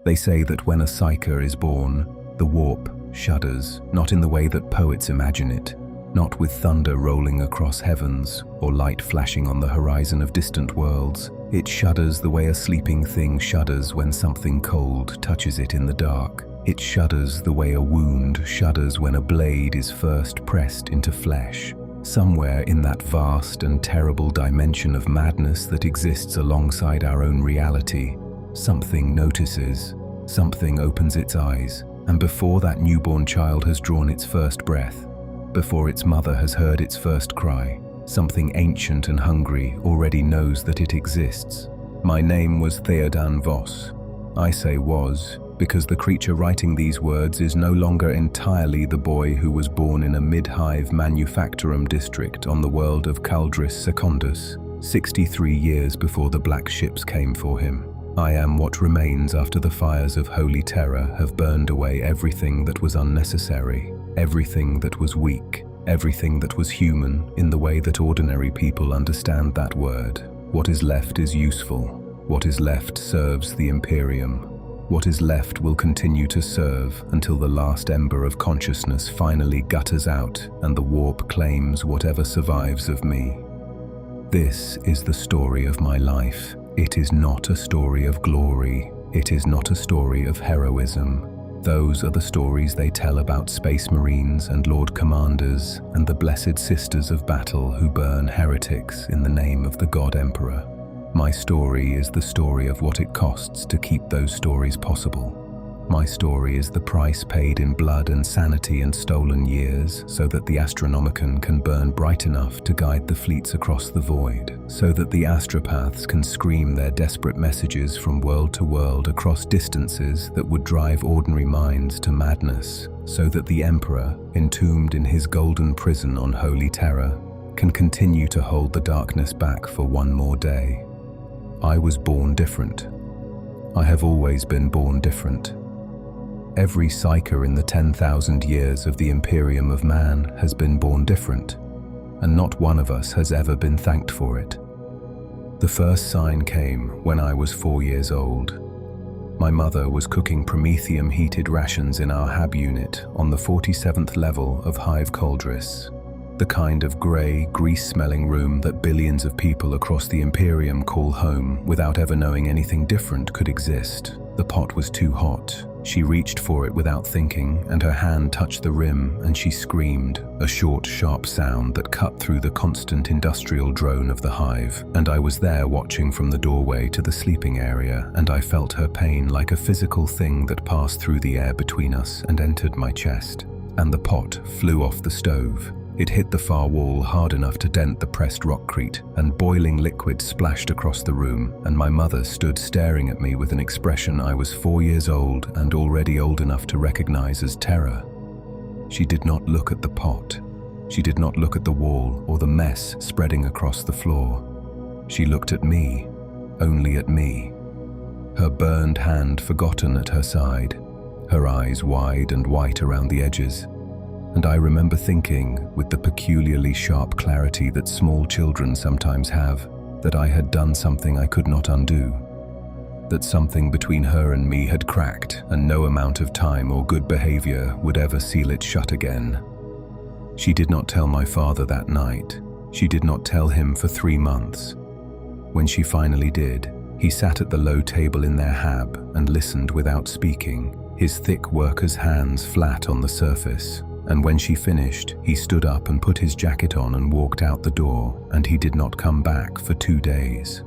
They say that when a Psyker is born, the warp shudders, not in the way that poets imagine it, not with thunder rolling across heavens or light flashing on the horizon of distant worlds. It shudders the way a sleeping thing shudders when something cold touches it in the dark. It shudders the way a wound shudders when a blade is first pressed into flesh. Somewhere in that vast and terrible dimension of madness that exists alongside our own reality, something notices, something opens its eyes, and before that newborn child has drawn its first breath, before its mother has heard its first cry, something ancient and hungry already knows that it exists. My name was Theodan Voss. I say was, because the creature writing these words is no longer entirely the boy who was born in a mid-hive manufactorum district on the world of Caldris Secundus, 63 years before the black ships came for him. I am what remains after the fires of Holy Terra have burned away everything that was unnecessary, everything that was weak, everything that was human in the way that ordinary people understand that word. What is left is useful. What is left serves the Imperium. What is left will continue to serve until the last ember of consciousness finally gutters out and the warp claims whatever survives of me. This is the story of my life. It is not a story of glory. It is not a story of heroism. Those are the stories they tell about space marines and lord commanders and the blessed sisters of battle who burn heretics in the name of the God Emperor. My story is the story of what it costs to keep those stories possible. My story is the price paid in blood and sanity and stolen years so that the Astronomican can burn bright enough to guide the fleets across the void, so that the astropaths can scream their desperate messages from world to world across distances that would drive ordinary minds to madness, so that the Emperor, entombed in his golden prison on Holy Terra, can continue to hold the darkness back for one more day. I was born different. I have always been born different. Every Psyker in the 10,000 years of the Imperium of Man has been born different, and not one of us has ever been thanked for it. The first sign came when I was 4 years old. My mother was cooking promethium-heated rations in our hab unit on the 47th level of Hive Caldris, the kind of grey, grease-smelling room that billions of people across the Imperium call home without ever knowing anything different could exist. The pot was too hot. She reached for it without thinking, and her hand touched the rim, and she screamed, a short, sharp sound that cut through the constant industrial drone of the hive. And I was there watching from the doorway to the sleeping area, and I felt her pain like a physical thing that passed through the air between us and entered my chest. And the pot flew off the stove. It hit the far wall hard enough to dent the pressed rockcrete, and boiling liquid splashed across the room, and my mother stood staring at me with an expression I was 4 years old and already old enough to recognize as terror. She did not look at the pot. She did not look at the wall or the mess spreading across the floor. She looked at me, only at me. Her burned hand forgotten at her side, her eyes wide and white around the edges. And I remember thinking, with the peculiarly sharp clarity that small children sometimes have, that I had done something I could not undo. That something between her and me had cracked, and no amount of time or good behavior would ever seal it shut again. She did not tell my father that night. She did not tell him for 3 months. When she finally did, he sat at the low table in their hab and listened without speaking, his thick worker's hands flat on the surface. And when she finished, he stood up and put his jacket on and walked out the door, and he did not come back for 2 days.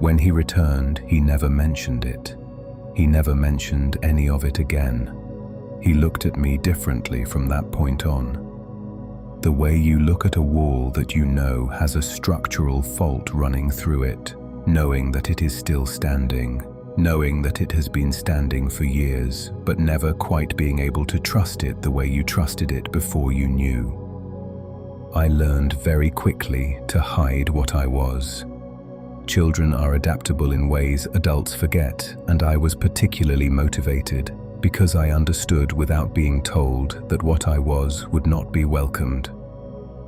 When he returned, he never mentioned it. He never mentioned any of it again. He looked at me differently from that point on. The way you look at a wall that you know has a structural fault running through it, knowing that it is still standing, knowing that it has been standing for years, but never quite being able to trust it the way you trusted it before you knew. I learned very quickly to hide what I was. Children are adaptable in ways adults forget, and I was particularly motivated because I understood without being told that what I was would not be welcomed.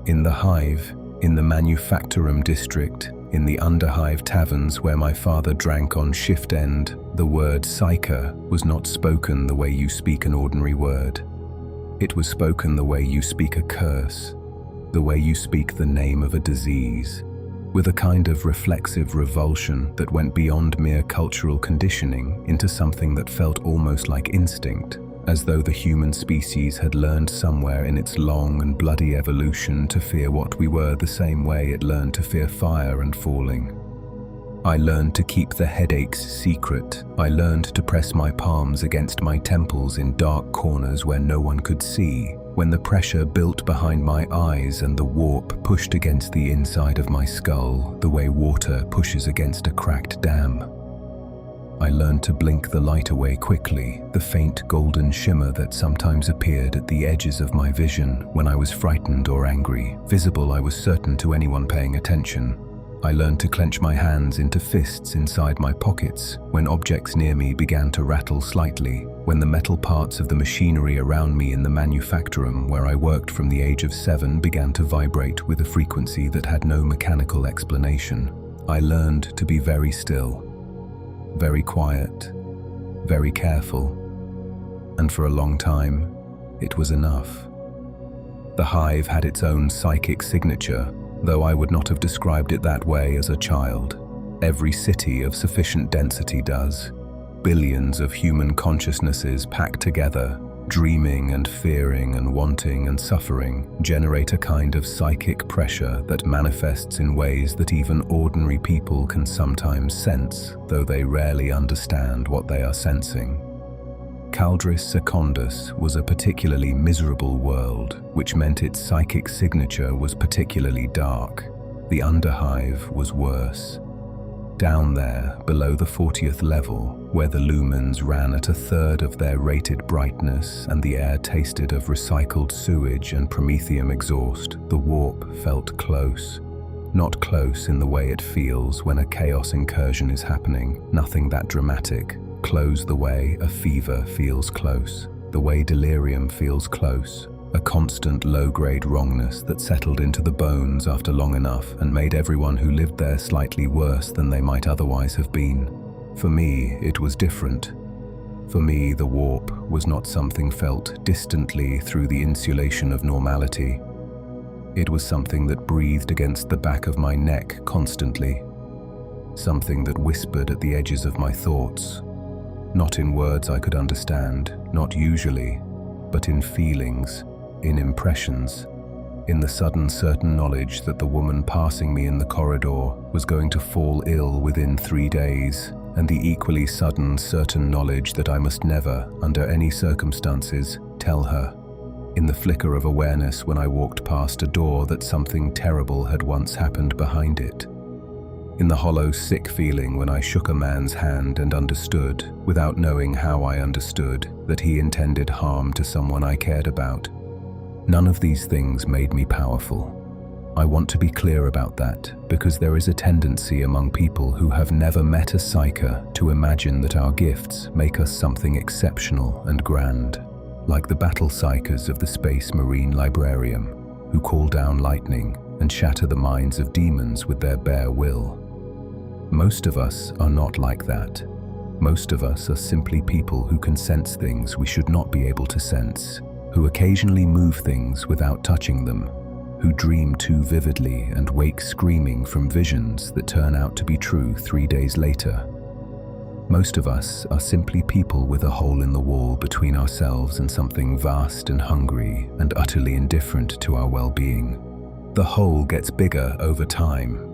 In the hive, in the manufactorum district, in the Underhive taverns where my father drank on shift end, the word Psyker was not spoken the way you speak an ordinary word. It was spoken the way you speak a curse, the way you speak the name of a disease, with a kind of reflexive revulsion that went beyond mere cultural conditioning into something that felt almost like instinct, as though the human species had learned somewhere in its long and bloody evolution to fear what we were the same way it learned to fear fire and falling. I learned to keep the headaches secret. I learned to press my palms against my temples in dark corners where no one could see, when the pressure built behind my eyes and the warp pushed against the inside of my skull, the way water pushes against a cracked dam. I learned to blink the light away quickly, the faint golden shimmer that sometimes appeared at the edges of my vision when I was frightened or angry, visible I was certain to anyone paying attention. I learned to clench my hands into fists inside my pockets when objects near me began to rattle slightly, when the metal parts of the machinery around me in the manufactorum where I worked from the age of 7 began to vibrate with a frequency that had no mechanical explanation. I learned to be very still, very quiet, very careful, and for a long time, it was enough. The Hive had its own psychic signature, though I would not have described it that way as a child. Every city of sufficient density does. Billions of human consciousnesses packed together, dreaming and fearing and wanting and suffering, generate a kind of psychic pressure that manifests in ways that even ordinary people can sometimes sense, though they rarely understand what they are sensing. Caldris Secundus was a particularly miserable world, which meant its psychic signature was particularly dark. The Underhive was worse. Down there, below the 40th level, where the lumens ran at 1/3 of their rated brightness and the air tasted of recycled sewage and promethium exhaust, the warp felt close. Not close in the way it feels when a chaos incursion is happening, nothing that dramatic. Close the way a fever feels close, the way delirium feels close, a constant low-grade wrongness that settled into the bones after long enough and made everyone who lived there slightly worse than they might otherwise have been. For me, it was different. For me, the warp was not something felt distantly through the insulation of normality. It was something that breathed against the back of my neck constantly, something that whispered at the edges of my thoughts. Not in words I could understand, not usually, but in feelings, in impressions, in the sudden certain knowledge that the woman passing me in the corridor was going to fall ill within 3 days, and the equally sudden certain knowledge that I must never, under any circumstances, tell her. In the flicker of awareness when I walked past a door that something terrible had once happened behind it. In the hollow, sick feeling when I shook a man's hand and understood, without knowing how I understood, that he intended harm to someone I cared about. None of these things made me powerful. I want to be clear about that, because there is a tendency among people who have never met a Psyker to imagine that our gifts make us something exceptional and grand, like the battle Psykers of the Space Marine Librarium, who call down lightning and shatter the minds of demons with their bare will. Most of us are not like that. Most of us are simply people who can sense things we should not be able to sense, who occasionally move things without touching them, who dream too vividly and wake screaming from visions that turn out to be true 3 days later. Most of us are simply people with a hole in the wall between ourselves and something vast and hungry and utterly indifferent to our well-being. The hole gets bigger over time.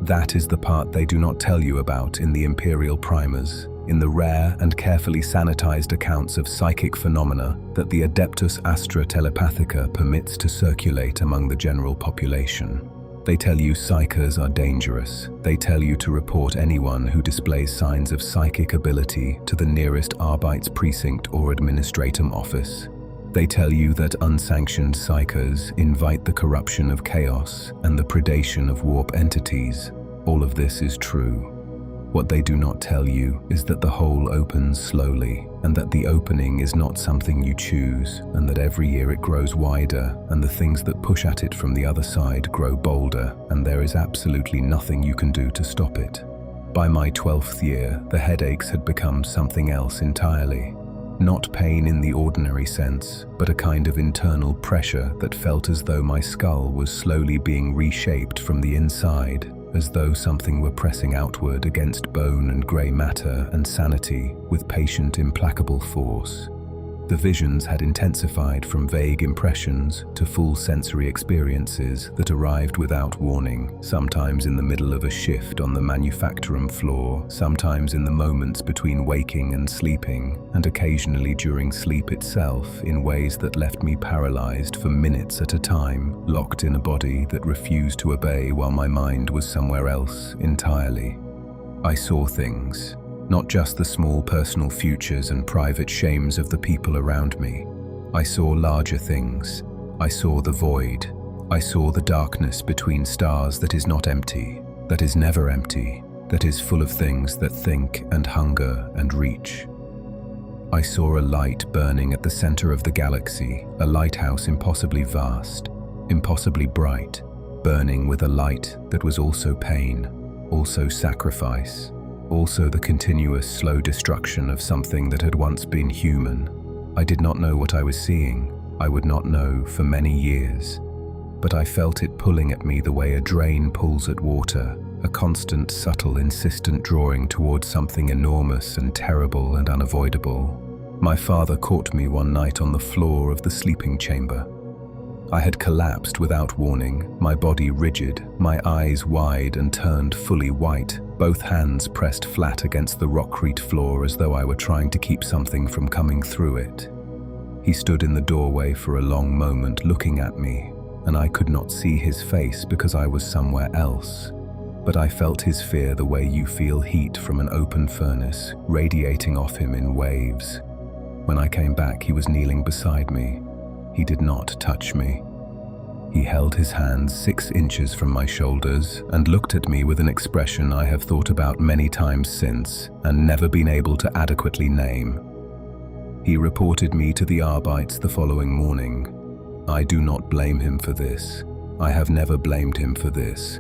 That is the part they do not tell you about in the Imperial primers, in the rare and carefully sanitized accounts of psychic phenomena that the Adeptus Astra Telepathica permits to circulate among the general population. They tell you psychers are dangerous. They tell you to report anyone who displays signs of psychic ability to the nearest Arbeits precinct or administratum office. They tell you that unsanctioned psychers invite the corruption of chaos and the predation of warp entities. All of this is true. What they do not tell you is that the hole opens slowly, and that the opening is not something you choose, and that every year it grows wider, and the things that push at it from the other side grow bolder, and there is absolutely nothing you can do to stop it. By my 12th year, the headaches had become something else entirely. Not pain in the ordinary sense, but a kind of internal pressure that felt as though my skull was slowly being reshaped from the inside, as though something were pressing outward against bone and grey matter and sanity with patient, implacable force. The visions had intensified from vague impressions to full sensory experiences that arrived without warning, sometimes in the middle of a shift on the manufactorum floor, sometimes in the moments between waking and sleeping, and occasionally during sleep itself in ways that left me paralyzed for minutes at a time, locked in a body that refused to obey while my mind was somewhere else entirely. I saw things. Not just the small personal futures and private shames of the people around me. I saw larger things. I saw the void. I saw the darkness between stars that is not empty, that is never empty, that is full of things that think and hunger and reach. I saw a light burning at the center of the galaxy, a lighthouse impossibly vast, impossibly bright, burning with a light that was also pain, also sacrifice, also the continuous slow destruction of something that had once been human. I did not know what I was seeing. I would not know for many years. But I felt it pulling at me the way a drain pulls at water, a constant, subtle, insistent drawing towards something enormous and terrible and unavoidable. My father caught me one night on the floor of the sleeping chamber. I had collapsed without warning, my body rigid, my eyes wide and turned fully white, both hands pressed flat against the rockcrete floor as though I were trying to keep something from coming through it. He stood in the doorway for a long moment looking at me, and I could not see his face because I was somewhere else. But I felt his fear the way you feel heat from an open furnace, radiating off him in waves. When I came back, he was kneeling beside me. He did not touch me. He held his hands 6 inches from my shoulders and looked at me with an expression I have thought about many times since and never been able to adequately name. He reported me to the Arbites the following morning. I do not blame him for this. I have never blamed him for this.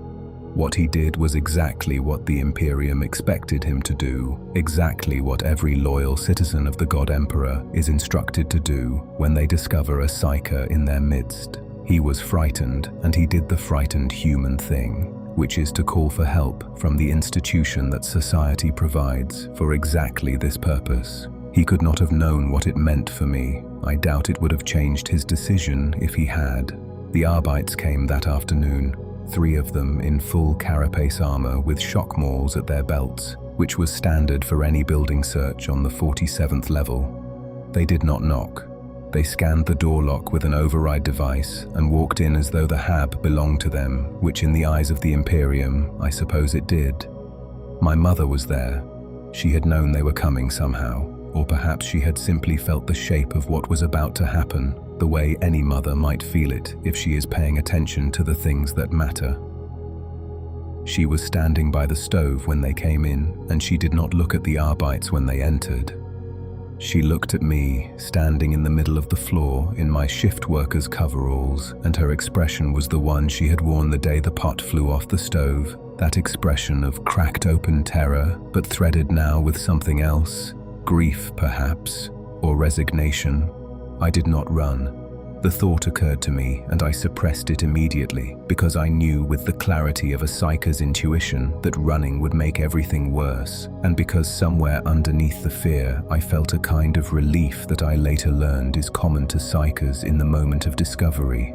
What he did was exactly what the Imperium expected him to do, exactly what every loyal citizen of the God Emperor is instructed to do when they discover a Psyker in their midst. He was frightened, and he did the frightened human thing, which is to call for help from the institution that society provides for exactly this purpose. He could not have known what it meant for me. I doubt it would have changed his decision if he had. The Arbites came that afternoon. 3 of them in full carapace armor with shock mauls at their belts, which was standard for any building search on the 47th level. They did not knock. They scanned the door lock with an override device and walked in as though the hab belonged to them, which in the eyes of the Imperium, I suppose it did. My mother was there. She had known they were coming somehow, or perhaps she had simply felt the shape of what was about to happen, the way any mother might feel it if she is paying attention to the things that matter. She was standing by the stove when they came in, and she did not look at the Arbites when they entered. She looked at me, standing in the middle of the floor in my shift worker's coveralls, and her expression was the one she had worn the day the pot flew off the stove, that expression of cracked open terror, but threaded now with something else, grief perhaps, or resignation. I did not run. The thought occurred to me, and I suppressed it immediately, because I knew with the clarity of a Psyker's intuition that running would make everything worse, and because somewhere underneath the fear I felt a kind of relief that I later learned is common to Psykers in the moment of discovery.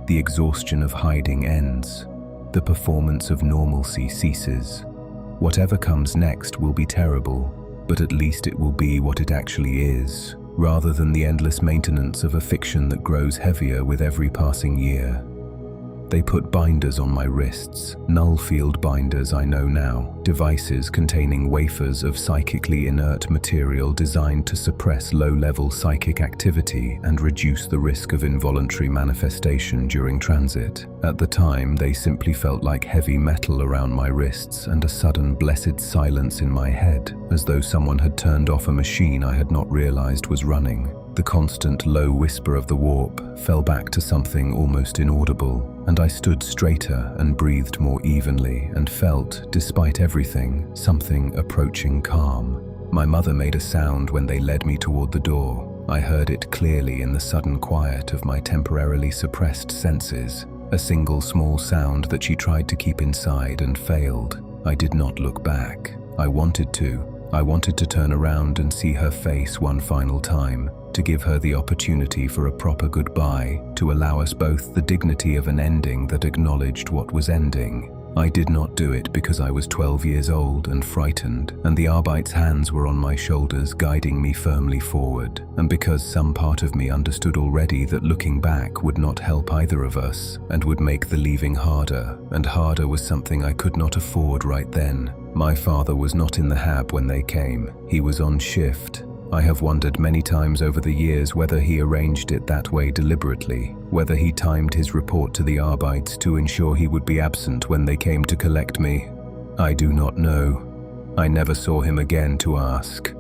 The exhaustion of hiding ends. The performance of normalcy ceases. Whatever comes next will be terrible, but at least it will be what it actually is, rather than the endless maintenance of a fiction that grows heavier with every passing year. They put binders on my wrists, null field binders I know now, devices containing wafers of psychically inert material designed to suppress low-level psychic activity and reduce the risk of involuntary manifestation during transit. At the time, they simply felt like heavy metal around my wrists and a sudden blessed silence in my head, as though someone had turned off a machine I had not realized was running. The constant low whisper of the warp fell back to something almost inaudible, and I stood straighter and breathed more evenly and felt, despite everything, something approaching calm. My mother made a sound when they led me toward the door. I heard it clearly in the sudden quiet of my temporarily suppressed senses, a single small sound that she tried to keep inside and failed. I did not look back. I wanted to turn around and see her face one final time, to give her the opportunity for a proper goodbye, to allow us both the dignity of an ending that acknowledged what was ending. I did not do it because I was 12 years old and frightened, and the Arbite's hands were on my shoulders guiding me firmly forward, and because some part of me understood already that looking back would not help either of us, and would make the leaving harder, and harder was something I could not afford right then. My father was not in the hab when they came. He was on shift. I have wondered many times over the years whether he arranged it that way deliberately, whether he timed his report to the Arbites to ensure he would be absent when they came to collect me. I do not know. I never saw him again to ask.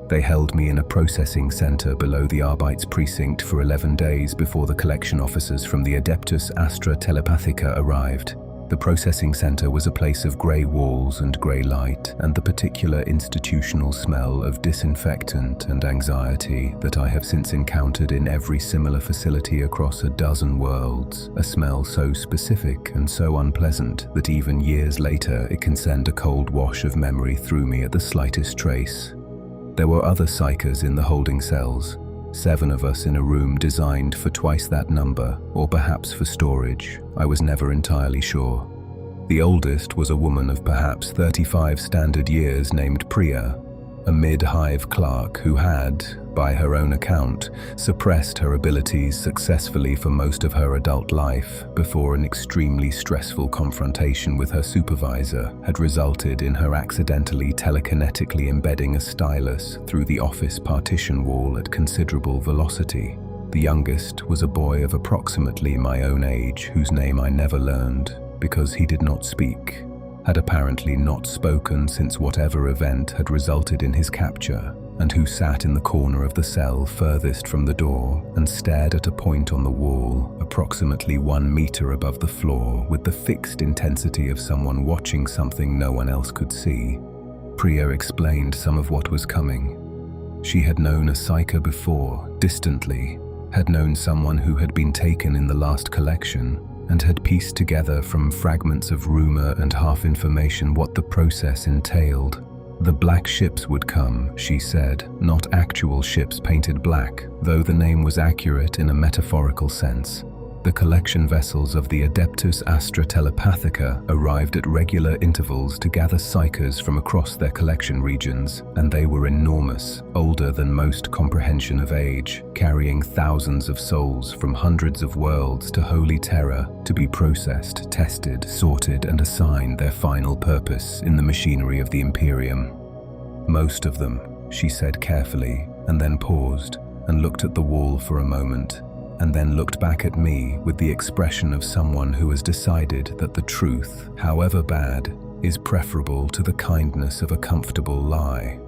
They held me in a processing center below the Arbites precinct for 11 days before the collection officers from the Adeptus Astra Telepathica arrived. The processing center was a place of grey walls and grey light, and the particular institutional smell of disinfectant and anxiety that I have since encountered in every similar facility across a dozen worlds, a smell so specific and so unpleasant that even years later it can send a cold wash of memory through me at the slightest trace. There were other Psykers in the holding cells, 7 of us in a room designed for twice that number, or perhaps for storage. I was never entirely sure. The oldest was a woman of perhaps 35 standard years named Priya, a mid-hive clerk who had, by her own account, suppressed her abilities successfully for most of her adult life before an extremely stressful confrontation with her supervisor had resulted in her accidentally telekinetically embedding a stylus through the office partition wall at considerable velocity. The youngest was a boy of approximately my own age whose name I never learned because he did not speak, had apparently not spoken since whatever event had resulted in his capture, and who sat in the corner of the cell furthest from the door and stared at a point on the wall approximately 1 meter above the floor with the fixed intensity of someone watching something no one else could see. Priya explained some of what was coming. She had known a Psyker before, distantly, had known someone who had been taken in the last collection, and had pieced together from fragments of rumor and half information what the process entailed. The black ships would come, she said, not actual ships painted black, though the name was accurate in a metaphorical sense. The collection vessels of the Adeptus Astra Telepathica arrived at regular intervals to gather Psykers from across their collection regions, and they were enormous, older than most comprehension of age, carrying thousands of souls from hundreds of worlds to Holy Terra to be processed, tested, sorted, and assigned their final purpose in the machinery of the Imperium. Most of them, she said carefully, and then paused and looked at the wall for a moment, and then looked back at me with the expression of someone who has decided that the truth, however bad, is preferable to the kindness of a comfortable lie.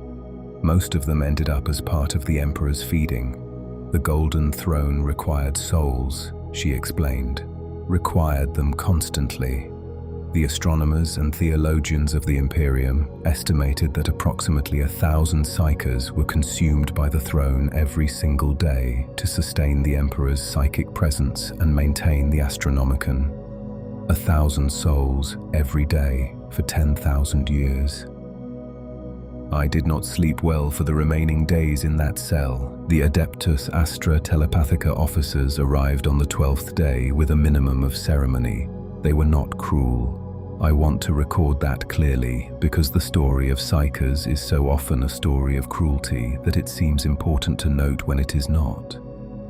Most of them ended up as part of the Emperor's feeding. The Golden Throne required souls, she explained, required them constantly. The astronomers and theologians of the Imperium estimated that approximately 1,000 Psykers were consumed by the throne every single day to sustain the Emperor's psychic presence and maintain the Astronomican. 1,000 souls every day for 10,000 years. I did not sleep well for the remaining days in that cell. The Adeptus Astra Telepathica officers arrived on the 12th day with a minimum of ceremony. They were not cruel. I want to record that clearly because the story of Psykers is so often a story of cruelty that it seems important to note when it is not.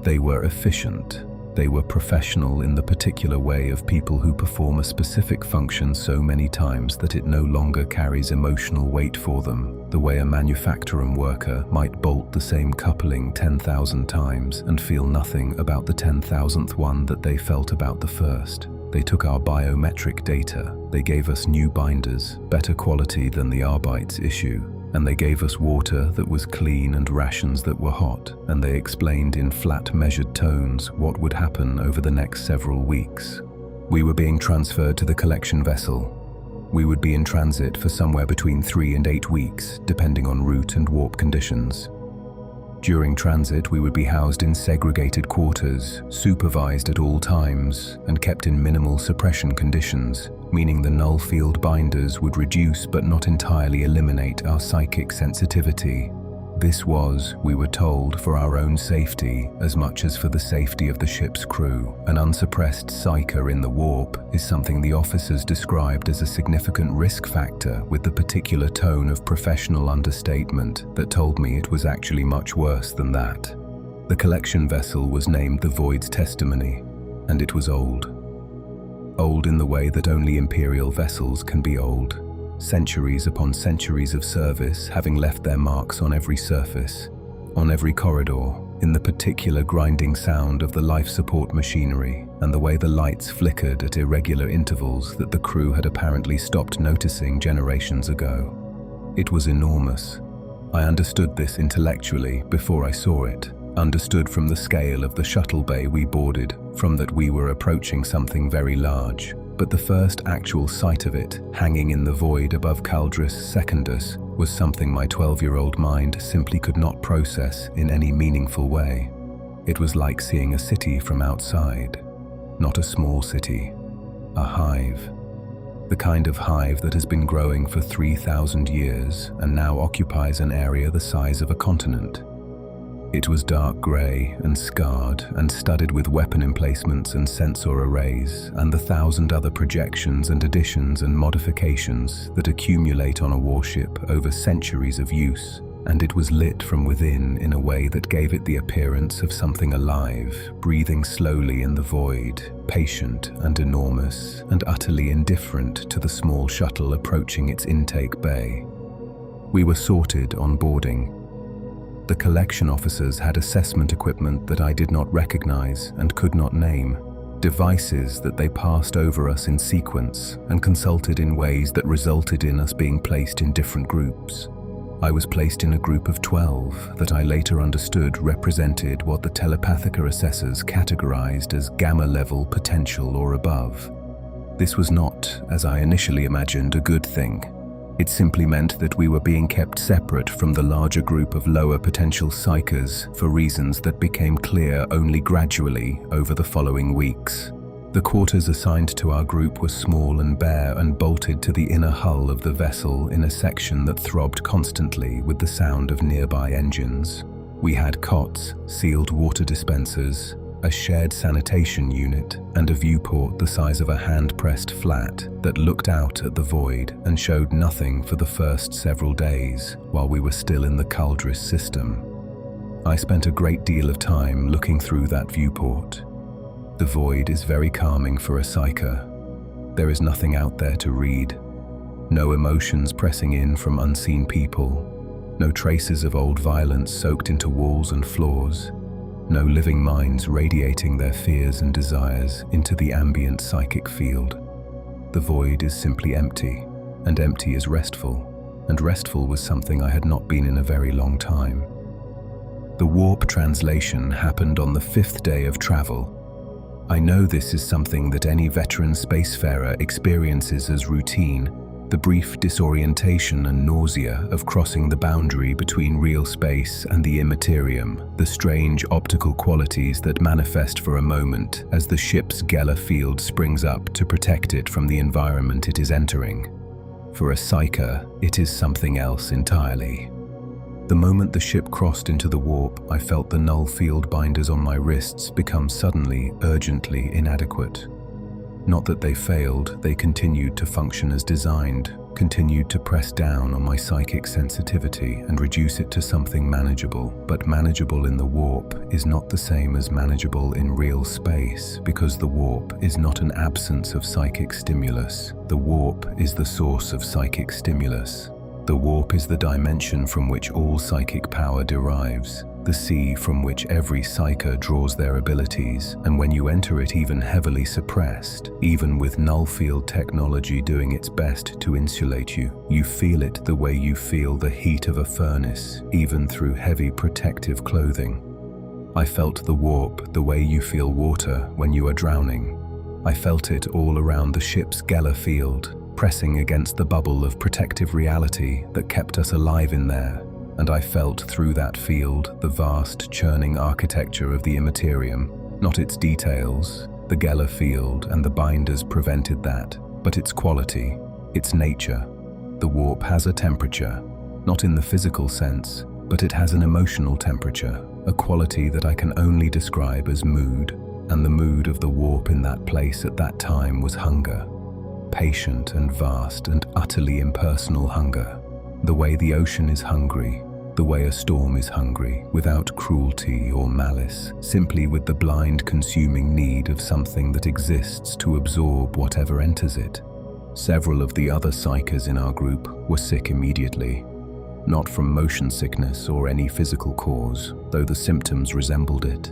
They were efficient. They were professional in the particular way of people who perform a specific function so many times that it no longer carries emotional weight for them, the way a manufacturing worker might bolt the same coupling 10,000 times and feel nothing about the 10,000th one that they felt about the first. They took our biometric data, they gave us new binders, better quality than the Arbeits issue, and they gave us water that was clean and rations that were hot, and they explained in flat measured tones what would happen over the next several weeks. We were being transferred to the collection vessel. We would be in transit for somewhere between 3 and 8 weeks, depending on route and warp conditions. During transit, we would be housed in segregated quarters, supervised at all times, and kept in minimal suppression conditions, meaning the null field binders would reduce but not entirely eliminate our psychic sensitivity. This was, we were told, for our own safety as much as for the safety of the ship's crew. An unsuppressed psyker in the warp is something the officers described as a significant risk factor, with the particular tone of professional understatement that told me it was actually much worse than that. The collection vessel was named the Void's Testimony, and it was old. Old in the way that only Imperial vessels can be old. Centuries upon centuries of service having left their marks on every surface, on every corridor, in the particular grinding sound of the life support machinery and the way the lights flickered at irregular intervals that the crew had apparently stopped noticing generations ago. It was enormous. I understood this intellectually before I saw it, understood from the scale of the shuttle bay we boarded, from that we were approaching something very large. But the first actual sight of it, hanging in the void above Caldris Secundus, was something my 12-year-old mind simply could not process in any meaningful way. It was like seeing a city from outside. Not a small city, a hive. The kind of hive that has been growing for 3,000 years and now occupies an area the size of a continent. It was dark grey and scarred and studded with weapon emplacements and sensor arrays and the 1,000 other projections and additions and modifications that accumulate on a warship over centuries of use, and it was lit from within in a way that gave it the appearance of something alive, breathing slowly in the void, patient and enormous and utterly indifferent to the small shuttle approaching its intake bay. We were sorted on boarding. The collection officers had assessment equipment that I did not recognize and could not name, devices that they passed over us in sequence and consulted in ways that resulted in us being placed in different groups. I was placed in a group of 12 that I later understood represented what the Telepathica assessors categorized as gamma-level potential or above. This was not, as I initially imagined, a good thing. It simply meant that we were being kept separate from the larger group of lower potential psychers for reasons that became clear only gradually over the following weeks. The quarters assigned to our group were small and bare and bolted to the inner hull of the vessel in a section that throbbed constantly with the sound of nearby engines. We had cots, sealed water dispensers, a shared sanitation unit, and a viewport the size of a hand-pressed flat that looked out at the void and showed nothing for the first several days while we were still in the Caldris system. I spent a great deal of time looking through that viewport. The void is very calming for a psyker. There is nothing out there to read. No emotions pressing in from unseen people. No traces of old violence soaked into walls and floors. No living minds radiating their fears and desires into the ambient psychic field. The void is simply empty, and empty is restful, and restful was something I had not been in a very long time. The warp translation happened on the 5th day of travel. I know this is something that any veteran spacefarer experiences as routine, the brief disorientation and nausea of crossing the boundary between real space and the immaterium, the strange optical qualities that manifest for a moment as the ship's Geller field springs up to protect it from the environment it is entering. For a psyker, it is something else entirely. The moment the ship crossed into the warp, I felt the null field binders on my wrists become suddenly, urgently inadequate. Not that they failed, they continued to function as designed, continued to press down on my psychic sensitivity and reduce it to something manageable. But manageable in the warp is not the same as manageable in real space, because the warp is not an absence of psychic stimulus. The warp is the source of psychic stimulus. The warp is the dimension from which all psychic power derives, the sea from which every psyker draws their abilities, and when you enter it even heavily suppressed, even with null field technology doing its best to insulate you, you feel it the way you feel the heat of a furnace, even through heavy protective clothing. I felt the warp the way you feel water when you are drowning. I felt it all around the ship's Geller field, pressing against the bubble of protective reality that kept us alive in there. And I felt through that field the vast, churning architecture of the immaterium, not its details. The Geller field and the binders prevented that, but its quality, its nature. The warp has a temperature, not in the physical sense, but it has an emotional temperature, a quality that I can only describe as mood, and the mood of the warp in that place at that time was hunger. Patient and vast and utterly impersonal hunger. The way the ocean is hungry, the way a storm is hungry, without cruelty or malice, simply with the blind consuming need of something that exists to absorb whatever enters it. Several of the other psykers in our group were sick immediately, not from motion sickness or any physical cause, though the symptoms resembled it.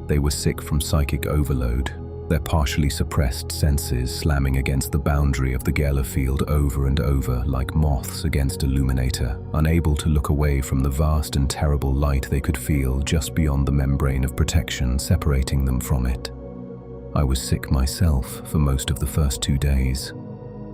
They were sick from psychic overload, their partially suppressed senses slamming against the boundary of the Geller field over and over like moths against a luminator, unable to look away from the vast and terrible light they could feel just beyond the membrane of protection separating them from it. I was sick myself for most of the first 2 days.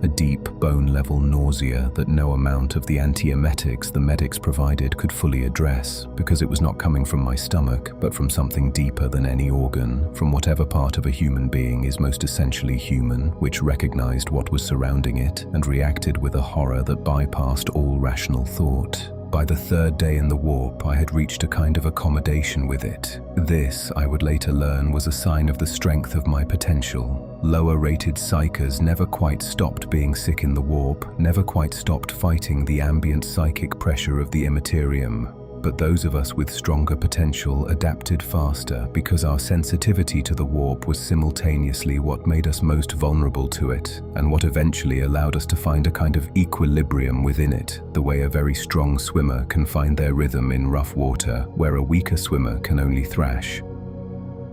A deep, bone-level nausea that no amount of the antiemetics the medics provided could fully address, because it was not coming from my stomach, but from something deeper than any organ, from whatever part of a human being is most essentially human, which recognized what was surrounding it and reacted with a horror that bypassed all rational thought. By the 3rd day in the warp, I had reached a kind of accommodation with it. This, I would later learn, was a sign of the strength of my potential. Lower-rated psykers never quite stopped being sick in the warp, never quite stopped fighting the ambient psychic pressure of the immaterium. But those of us with stronger potential adapted faster because our sensitivity to the warp was simultaneously what made us most vulnerable to it, and what eventually allowed us to find a kind of equilibrium within it, the way a very strong swimmer can find their rhythm in rough water, where a weaker swimmer can only thrash.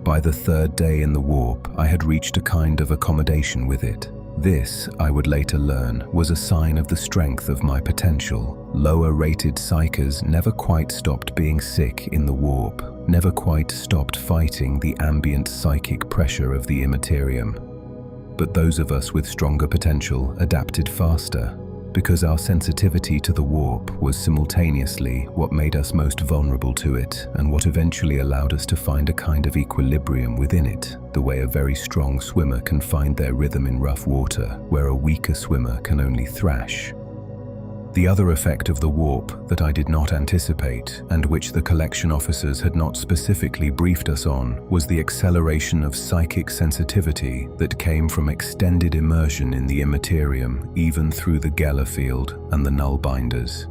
By the 3rd day in the warp, I had reached a kind of accommodation with it. This, I would later learn, was a sign of the strength of my potential. Lower-rated psykers never quite stopped being sick in the warp, never quite stopped fighting the ambient psychic pressure of the immaterium. But those of us with stronger potential adapted faster, because our sensitivity to the warp was simultaneously what made us most vulnerable to it, and what eventually allowed us to find a kind of equilibrium within it, the way a very strong swimmer can find their rhythm in rough water, where a weaker swimmer can only thrash. The other effect of the warp that I did not anticipate, and which the collection officers had not specifically briefed us on, was the acceleration of psychic sensitivity that came from extended immersion in the immaterium, even through the Geller field and the null binders.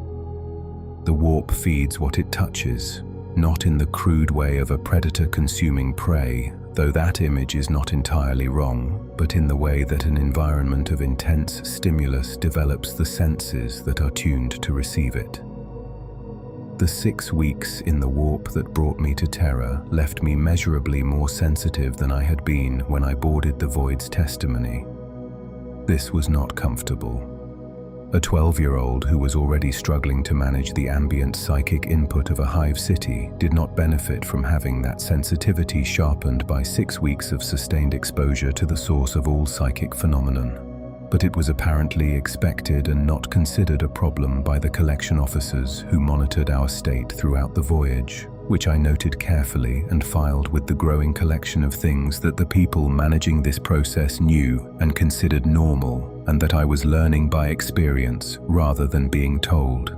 The warp feeds what it touches, not in the crude way of a predator consuming prey, though that image is not entirely wrong, but in the way that an environment of intense stimulus develops the senses that are tuned to receive it. The 6 weeks in the warp that brought me to Terra left me measurably more sensitive than I had been when I boarded the Void's testimony. This was not comfortable. A 12-year-old who was already struggling to manage the ambient psychic input of a hive city did not benefit from having that sensitivity sharpened by 6 weeks of sustained exposure to the source of all psychic phenomenon. But it was apparently expected and not considered a problem by the collection officers who monitored our state throughout the voyage, which I noted carefully and filed with the growing collection of things that the people managing this process knew and considered normal, and that I was learning by experience rather than being told.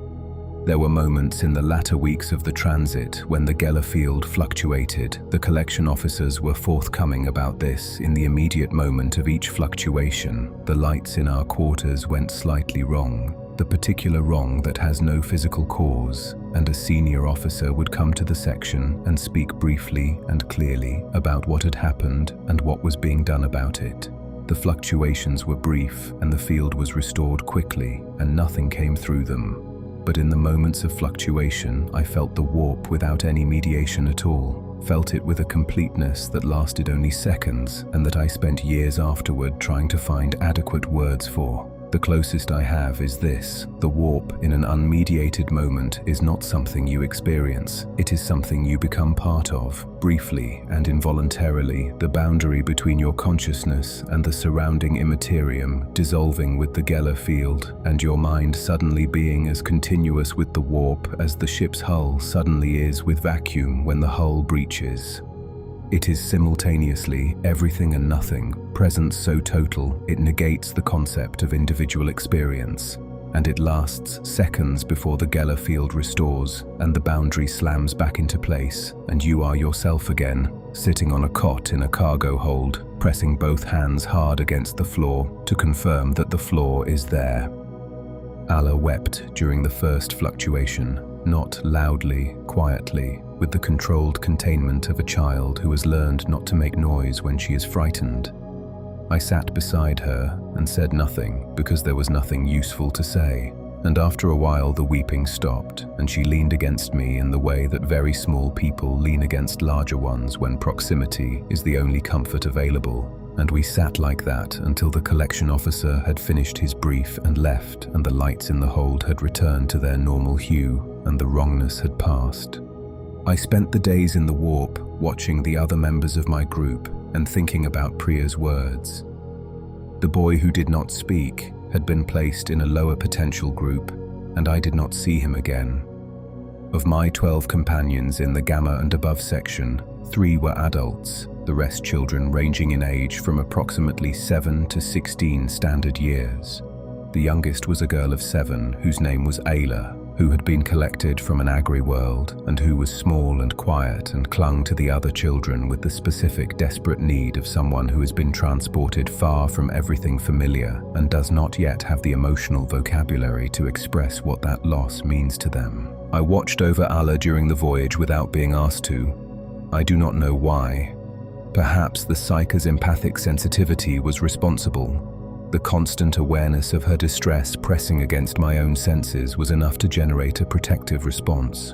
There were moments in the latter weeks of the transit when the Geller field fluctuated. The collection officers were forthcoming about this. In the immediate moment of each fluctuation, the lights in our quarters went slightly wrong, the particular wrong that has no physical cause, and a senior officer would come to the section and speak briefly and clearly about what had happened and what was being done about it. The fluctuations were brief and the field was restored quickly and nothing came through them. But in the moments of fluctuation, I felt the warp without any mediation at all, felt it with a completeness that lasted only seconds and that I spent years afterward trying to find adequate words for. The closest I have is this: the warp in an unmediated moment is not something you experience, it is something you become part of, briefly and involuntarily, the boundary between your consciousness and the surrounding immaterium dissolving with the Geller field, and your mind suddenly being as continuous with the warp as the ship's hull suddenly is with vacuum when the hull breaches. It is simultaneously everything and nothing, presence so total it negates the concept of individual experience, and it lasts seconds before the Geller field restores and the boundary slams back into place, and you are yourself again, sitting on a cot in a cargo hold, pressing both hands hard against the floor to confirm that the floor is there. Allah wept during the first fluctuation, not loudly, quietly, with the controlled containment of a child who has learned not to make noise when she is frightened. I sat beside her and said nothing because there was nothing useful to say, and after a while the weeping stopped and she leaned against me in the way that very small people lean against larger ones when proximity is the only comfort available, and we sat like that until the collection officer had finished his brief and left, and the lights in the hold had returned to their normal hue and the wrongness had passed. I spent the days in the warp watching the other members of my group and thinking about Priya's words. The boy who did not speak had been placed in a lower potential group, and I did not see him again. Of my 12 companions in the Gamma and above section, 3 were adults, the rest children ranging in age from approximately 7 to 16 standard years. The youngest was a girl of 7 whose name was Ayla, who had been collected from an agri-world and who was small and quiet and clung to the other children with the specific desperate need of someone who has been transported far from everything familiar and does not yet have the emotional vocabulary to express what that loss means to them. I watched over Allah during the voyage without being asked to. I do not know why. Perhaps the Psyker's empathic sensitivity was responsible. The constant awareness of her distress pressing against my own senses was enough to generate a protective response.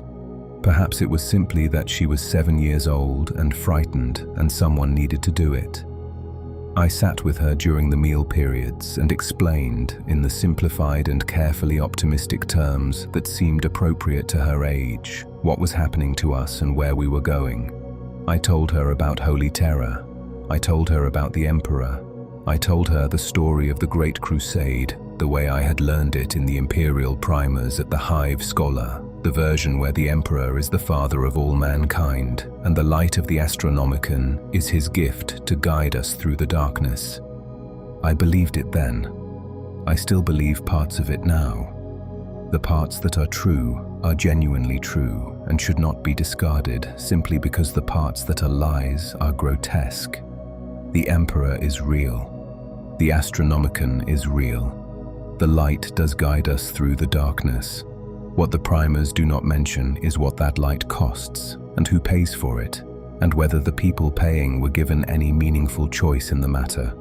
Perhaps it was simply that she was 7 years old and frightened, and someone needed to do it. I sat with her during the meal periods and explained, in the simplified and carefully optimistic terms that seemed appropriate to her age, what was happening to us and where we were going. I told her about Holy Terra. I told her about the Emperor. I told her the story of the Great Crusade, the way I had learned it in the Imperial primers at the Hive Scholar, the version where the Emperor is the father of all mankind, and the light of the Astronomican is his gift to guide us through the darkness. I believed it then. I still believe parts of it now. The parts that are true are genuinely true and should not be discarded simply because the parts that are lies are grotesque. The Emperor is real. The Astronomican is real. The light does guide us through the darkness. What the primers do not mention is what that light costs, and who pays for it, and whether the people paying were given any meaningful choice in the matter.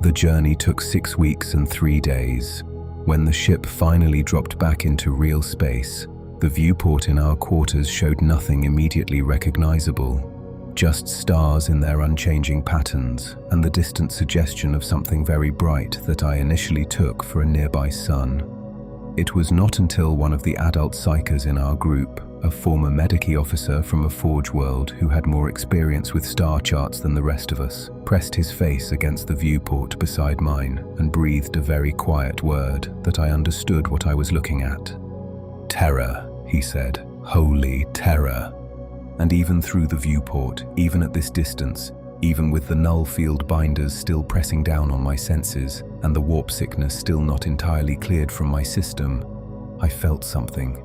The journey took 6 weeks and 3 days. When the ship finally dropped back into real space, the viewport in our quarters showed nothing immediately recognizable. Just stars in their unchanging patterns, and the distant suggestion of something very bright that I initially took for a nearby sun. It was not until one of the adult psychers in our group, a former medici officer from a forge world who had more experience with star charts than the rest of us, pressed his face against the viewport beside mine and breathed a very quiet word that I understood what I was looking at. "Terra," he said. "Holy Terra." And even through the viewport, even at this distance, even with the null field binders still pressing down on my senses and the warp sickness still not entirely cleared from my system, I felt something.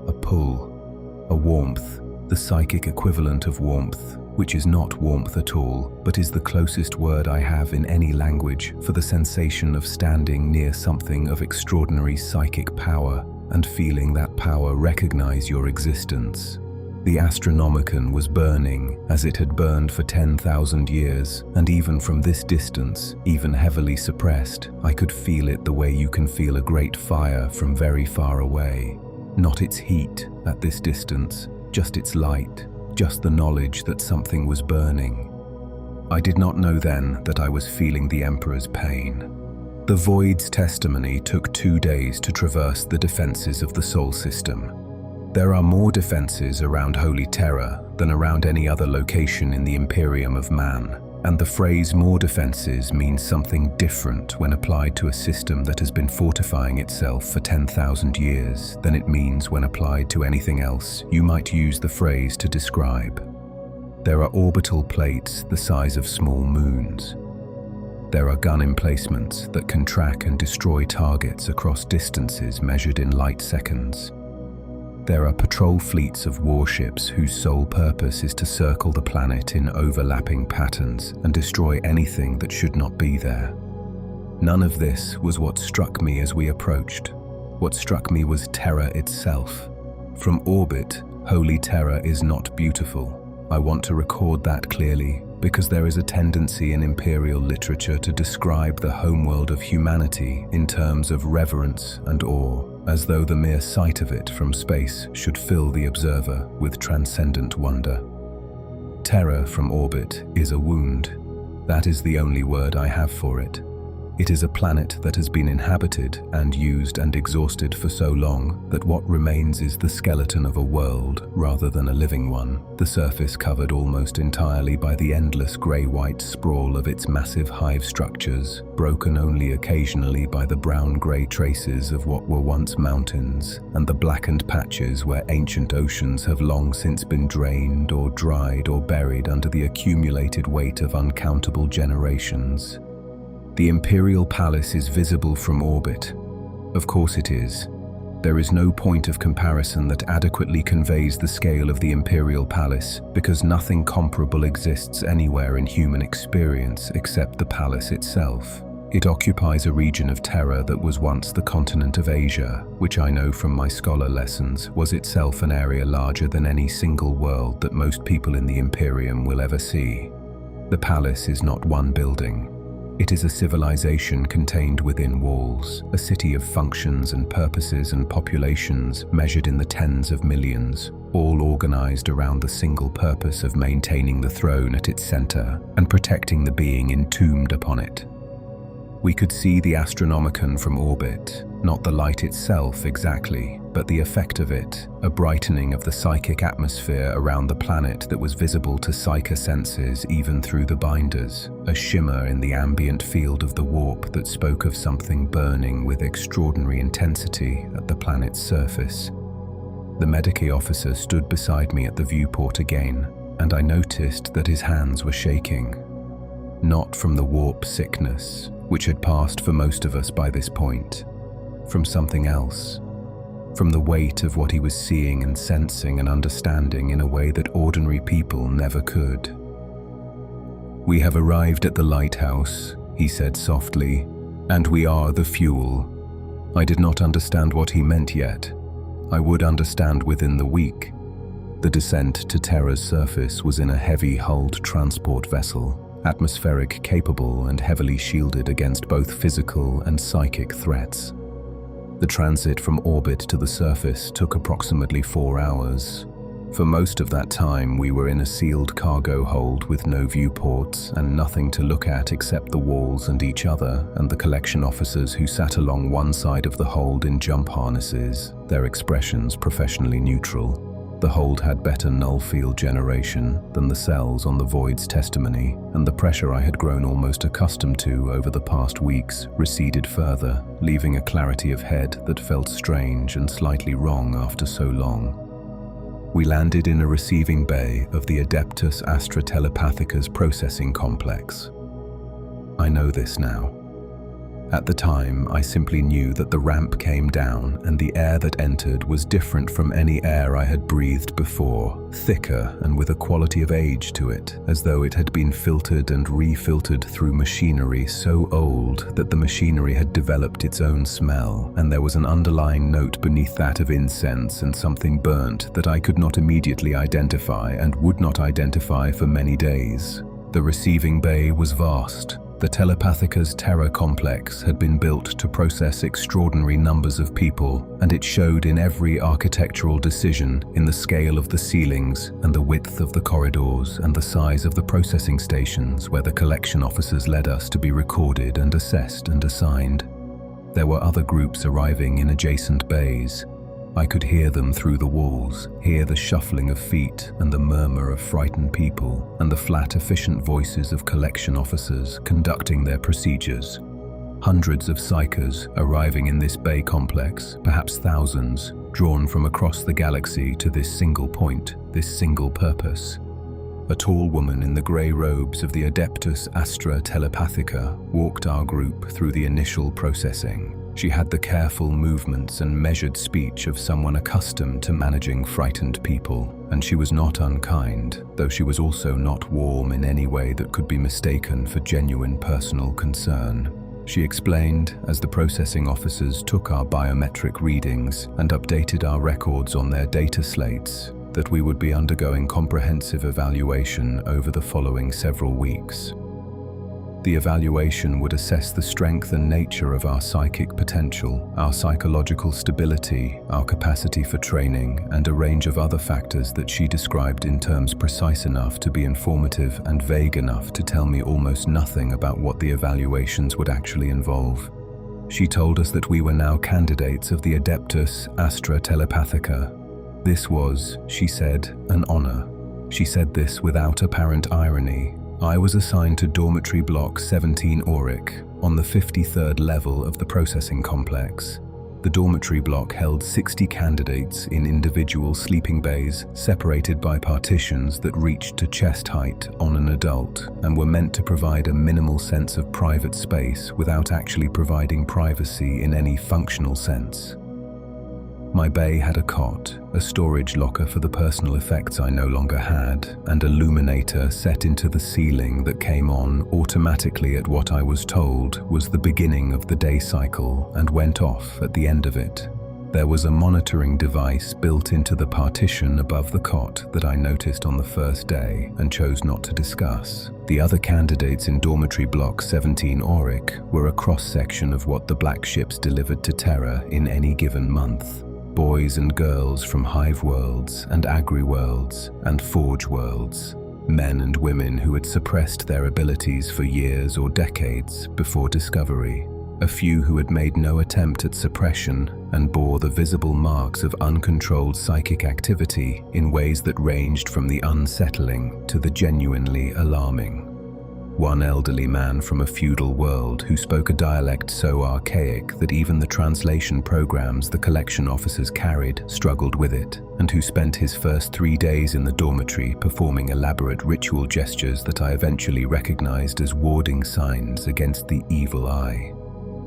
a pull, a warmth, the psychic equivalent of warmth, which is not warmth at all, but is the closest word I have in any language for the sensation of standing near something of extraordinary psychic power and feeling that power recognize your existence. The Astronomican was burning as it had burned for 10,000 years, and even from this distance, even heavily suppressed, I could feel it the way you can feel a great fire from very far away. Not its heat at this distance, just its light, just the knowledge that something was burning. I did not know then that I was feeling the Emperor's pain. The Void's testimony took 2 days to traverse the defenses of the Sol system. There are more defenses around Holy Terra than around any other location in the Imperium of Man, and the phrase more defenses means something different when applied to a system that has been fortifying itself for 10,000 years than it means when applied to anything else you might use the phrase to describe. There are orbital plates the size of small moons. There are gun emplacements that can track and destroy targets across distances measured in light seconds. There are patrol fleets of warships whose sole purpose is to circle the planet in overlapping patterns and destroy anything that should not be there. None of this was what struck me as we approached. What struck me was Terra itself. From orbit, Holy Terra is not beautiful. I want to record that clearly, because there is a tendency in imperial literature to describe the homeworld of humanity in terms of reverence and awe, as though the mere sight of it from space should fill the observer with transcendent wonder. Terra from orbit is a wound. That is the only word I have for it. It is a planet that has been inhabited and used and exhausted for so long that what remains is the skeleton of a world rather than a living one, the surface covered almost entirely by the endless grey-white sprawl of its massive hive structures, broken only occasionally by the brown-grey traces of what were once mountains, and the blackened patches where ancient oceans have long since been drained or dried or buried under the accumulated weight of uncountable generations. The Imperial Palace is visible from orbit. Of course it is. There is no point of comparison that adequately conveys the scale of the Imperial Palace, because nothing comparable exists anywhere in human experience except the palace itself. It occupies a region of Terra that was once the continent of Asia, which I know from my scholar lessons was itself an area larger than any single world that most people in the Imperium will ever see. The palace is not one building. It is a civilization contained within walls, a city of functions and purposes and populations measured in the tens of millions, all organized around the single purpose of maintaining the throne at its center and protecting the being entombed upon it. We could see the Astronomican from orbit, not the light itself exactly, but the effect of it, a brightening of the psychic atmosphere around the planet that was visible to Psyker senses even through the binders, a shimmer in the ambient field of the warp that spoke of something burning with extraordinary intensity at the planet's surface. The Medici officer stood beside me at the viewport again, and I noticed that his hands were shaking. Not from the warp sickness, which had passed for most of us by this point, from something else, from the weight of what he was seeing and sensing and understanding in a way that ordinary people never could. "We have arrived at the lighthouse," he said softly, "and we are the fuel." I did not understand what he meant yet. I would understand within the week. The descent to Terra's surface was in a heavy-hulled transport vessel, atmospheric capable and heavily shielded against both physical and psychic threats. The transit from orbit to the surface took approximately 4 hours. For most of that time, we were in a sealed cargo hold with no viewports and nothing to look at except the walls and each other and the collection officers who sat along one side of the hold in jump harnesses, their expressions professionally neutral. The hold had better null field generation than the cells on the Void's testimony, and the pressure I had grown almost accustomed to over the past weeks receded further, leaving a clarity of head that felt strange and slightly wrong after so long. We landed in a receiving bay of the Adeptus Astra Telepathica's processing complex. I know this now. At the time, I simply knew that the ramp came down and the air that entered was different from any air I had breathed before, thicker and with a quality of age to it, as though it had been filtered and refiltered through machinery so old that the machinery had developed its own smell, and there was an underlying note beneath that of incense and something burnt that I could not immediately identify and would not identify for many days. The receiving bay was vast. The Telepathica's Terra complex had been built to process extraordinary numbers of people, and it showed in every architectural decision, in the scale of the ceilings and the width of the corridors and the size of the processing stations where the collection officers led us to be recorded and assessed and assigned. There were other groups arriving in adjacent bays. I could hear them through the walls, hear the shuffling of feet and the murmur of frightened people, and the flat, efficient voices of collection officers conducting their procedures. Hundreds of Psykers arriving in this bay complex, perhaps thousands, drawn from across the galaxy to this single point, this single purpose. A tall woman in the grey robes of the Adeptus Astra Telepathica walked our group through the initial processing. She had the careful movements and measured speech of someone accustomed to managing frightened people, and she was not unkind, though she was also not warm in any way that could be mistaken for genuine personal concern. She explained, as the processing officers took our biometric readings and updated our records on their data slates, that we would be undergoing comprehensive evaluation over the following several weeks. The evaluation would assess the strength and nature of our psychic potential, our psychological stability, our capacity for training, and a range of other factors that she described in terms precise enough to be informative and vague enough to tell me almost nothing about what the evaluations would actually involve. She told us that we were now candidates of the Adeptus Astra Telepathica. This was, she said, an honor. She said this without apparent irony. I was assigned to Dormitory Block 17 Auric, on the 53rd level of the processing complex. The dormitory block held 60 candidates in individual sleeping bays, separated by partitions that reached to chest height on an adult, and were meant to provide a minimal sense of private space without actually providing privacy in any functional sense. My bay had a cot, a storage locker for the personal effects I no longer had, and a luminator set into the ceiling that came on automatically at what I was told was the beginning of the day cycle and went off at the end of it. There was a monitoring device built into the partition above the cot that I noticed on the first day and chose not to discuss. The other candidates in Dormitory Block 17 Auric were a cross-section of what the black ships delivered to Terra in any given month. Boys and girls from Hive worlds and Agri worlds and Forge worlds. Men and women who had suppressed their abilities for years or decades before discovery. A few who had made no attempt at suppression and bore the visible marks of uncontrolled psychic activity in ways that ranged from the unsettling to the genuinely alarming. One elderly man from a feudal world who spoke a dialect so archaic that even the translation programs the collection officers carried struggled with it, and who spent his first 3 days in the dormitory performing elaborate ritual gestures that I eventually recognized as warding signs against the evil eye.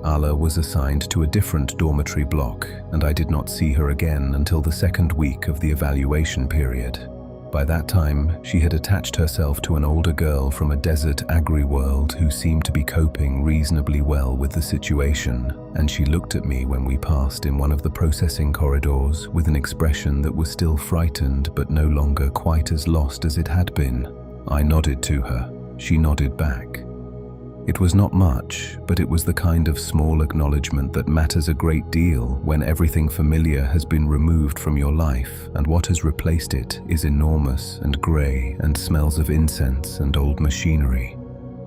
Ala was assigned to a different dormitory block, and I did not see her again until the second week of the evaluation period. By that time, she had attached herself to an older girl from a desert agri world who seemed to be coping reasonably well with the situation, and she looked at me when we passed in one of the processing corridors with an expression that was still frightened but no longer quite as lost as it had been. I nodded to her. She nodded back. It was not much, but it was the kind of small acknowledgement that matters a great deal when everything familiar has been removed from your life and what has replaced it is enormous and grey and smells of incense and old machinery.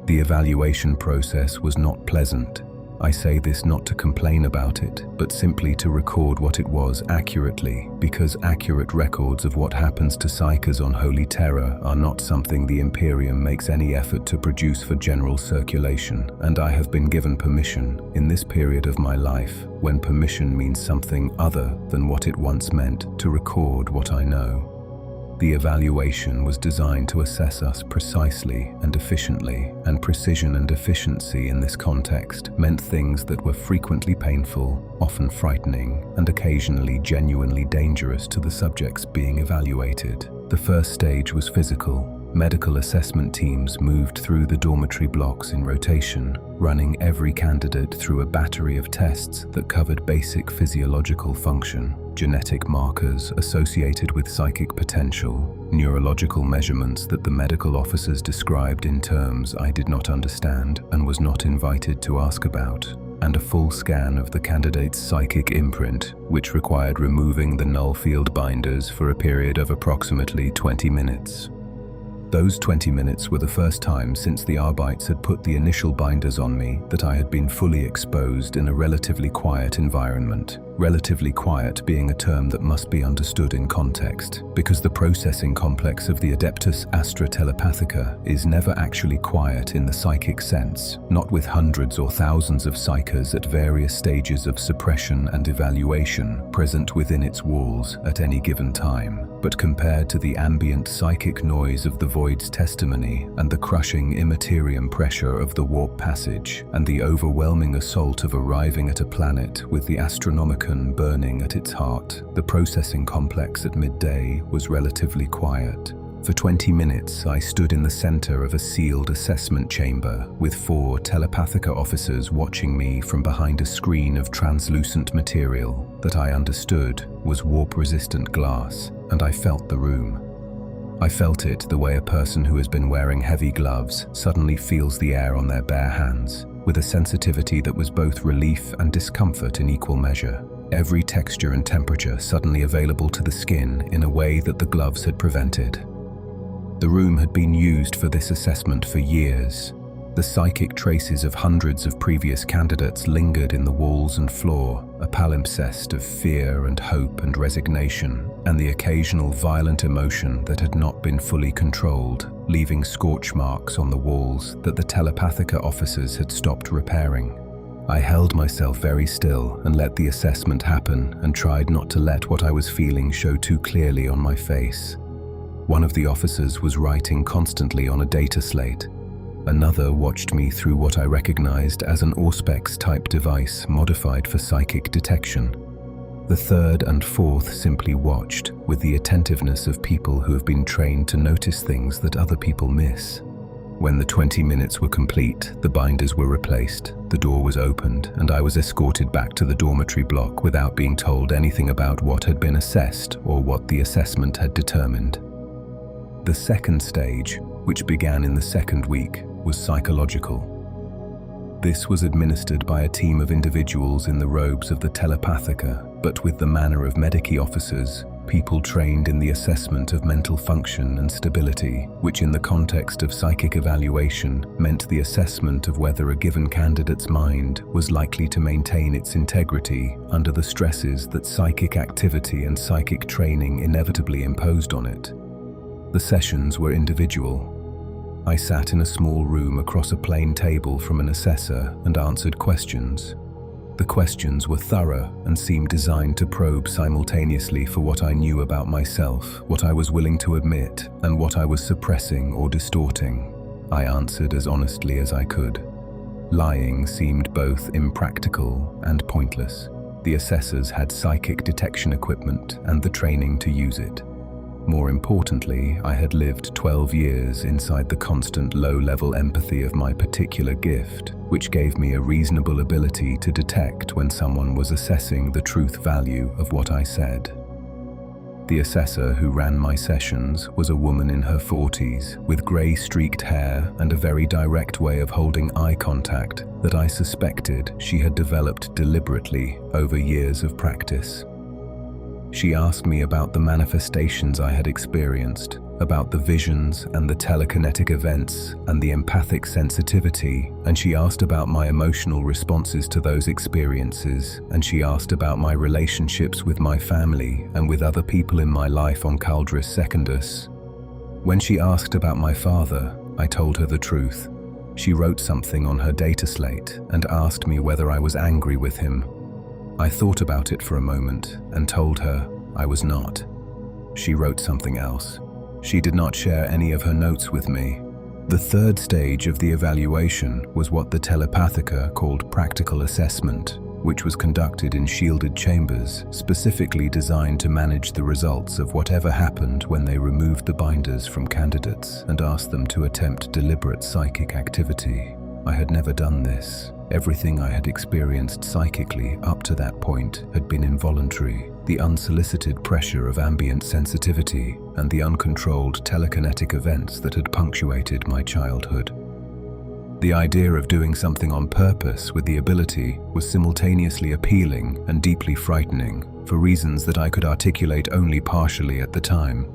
The evaluation process was not pleasant. I say this not to complain about it, but simply to record what it was accurately, because accurate records of what happens to Psykers on Holy Terra are not something the Imperium makes any effort to produce for general circulation, and I have been given permission, in this period of my life, when permission means something other than what it once meant, to record what I know. The evaluation was designed to assess us precisely and efficiently, and precision and efficiency in this context meant things that were frequently painful, often frightening, and occasionally genuinely dangerous to the subjects being evaluated. The first stage was physical. Medical assessment teams moved through the dormitory blocks in rotation, running every candidate through a battery of tests that covered basic physiological function, genetic markers associated with psychic potential, neurological measurements that the medical officers described in terms I did not understand and was not invited to ask about, and a full scan of the candidate's psychic imprint, which required removing the null field binders for a period of approximately 20 minutes. Those 20 minutes were the first time since the Arbites had put the initial binders on me that I had been fully exposed in a relatively quiet environment. Relatively quiet being a term that must be understood in context, because the processing complex of the Adeptus Astra Telepathica is never actually quiet in the psychic sense, not with hundreds or thousands of Psykers at various stages of suppression and evaluation present within its walls at any given time, but compared to the ambient psychic noise of the Void's testimony and the crushing immaterium pressure of the warp passage and the overwhelming assault of arriving at a planet with the Astronomican burning at its heart, the processing complex at midday was relatively quiet. For 20 minutes, I stood in the center of a sealed assessment chamber with 4 Telepathica officers watching me from behind a screen of translucent material that I understood was warp-resistant glass, and I felt the room. I felt it the way a person who has been wearing heavy gloves suddenly feels the air on their bare hands, with a sensitivity that was both relief and discomfort in equal measure. Every texture and temperature suddenly available to the skin in a way that the gloves had prevented. The room had been used for this assessment for years. The psychic traces of hundreds of previous candidates lingered in the walls and floor, a palimpsest of fear and hope and resignation, and the occasional violent emotion that had not been fully controlled, leaving scorch marks on the walls that the Telepathica officers had stopped repairing. I held myself very still and let the assessment happen and tried not to let what I was feeling show too clearly on my face. One of the officers was writing constantly on a data slate. Another watched me through what I recognized as an Auspex-type device modified for psychic detection. The third and fourth simply watched, with the attentiveness of people who have been trained to notice things that other people miss. When the 20 minutes were complete, the binders were replaced, the door was opened, and I was escorted back to the dormitory block without being told anything about what had been assessed or what the assessment had determined. The second stage, which began in the second week, was psychological. This was administered by a team of individuals in the robes of the Telepathica, but with the manner of medici officers, people trained in the assessment of mental function and stability, which in the context of psychic evaluation meant the assessment of whether a given candidate's mind was likely to maintain its integrity under the stresses that psychic activity and psychic training inevitably imposed on it. The sessions were individual. I sat in a small room across a plain table from an assessor and answered questions. The questions were thorough and seemed designed to probe simultaneously for what I knew about myself, what I was willing to admit, and what I was suppressing or distorting. I answered as honestly as I could. Lying seemed both impractical and pointless. The assessors had psychic detection equipment and the training to use it. More importantly, I had lived 12 years inside the constant low-level empathy of my particular gift, which gave me a reasonable ability to detect when someone was assessing the truth value of what I said. The assessor who ran my sessions was a woman in her 40s, with grey-streaked hair and a very direct way of holding eye contact that I suspected she had developed deliberately over years of practice. She asked me about the manifestations I had experienced, about the visions and the telekinetic events and the empathic sensitivity, and she asked about my emotional responses to those experiences, and she asked about my relationships with my family and with other people in my life on Caldris Secundus. When she asked about my father, I told her the truth. She wrote something on her data slate and asked me whether I was angry with him. I thought about it for a moment and told her I was not. She wrote something else. She did not share any of her notes with me. The third stage of the evaluation was what the Telepathica called practical assessment, which was conducted in shielded chambers, specifically designed to manage the results of whatever happened when they removed the binders from candidates and asked them to attempt deliberate psychic activity. I had never done this. Everything I had experienced psychically up to that point had been involuntary. The unsolicited pressure of ambient sensitivity and the uncontrolled telekinetic events that had punctuated my childhood. The idea of doing something on purpose with the ability was simultaneously appealing and deeply frightening, for reasons that I could articulate only partially at the time.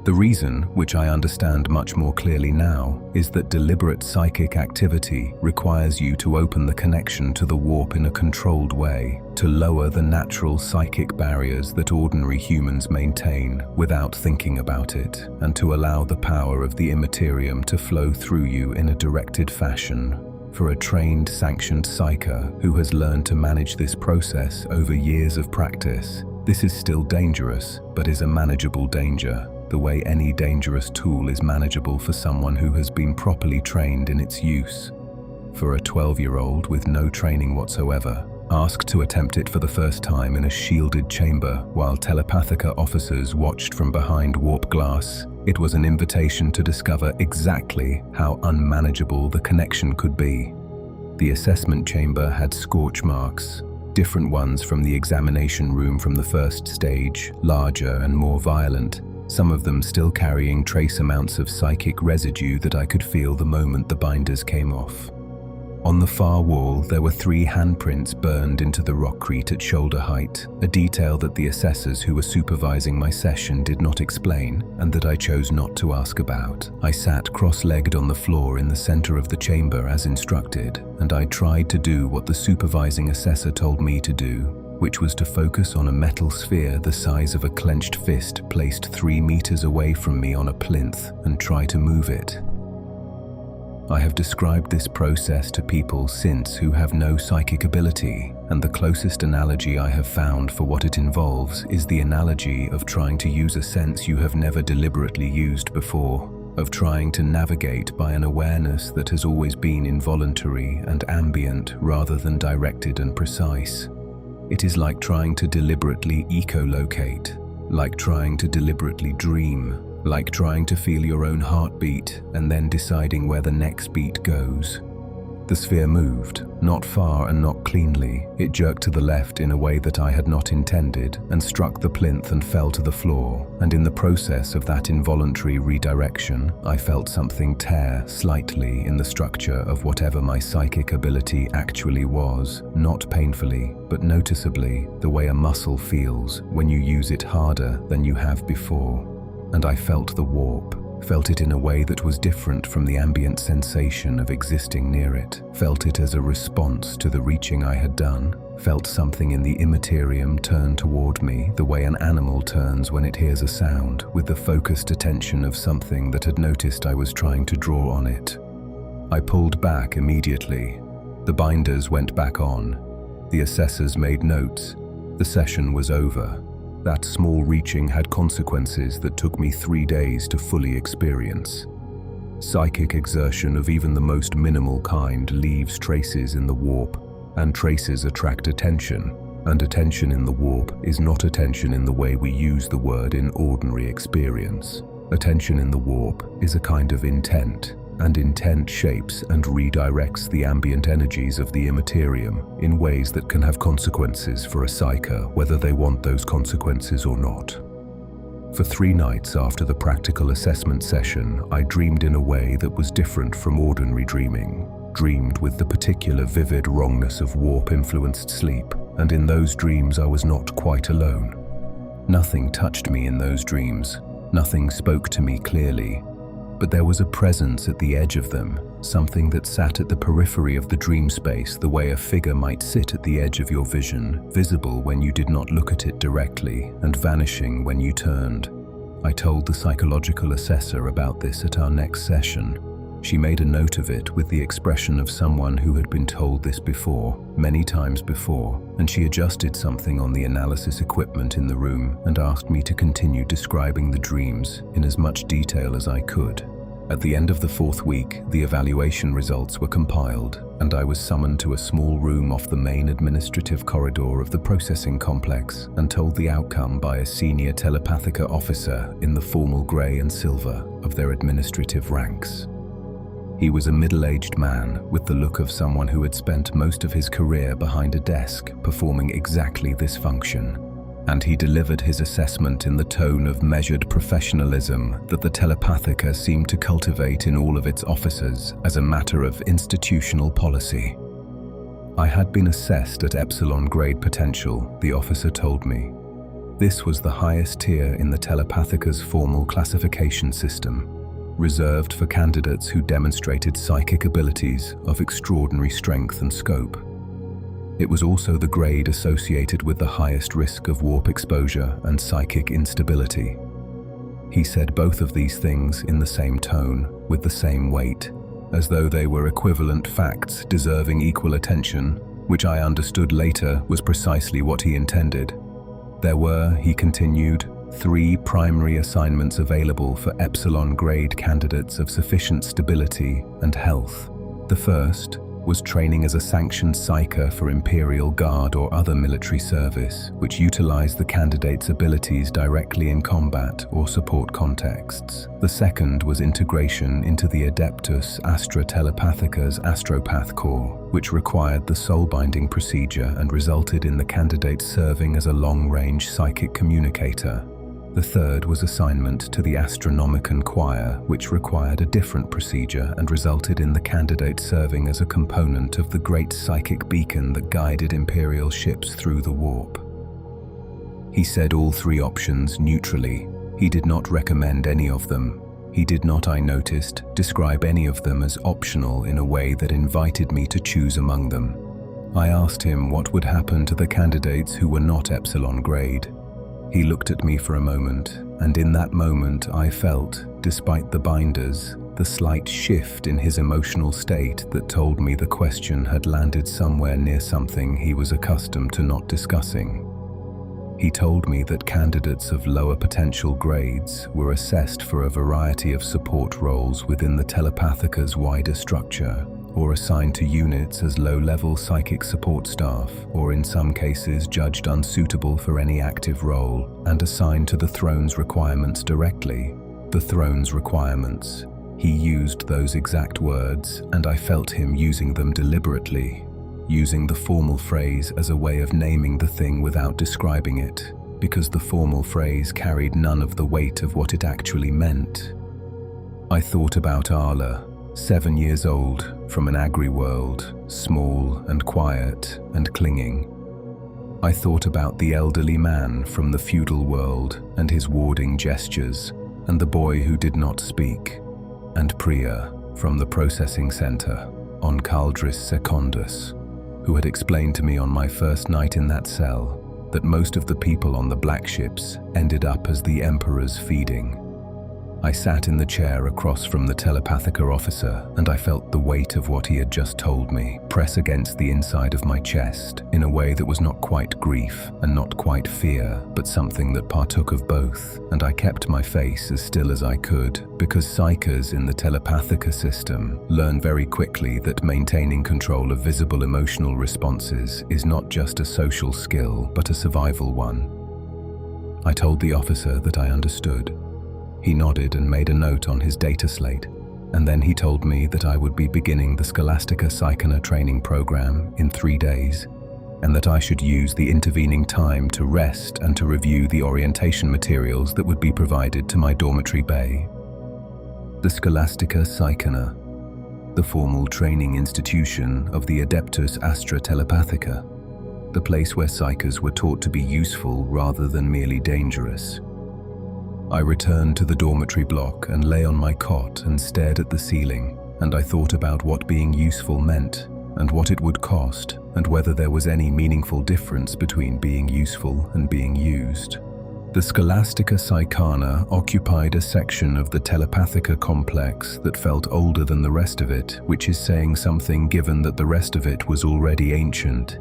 The reason, which I understand much more clearly now, is that deliberate psychic activity requires you to open the connection to the warp in a controlled way, to lower the natural psychic barriers that ordinary humans maintain without thinking about it, and to allow the power of the immaterium to flow through you in a directed fashion. For a trained, sanctioned Psyker who has learned to manage this process over years of practice, this is still dangerous, but is a manageable danger, the way any dangerous tool is manageable for someone who has been properly trained in its use. For a 12-year-old with no training whatsoever, asked to attempt it for the first time in a shielded chamber while Telepathica officers watched from behind warp glass, it was an invitation to discover exactly how unmanageable the connection could be. The assessment chamber had scorch marks, different ones from the examination room from the first stage, larger and more violent, some of them still carrying trace amounts of psychic residue that I could feel the moment the binders came off. On the far wall, there were 3 handprints burned into the rockcrete at shoulder height, a detail that the assessors who were supervising my session did not explain, and that I chose not to ask about. I sat cross-legged on the floor in the center of the chamber as instructed, and I tried to do what the supervising assessor told me to do, which was to focus on a metal sphere the size of a clenched fist placed 3 meters away from me on a plinth and try to move it. I have described this process to people since who have no psychic ability, and the closest analogy I have found for what it involves is the analogy of trying to use a sense you have never deliberately used before, of trying to navigate by an awareness that has always been involuntary and ambient rather than directed and precise. It is like trying to deliberately echolocate, like trying to deliberately dream, like trying to feel your own heartbeat and then deciding where the next beat goes. The sphere moved, not far and not cleanly. It jerked to the left in a way that I had not intended and struck the plinth and fell to the floor, and in the process of that involuntary redirection, I felt something tear slightly in the structure of whatever my psychic ability actually was, not painfully, but noticeably, the way a muscle feels when you use it harder than you have before. And I felt the warp. Felt it in a way that was different from the ambient sensation of existing near it. Felt it as a response to the reaching I had done. Felt something in the immaterium turn toward me the way an animal turns when it hears a sound, with the focused attention of something that had noticed I was trying to draw on it. I pulled back immediately. The binders went back on. The assessors made notes. The session was over. That small reaching had consequences that took me 3 days to fully experience. Psychic exertion of even the most minimal kind leaves traces in the warp, and traces attract attention, and attention in the warp is not attention in the way we use the word in ordinary experience. Attention in the warp is a kind of intent, and intent shapes and redirects the ambient energies of the immaterium in ways that can have consequences for a Psyker, whether they want those consequences or not. For 3 nights after the practical assessment session, I dreamed in a way that was different from ordinary dreaming, dreamed with the particular vivid wrongness of warp-influenced sleep, and in those dreams I was not quite alone. Nothing touched me in those dreams, nothing spoke to me clearly, but there was a presence at the edge of them, something that sat at the periphery of the dream space the way a figure might sit at the edge of your vision, visible when you did not look at it directly and vanishing when you turned. I told the psychological assessor about this at our next session. She made a note of it with the expression of someone who had been told this before, many times before, and she adjusted something on the analysis equipment in the room and asked me to continue describing the dreams in as much detail as I could. At the end of the 4th week, the evaluation results were compiled, and I was summoned to a small room off the main administrative corridor of the processing complex and told the outcome by a senior Telepathica officer in the formal grey and silver of their administrative ranks. He was a middle-aged man with the look of someone who had spent most of his career behind a desk performing exactly this function, and he delivered his assessment in the tone of measured professionalism that the Telepathica seemed to cultivate in all of its officers as a matter of institutional policy. I had been assessed at Epsilon grade potential, the officer told me. This was the highest tier in the Telepathica's formal classification system, reserved for candidates who demonstrated psychic abilities of extraordinary strength and scope. It was also the grade associated with the highest risk of warp exposure and psychic instability. He said both of these things in the same tone, with the same weight, as though they were equivalent facts deserving equal attention, which I understood later was precisely what he intended. There were, he continued, 3 primary assignments available for Epsilon grade candidates of sufficient stability and health. The first was training as a sanctioned Psyker for Imperial Guard or other military service, which utilized the candidate's abilities directly in combat or support contexts. The second was integration into the Adeptus Astra Telepathica's Astropath Corps, which required the soul-binding procedure and resulted in the candidate serving as a long-range psychic communicator. The third was assignment to the Astronomican choir, which required a different procedure and resulted in the candidate serving as a component of the great psychic beacon that guided Imperial ships through the warp. He said all 3 options neutrally. He did not recommend any of them. He did not, I noticed, describe any of them as optional in a way that invited me to choose among them. I asked him what would happen to the candidates who were not Epsilon grade. He looked at me for a moment, and in that moment I felt, despite the binders, the slight shift in his emotional state that told me the question had landed somewhere near something he was accustomed to not discussing. He told me that candidates of lower potential grades were assessed for a variety of support roles within the Telepathica's wider structure, or assigned to units as low-level psychic support staff, or in some cases judged unsuitable for any active role, and assigned to the throne's requirements directly. The throne's requirements. He used those exact words, and I felt him using them deliberately, using the formal phrase as a way of naming the thing without describing it, because the formal phrase carried none of the weight of what it actually meant. I thought about Arla, 7 years old, from an agri-world, small and quiet and clinging. I thought about the elderly man from the feudal world and his warding gestures, and the boy who did not speak, and Priya from the processing center on Caldris Secundus, who had explained to me on my first night in that cell that most of the people on the black ships ended up as the Emperor's feeding. I sat in the chair across from the Telepathica officer, and I felt the weight of what he had just told me press against the inside of my chest in a way that was not quite grief and not quite fear, but something that partook of both, and I kept my face as still as I could, because Psykers in the Telepathica system learn very quickly that maintaining control of visible emotional responses is not just a social skill, but a survival one. I told the officer that I understood. He nodded and made a note on his data slate, and then he told me that I would be beginning the Scholastica Psykana training program in 3 days, and that I should use the intervening time to rest and to review the orientation materials that would be provided to my dormitory bay. The Scholastica Psykana, the formal training institution of the Adeptus Astra Telepathica, the place where Psykers were taught to be useful rather than merely dangerous. I returned to the dormitory block and lay on my cot and stared at the ceiling, and I thought about what being useful meant, and what it would cost, and whether there was any meaningful difference between being useful and being used. The Scholastica Psykana occupied a section of the Telepathica complex that felt older than the rest of it, which is saying something given that the rest of it was already ancient.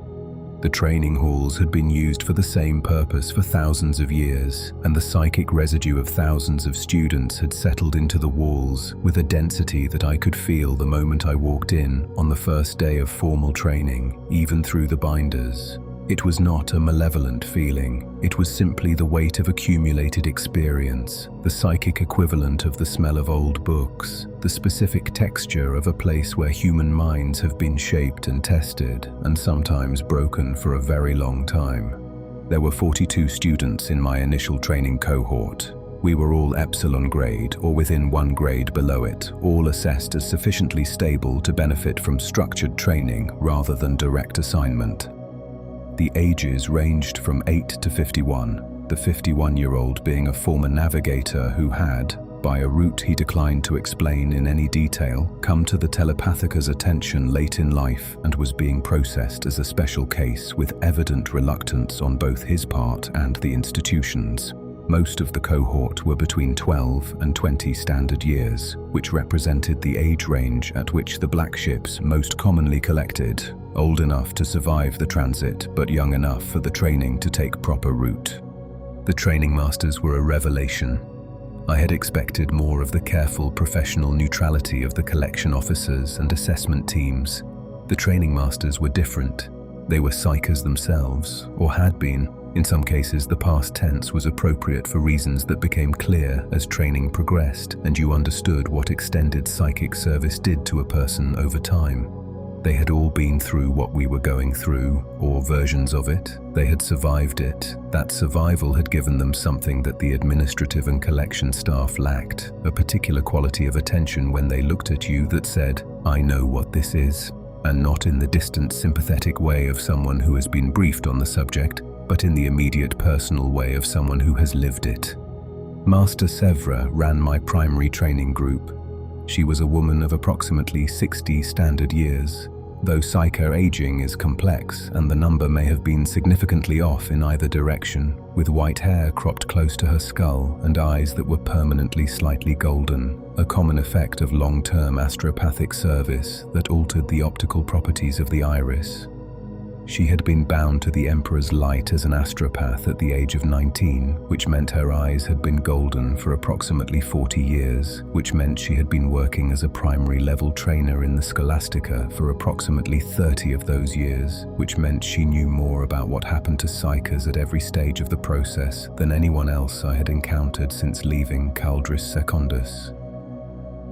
The training halls had been used for the same purpose for thousands of years, and the psychic residue of thousands of students had settled into the walls with a density that I could feel the moment I walked in on the first day of formal training, even through the binders. It was not a malevolent feeling, it was simply the weight of accumulated experience, the psychic equivalent of the smell of old books, the specific texture of a place where human minds have been shaped and tested, and sometimes broken for a very long time. There were 42 students in my initial training cohort. We were all Epsilon grade or within 1 grade below it, all assessed as sufficiently stable to benefit from structured training rather than direct assignment. The ages ranged from 8 to 51, the 51-year-old being a former navigator who had, by a route he declined to explain in any detail, come to the Telepathica's attention late in life and was being processed as a special case with evident reluctance on both his part and the institution's. Most of the cohort were between 12 and 20 standard years, which represented the age range at which the black ships most commonly collected, old enough to survive the transit but young enough for the training to take proper root. The training masters were a revelation. I had expected more of the careful professional neutrality of the collection officers and assessment teams. The training masters were different. They were psychers themselves, or had been. In some cases, the past tense was appropriate for reasons that became clear as training progressed and you understood what extended psychic service did to a person over time. They had all been through what we were going through, or versions of it. They had survived it. That survival had given them something that the administrative and collection staff lacked, a particular quality of attention when they looked at you that said, "I know what this is," and not in the distant sympathetic way of someone who has been briefed on the subject, but in the immediate personal way of someone who has lived it. Master Sevra ran my primary training group. She was a woman of approximately 60 standard years, though Psyker aging is complex and the number may have been significantly off in either direction, with white hair cropped close to her skull and eyes that were permanently slightly golden, a common effect of long-term astropathic service that altered the optical properties of the iris. She had been bound to the Emperor's light as an astropath at the age of 19, which meant her eyes had been golden for approximately 40 years, which meant she had been working as a primary level trainer in the Scholastica for approximately 30 of those years, which meant she knew more about what happened to psychers at every stage of the process than anyone else I had encountered since leaving Caldris Secundus.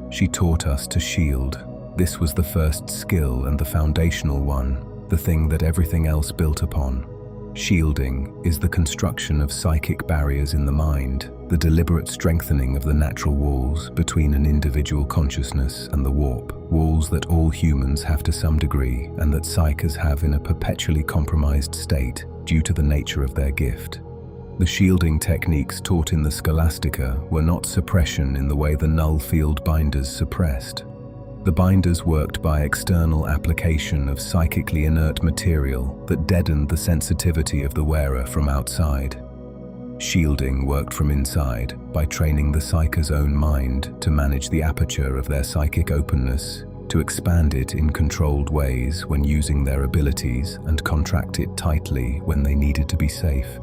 She taught us to shield. This was the first skill and the foundational one, the thing that everything else built upon. Shielding is the construction of psychic barriers in the mind, the deliberate strengthening of the natural walls between an individual consciousness and the warp, walls that all humans have to some degree and that psychers have in a perpetually compromised state due to the nature of their gift. The shielding techniques taught in the Scholastica were not suppression in the way the null field binders suppressed. The binders worked by external application of psychically inert material that deadened the sensitivity of the wearer from outside. Shielding worked from inside by training the psycher's own mind to manage the aperture of their psychic openness, to expand it in controlled ways when using their abilities and contract it tightly when they needed to be safe.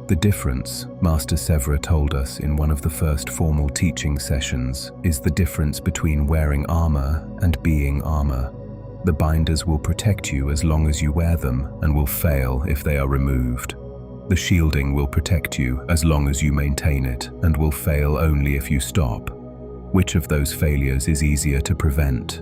The difference, Master Sevra told us in one of the first formal teaching sessions, is the difference between wearing armor and being armor. The binders will protect you as long as you wear them and will fail if they are removed. The shielding will protect you as long as you maintain it and will fail only if you stop. Which of those failures is easier to prevent?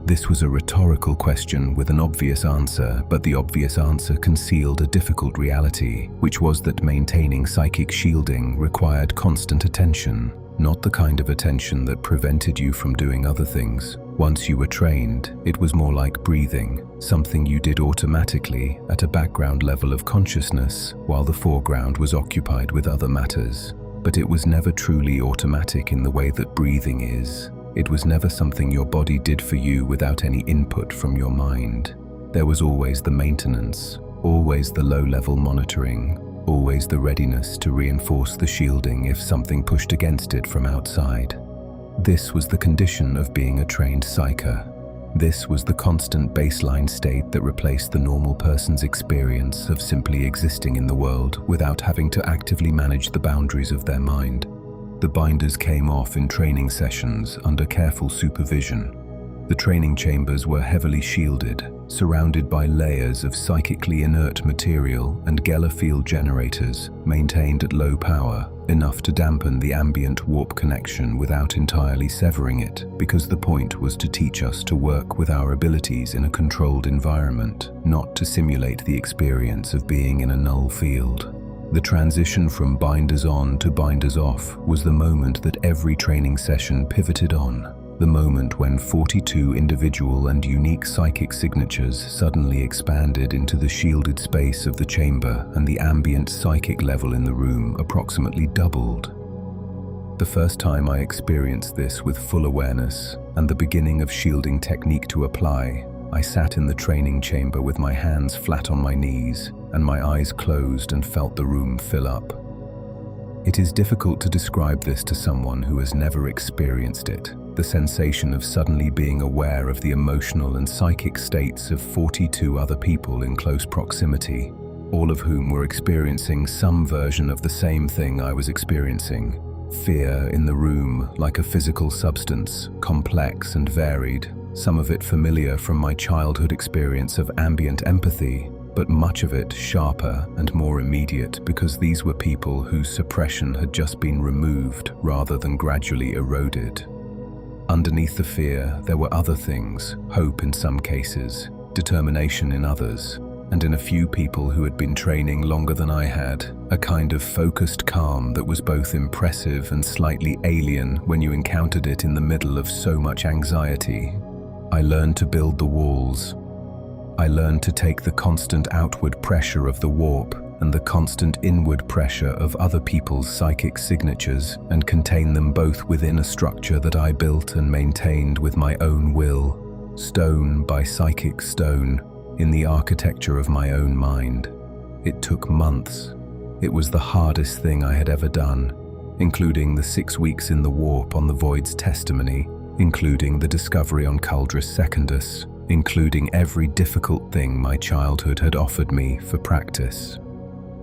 This was a rhetorical question with an obvious answer, but the obvious answer concealed a difficult reality, which was that maintaining psychic shielding required constant attention, not the kind of attention that prevented you from doing other things. Once you were trained, it was more like breathing, something you did automatically at a background level of consciousness, while the foreground was occupied with other matters. But it was never truly automatic in the way that breathing is. It was never something your body did for you without any input from your mind. There was always the maintenance, always the low-level monitoring, always the readiness to reinforce the shielding if something pushed against it from outside. This was the condition of being a trained Psyker. This was the constant baseline state that replaced the normal person's experience of simply existing in the world without having to actively manage the boundaries of their mind. The binders came off in training sessions under careful supervision. The training chambers were heavily shielded, surrounded by layers of psychically inert material and Geller field generators maintained at low power, enough to dampen the ambient warp connection without entirely severing it, because the point was to teach us to work with our abilities in a controlled environment, not to simulate the experience of being in a null field. The transition from binders on to binders off was the moment that every training session pivoted on. The moment when 42 individual and unique psychic signatures suddenly expanded into the shielded space of the chamber and the ambient psychic level in the room approximately doubled. The first time I experienced this with full awareness and the beginning of shielding technique to apply, I sat in the training chamber with my hands flat on my knees and my eyes closed and felt the room fill up. It is difficult to describe this to someone who has never experienced it. The sensation of suddenly being aware of the emotional and psychic states of 42 other people in close proximity, all of whom were experiencing some version of the same thing I was experiencing. Fear in the room, like a physical substance, complex and varied, some of it familiar from my childhood experience of ambient empathy, but much of it sharper and more immediate because these were people whose suppression had just been removed rather than gradually eroded. Underneath the fear, there were other things, hope in some cases, determination in others, and in a few people who had been training longer than I had, a kind of focused calm that was both impressive and slightly alien when you encountered it in the middle of so much anxiety. I learned to build the walls. I learned to take the constant outward pressure of the warp and the constant inward pressure of other people's psychic signatures and contain them both within a structure that I built and maintained with my own will, stone by psychic stone, in the architecture of my own mind. It took months. It was the hardest thing I had ever done, including the 6 weeks in the warp on the Void's testimony, including the discovery on Caldris Secundus, including every difficult thing my childhood had offered me for practice.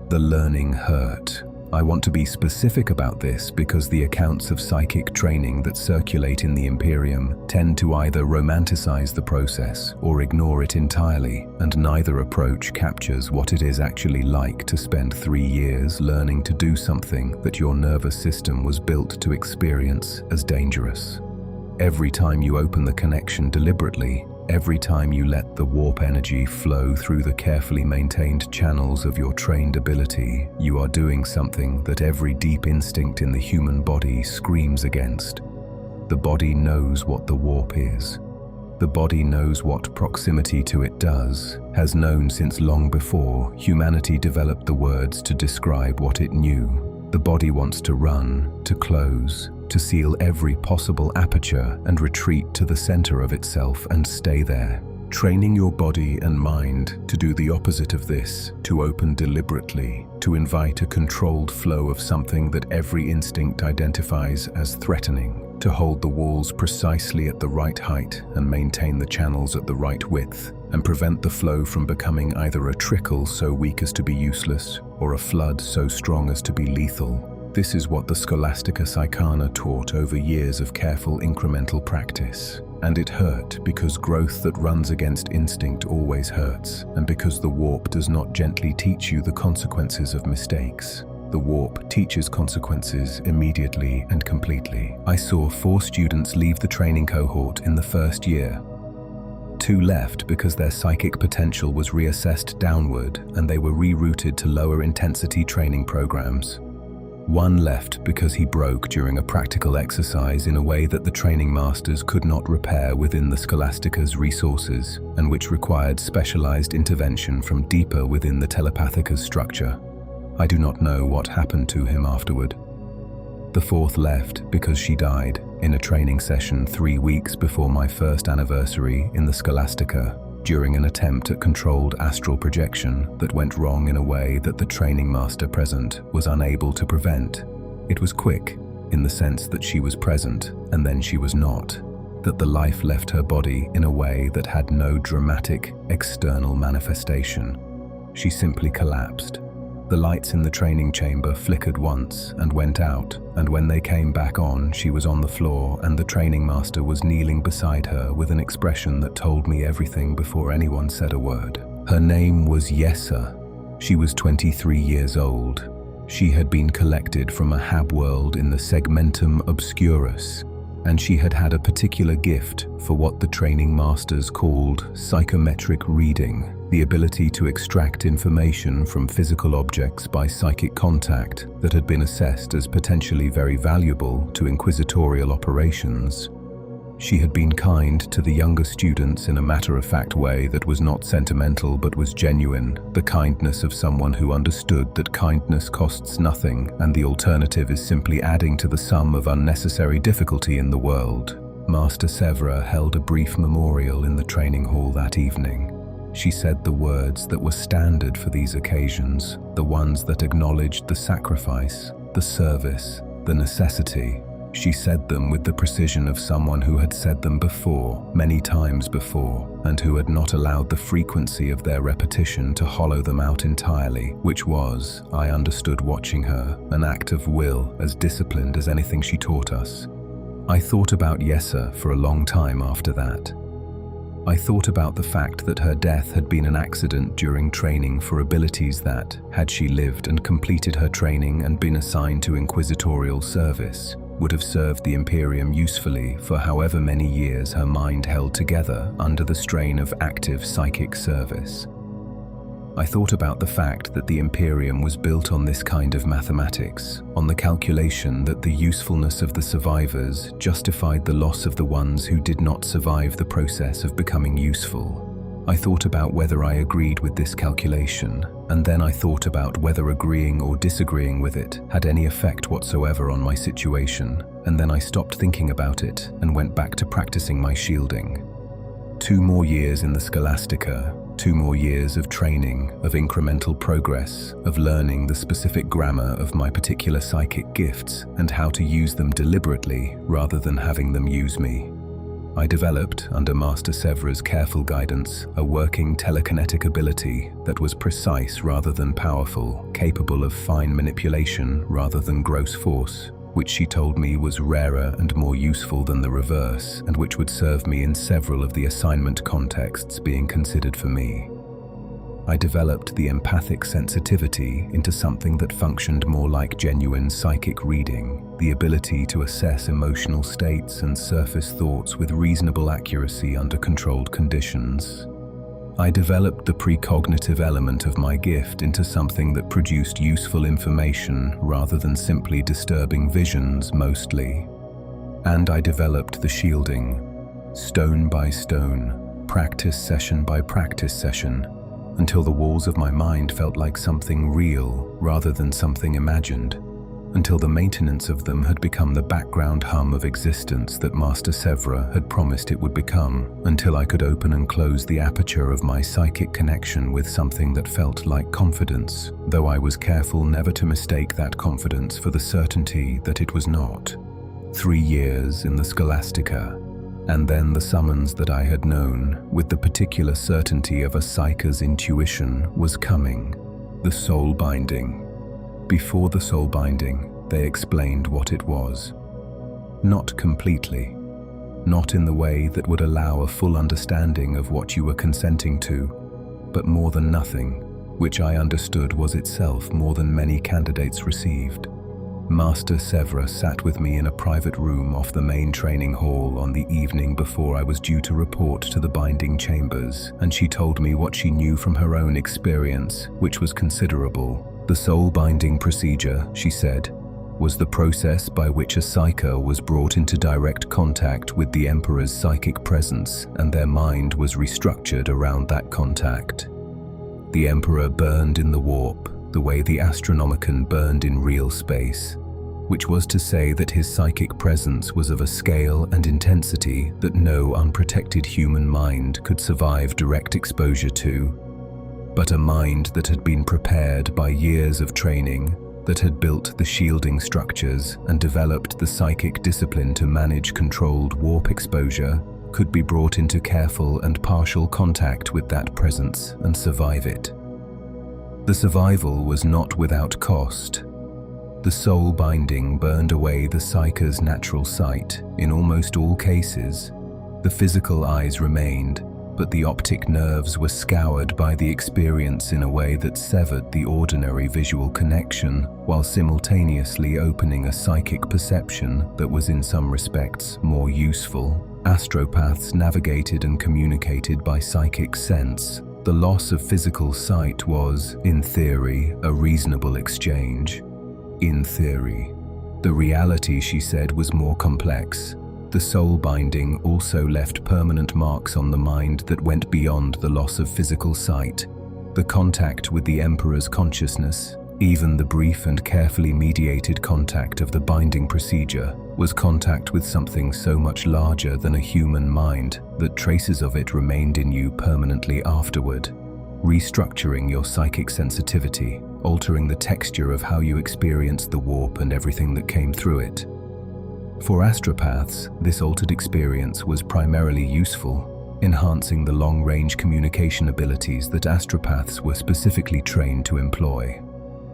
The learning hurt. I want to be specific about this because the accounts of psychic training that circulate in the Imperium tend to either romanticize the process or ignore it entirely, and neither approach captures what it is actually like to spend 3 years learning to do something that your nervous system was built to experience as dangerous. Every time you open the connection deliberately, every time you let the warp energy flow through the carefully maintained channels of your trained ability, you are doing something that every deep instinct in the human body screams against. The body knows what the warp is. The body knows what proximity to it does, has known since long before humanity developed the words to describe what it knew. The body wants to run, to close, to seal every possible aperture and retreat to the center of itself and stay there. Training your body and mind to do the opposite of this, to open deliberately, to invite a controlled flow of something that every instinct identifies as threatening, to hold the walls precisely at the right height and maintain the channels at the right width, and prevent the flow from becoming either a trickle so weak as to be useless or a flood so strong as to be lethal. This is what the Scholastica Psykana taught over years of careful incremental practice. And it hurt because growth that runs against instinct always hurts, and because the warp does not gently teach you the consequences of mistakes. The warp teaches consequences immediately and completely. I saw 4 students leave the training cohort in the first year. 2 left because their psychic potential was reassessed downward and they were rerouted to lower intensity training programs. 1 left because he broke during a practical exercise in a way that the training masters could not repair within the Scholastica's resources, and which required specialized intervention from deeper within the Telepathica's structure. I do not know what happened to him afterward. The 4th left because she died in a training session 3 weeks before my first anniversary in the Scholastica. during an attempt at controlled astral projection that went wrong in a way that the training master present was unable to prevent. It was quick, in the sense that she was present and then she was not, that the life left her body in a way that had no dramatic external manifestation. She simply collapsed. The lights in the training chamber flickered once and went out, and when they came back on, she was on the floor and the training master was kneeling beside her with an expression that told me everything before anyone said a word. Her name was Yessa. She was 23 years old. She had been collected from a hab world in the Segmentum Obscurus, and she had had a particular gift for what the training masters called psychometric reading, the ability to extract information from physical objects by psychic contact that had been assessed as potentially very valuable to inquisitorial operations. She had been kind to the younger students in a matter-of-fact way that was not sentimental but was genuine, the kindness of someone who understood that kindness costs nothing and the alternative is simply adding to the sum of unnecessary difficulty in the world. Master Severa held a brief memorial in the training hall that evening. She said the words that were standard for these occasions, the ones that acknowledged the sacrifice, the service, the necessity. She said them with the precision of someone who had said them before, many times before, and who had not allowed the frequency of their repetition to hollow them out entirely, which was, I understood watching her, an act of will as disciplined as anything she taught us. I thought about Yessa for a long time after that. I thought about the fact that her death had been an accident during training for abilities that, had she lived and completed her training and been assigned to inquisitorial service, would have served the Imperium usefully for however many years her mind held together under the strain of active psychic service. I thought about the fact that the Imperium was built on this kind of mathematics, on the calculation that the usefulness of the survivors justified the loss of the ones who did not survive the process of becoming useful. I thought about whether I agreed with this calculation, and then I thought about whether agreeing or disagreeing with it had any effect whatsoever on my situation, and then I stopped thinking about it and went back to practicing my shielding. 2 more years in the Scholastica, 2 more years of training, of incremental progress, of learning the specific grammar of my particular psychic gifts and how to use them deliberately rather than having them use me. I developed, under Master Severa's careful guidance, a working telekinetic ability that was precise rather than powerful, capable of fine manipulation rather than gross force, which she told me was rarer and more useful than the reverse, and which would serve me in several of the assignment contexts being considered for me. I developed the empathic sensitivity into something that functioned more like genuine psychic reading, the ability to assess emotional states and surface thoughts with reasonable accuracy under controlled conditions. I developed the precognitive element of my gift into something that produced useful information rather than simply disturbing visions mostly. And I developed the shielding, stone by stone, practice session by practice session, until the walls of my mind felt like something real rather than something imagined, until the maintenance of them had become the background hum of existence that Master Severa had promised it would become, until I could open and close the aperture of my psychic connection with something that felt like confidence, though I was careful never to mistake that confidence for the certainty that it was not. 3 years in the Scholastica, and then the summons that I had known, with the particular certainty of a Psyker's intuition, was coming. The soul binding. Before the soul binding, they explained what it was. Not completely. Not in the way that would allow a full understanding of what you were consenting to, but more than nothing, which I understood was itself more than many candidates received. Master Severa sat with me in a private room off the main training hall on the evening before I was due to report to the binding chambers, and she told me what she knew from her own experience, which was considerable. The soul binding procedure, she said, was the process by which a Psyker was brought into direct contact with the Emperor's psychic presence, and their mind was restructured around that contact. The Emperor burned in the warp, the way the Astronomican burned in real space. which was to say that his psychic presence was of a scale and intensity that no unprotected human mind could survive direct exposure to, but a mind that had been prepared by years of training, that had built the shielding structures and developed the psychic discipline to manage controlled warp exposure, could be brought into careful and partial contact with that presence and survive it. The survival was not without cost. The soul binding burned away the Psyker's natural sight in almost all cases. The physical eyes remained, but the optic nerves were scoured by the experience in a way that severed the ordinary visual connection, while simultaneously opening a psychic perception that was in some respects more useful. Astropaths navigated and communicated by psychic sense. The loss of physical sight was, in theory, a reasonable exchange. In theory. The reality, she said, was more complex. The soul binding also left permanent marks on the mind that went beyond the loss of physical sight. The contact with the Emperor's consciousness, even the brief and carefully mediated contact of the binding procedure, was contact with something so much larger than a human mind that traces of it remained in you permanently afterward, restructuring your psychic sensitivity, altering the texture of how you experienced the warp and everything that came through it. For astropaths, this altered experience was primarily useful, enhancing the long-range communication abilities that astropaths were specifically trained to employ.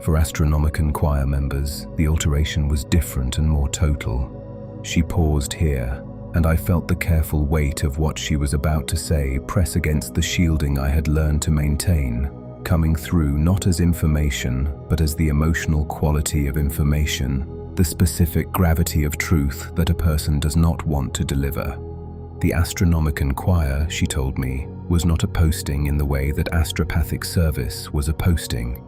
For Astronomican choir members, the alteration was different and more total. She paused here, and I felt the careful weight of what she was about to say press against the shielding I had learned to maintain, coming through not as information, but as the emotional quality of information, the specific gravity of truth that a person does not want to deliver. The Astronomican choir, she told me, was not a posting in the way that astropathic service was a posting.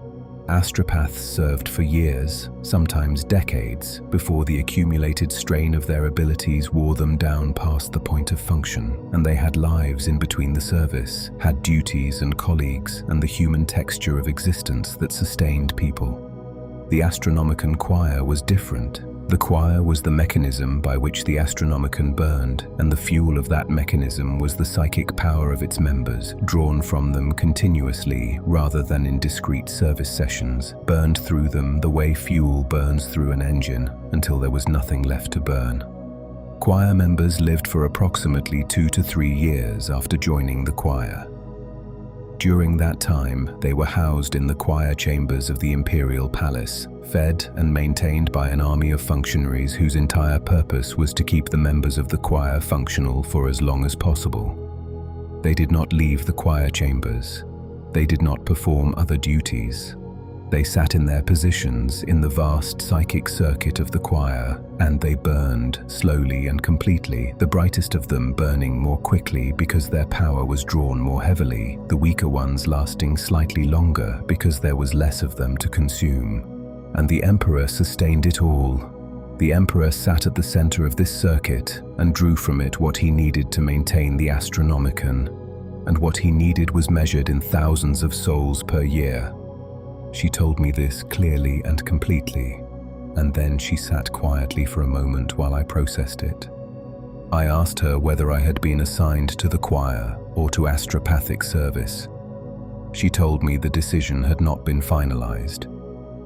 Astropaths served for years, sometimes decades, before the accumulated strain of their abilities wore them down past the point of function, and they had lives in between the service, had duties and colleagues, and the human texture of existence that sustained people. The Astronomican choir was different. The choir was the mechanism by which the Astronomican burned, and the fuel of that mechanism was the psychic power of its members, drawn from them continuously rather than in discrete service sessions, burned through them the way fuel burns through an engine until there was nothing left to burn. Choir members lived for approximately 2 to 3 years after joining the choir. During that time, they were housed in the choir chambers of the Imperial Palace, fed and maintained by an army of functionaries whose entire purpose was to keep the members of the choir functional for as long as possible. They did not leave the choir chambers. They did not perform other duties. They sat in their positions in the vast psychic circuit of the choir, and they burned slowly and completely, the brightest of them burning more quickly because their power was drawn more heavily, the weaker ones lasting slightly longer because there was less of them to consume. And the Emperor sustained it all. The Emperor sat at the center of this circuit and drew from it what he needed to maintain the Astronomican, and what he needed was measured in thousands of souls per year. She told me this clearly and completely, and then she sat quietly for a moment while I processed it. I asked her whether I had been assigned to the choir or to astropathic service. She told me the decision had not been finalized.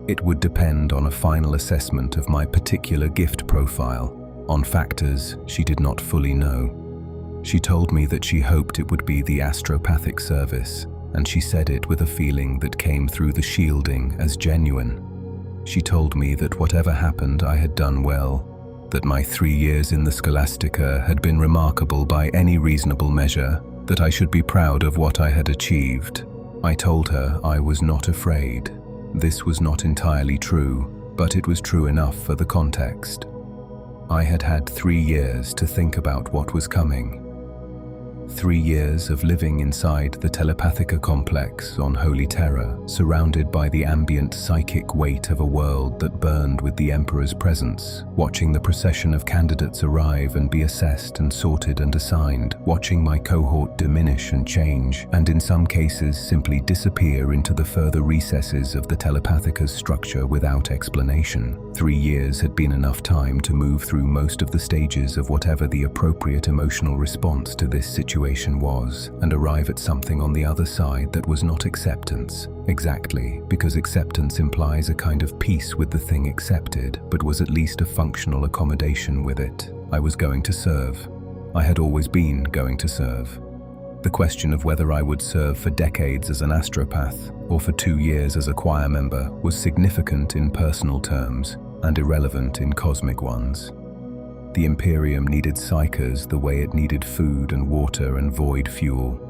It would depend on a final assessment of my particular gift profile, on factors she did not fully know. She told me that she hoped it would be the astropathic service, and she said it with a feeling that came through the shielding as genuine. She told me that whatever happened I had done well, that my 3 years in the Scholastica had been remarkable by any reasonable measure, that I should be proud of what I had achieved. I told her I was not afraid. This was not entirely true, but it was true enough for the context. I had had 3 years to think about what was coming. 3 years of living inside the Telepathica complex on Holy Terra, surrounded by the ambient psychic weight of a world that burned with the Emperor's presence, watching the procession of candidates arrive and be assessed and sorted and assigned, watching my cohort diminish and change, and in some cases simply disappear into the further recesses of the Telepathica's structure without explanation. 3 years had been enough time to move through most of the stages of whatever the appropriate emotional response to this situation was, and arrive at something on the other side that was not acceptance. Exactly, because acceptance implies a kind of peace with the thing accepted, but was at least a functional accommodation with it. I was going to serve. I had always been going to serve. The question of whether I would serve for decades as an astropath or for 2 years as a choir member was significant in personal terms and irrelevant in cosmic ones. The Imperium needed Psykers the way it needed food and water and void fuel.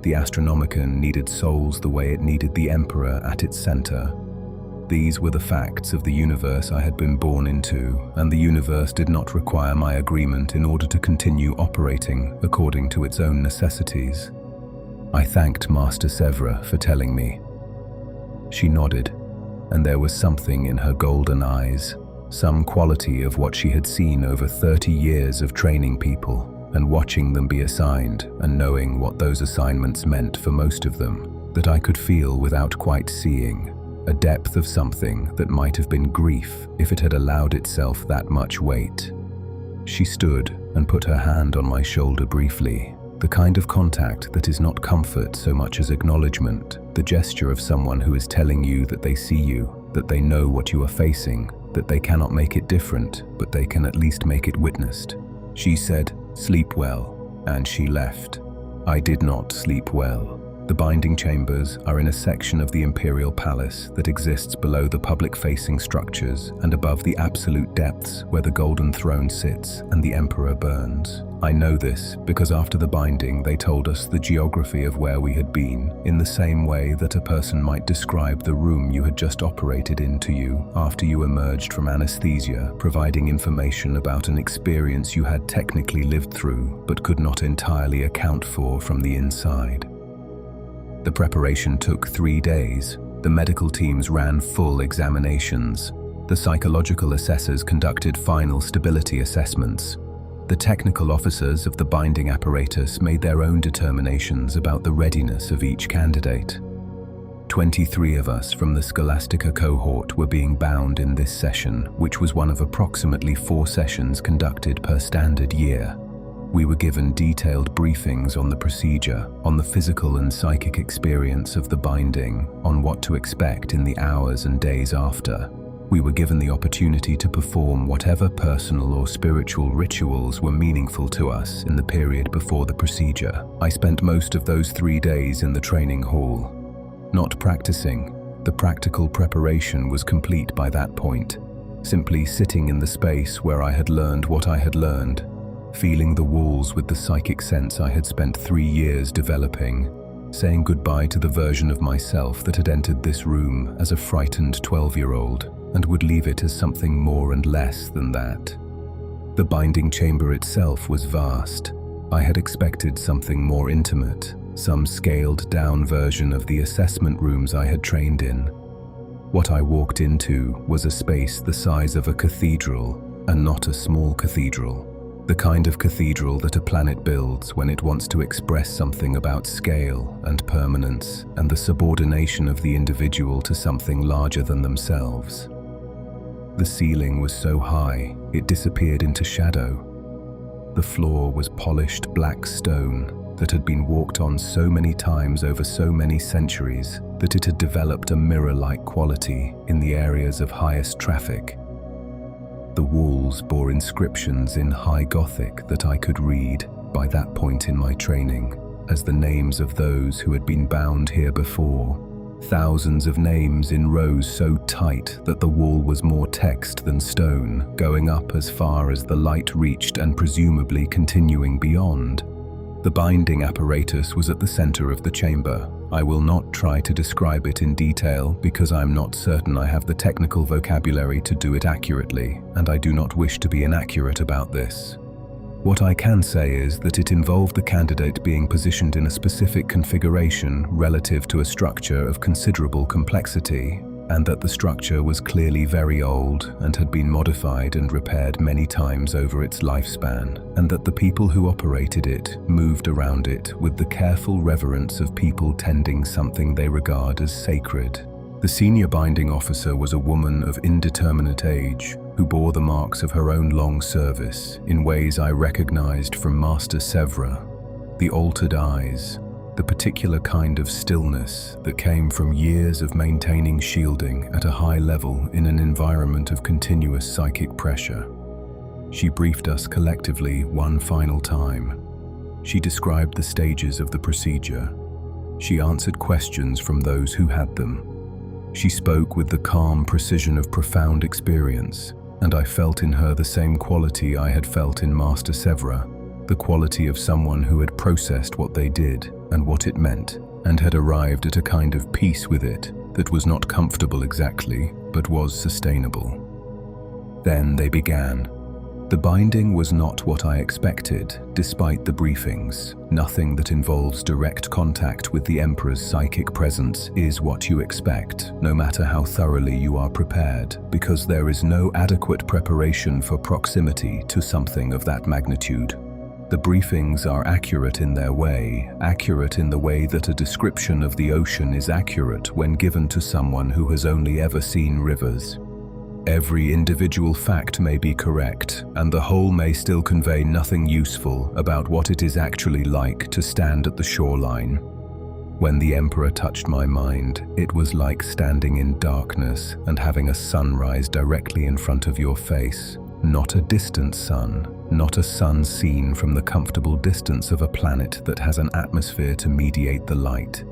The Astronomican needed souls the way it needed the Emperor at its center. These were the facts of the universe I had been born into, and the universe did not require my agreement in order to continue operating according to its own necessities. I thanked Master Severa for telling me. She nodded, and there was something in her golden eyes, some quality of what she had seen over 30 years of training people and watching them be assigned and knowing what those assignments meant for most of them, that I could feel without quite seeing, a depth of something that might have been grief if it had allowed itself that much weight. She stood and put her hand on my shoulder briefly, the kind of contact that is not comfort so much as acknowledgement, the gesture of someone who is telling you that they see you, that they know what you are facing, that they cannot make it different, but they can at least make it witnessed. She said, "Sleep well," and she left. I did not sleep well. The binding chambers are in a section of the Imperial Palace that exists below the public-facing structures and above the absolute depths where the Golden Throne sits and the Emperor burns. I know this because after the binding they told us the geography of where we had been, in the same way that a person might describe the room you had just operated in to you after you emerged from anesthesia, providing information about an experience you had technically lived through but could not entirely account for from the inside. The preparation took 3 days. The medical teams ran full examinations. The psychological assessors conducted final stability assessments. The technical officers of the binding apparatus made their own determinations about the readiness of each candidate. 23 of us from the Scholastica cohort were being bound in this session, which was one of approximately 4 sessions conducted per standard year. We were given detailed briefings on the procedure, on the physical and psychic experience of the binding, on what to expect in the hours and days after. We were given the opportunity to perform whatever personal or spiritual rituals were meaningful to us in the period before the procedure. I spent most of those 3 days in the training hall. Not practicing, the practical preparation was complete by that point. Simply sitting in the space where I had learned what I had learned, feeling the walls with the psychic sense I had spent 3 years developing, saying goodbye to the version of myself that had entered this room as a frightened 12-year-old and would leave it as something more and less than that. The binding chamber itself was vast. I had expected something more intimate, some scaled-down version of the assessment rooms I had trained in. What I walked into was a space the size of a cathedral, and not a small cathedral. The kind of cathedral that a planet builds when it wants to express something about scale and permanence and the subordination of the individual to something larger than themselves. The ceiling was so high, it disappeared into shadow. The floor was polished black stone that had been walked on so many times over so many centuries that it had developed a mirror-like quality in the areas of highest traffic. The walls bore inscriptions in High Gothic that I could read, by that point in my training, as the names of those who had been bound here before. Thousands of names in rows so tight that the wall was more text than stone, going up as far as the light reached and presumably continuing beyond. The binding apparatus was at the center of the chamber. I will not try to describe it in detail because I'm not certain I have the technical vocabulary to do it accurately, and I do not wish to be inaccurate about this. What I can say is that it involved the candidate being positioned in a specific configuration relative to a structure of considerable complexity, and that the structure was clearly very old and had been modified and repaired many times over its lifespan, and that the people who operated it moved around it with the careful reverence of people tending something they regard as sacred. The senior binding officer was a woman of indeterminate age who bore the marks of her own long service in ways I recognized from Master Sevra: the altered eyes, the particular kind of stillness that came from years of maintaining shielding at a high level in an environment of continuous psychic pressure. She briefed us collectively one final time. She described the stages of the procedure. She answered questions from those who had them. She spoke with the calm precision of profound experience, and I felt in her the same quality I had felt in Master Sevra, the quality of someone who had processed what they did and what it meant, and had arrived at a kind of peace with it that was not comfortable exactly, but was sustainable. Then they began. The binding was not what I expected, despite the briefings. Nothing that involves direct contact with the Emperor's psychic presence is what you expect, no matter how thoroughly you are prepared, because there is no adequate preparation for proximity to something of that magnitude. The briefings are accurate in their way, accurate in the way that a description of the ocean is accurate when given to someone who has only ever seen rivers. Every individual fact may be correct, and the whole may still convey nothing useful about what it is actually like to stand at the shoreline. When the Emperor touched my mind, it was like standing in darkness and having a sunrise directly in front of your face. Not a distant sun, not a sun seen from the comfortable distance of a planet that has an atmosphere to mediate the light.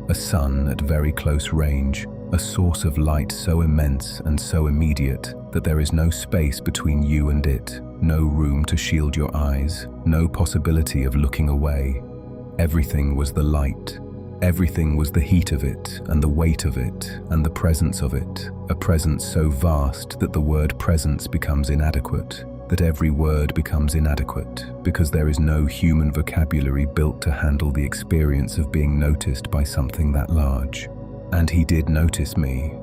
A sun at very close range, a source of light so immense and so immediate that there is no space between you and it, no room to shield your eyes, no possibility of looking away. Everything was the light. Everything was the heat of it, and the weight of it, and the presence of it, a presence so vast that the word presence becomes inadequate, that every word becomes inadequate, because there is no human vocabulary built to handle the experience of being noticed by something that large. And he did notice me.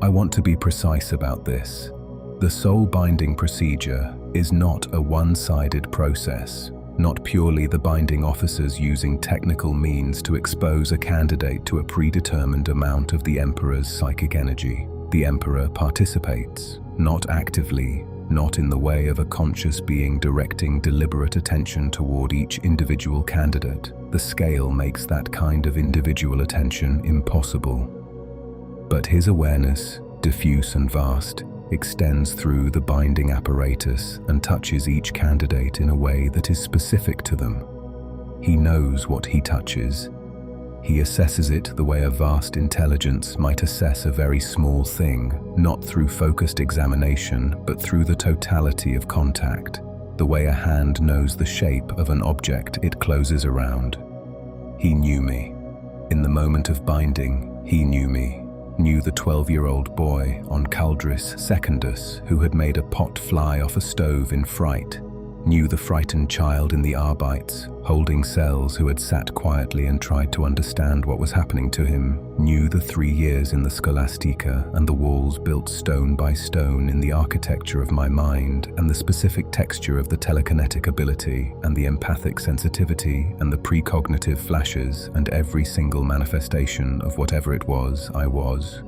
I want to be precise about this. The soul binding procedure is not a one-sided process, not purely the binding officers using technical means to expose a candidate to a predetermined amount of the Emperor's psychic energy. The Emperor participates, not actively, not in the way of a conscious being directing deliberate attention toward each individual candidate. The scale makes that kind of individual attention impossible. But his awareness, diffuse and vast, extends through the binding apparatus and touches each candidate in a way that is specific to them. He knows what he touches. He assesses it the way a vast intelligence might assess a very small thing, not through focused examination, but through the totality of contact, the way a hand knows the shape of an object it closes around. He knew me. In the moment of binding, he knew me. Knew the 12-year-old boy on Caldris Secundus who had made a pot fly off a stove in fright. Knew the frightened child in the Arbites, holding cells, who had sat quietly and tried to understand what was happening to him. Knew the 3 years in the Scholastica and the walls built stone by stone in the architecture of my mind, and the specific texture of the telekinetic ability and the empathic sensitivity and the precognitive flashes and every single manifestation of whatever it was I was.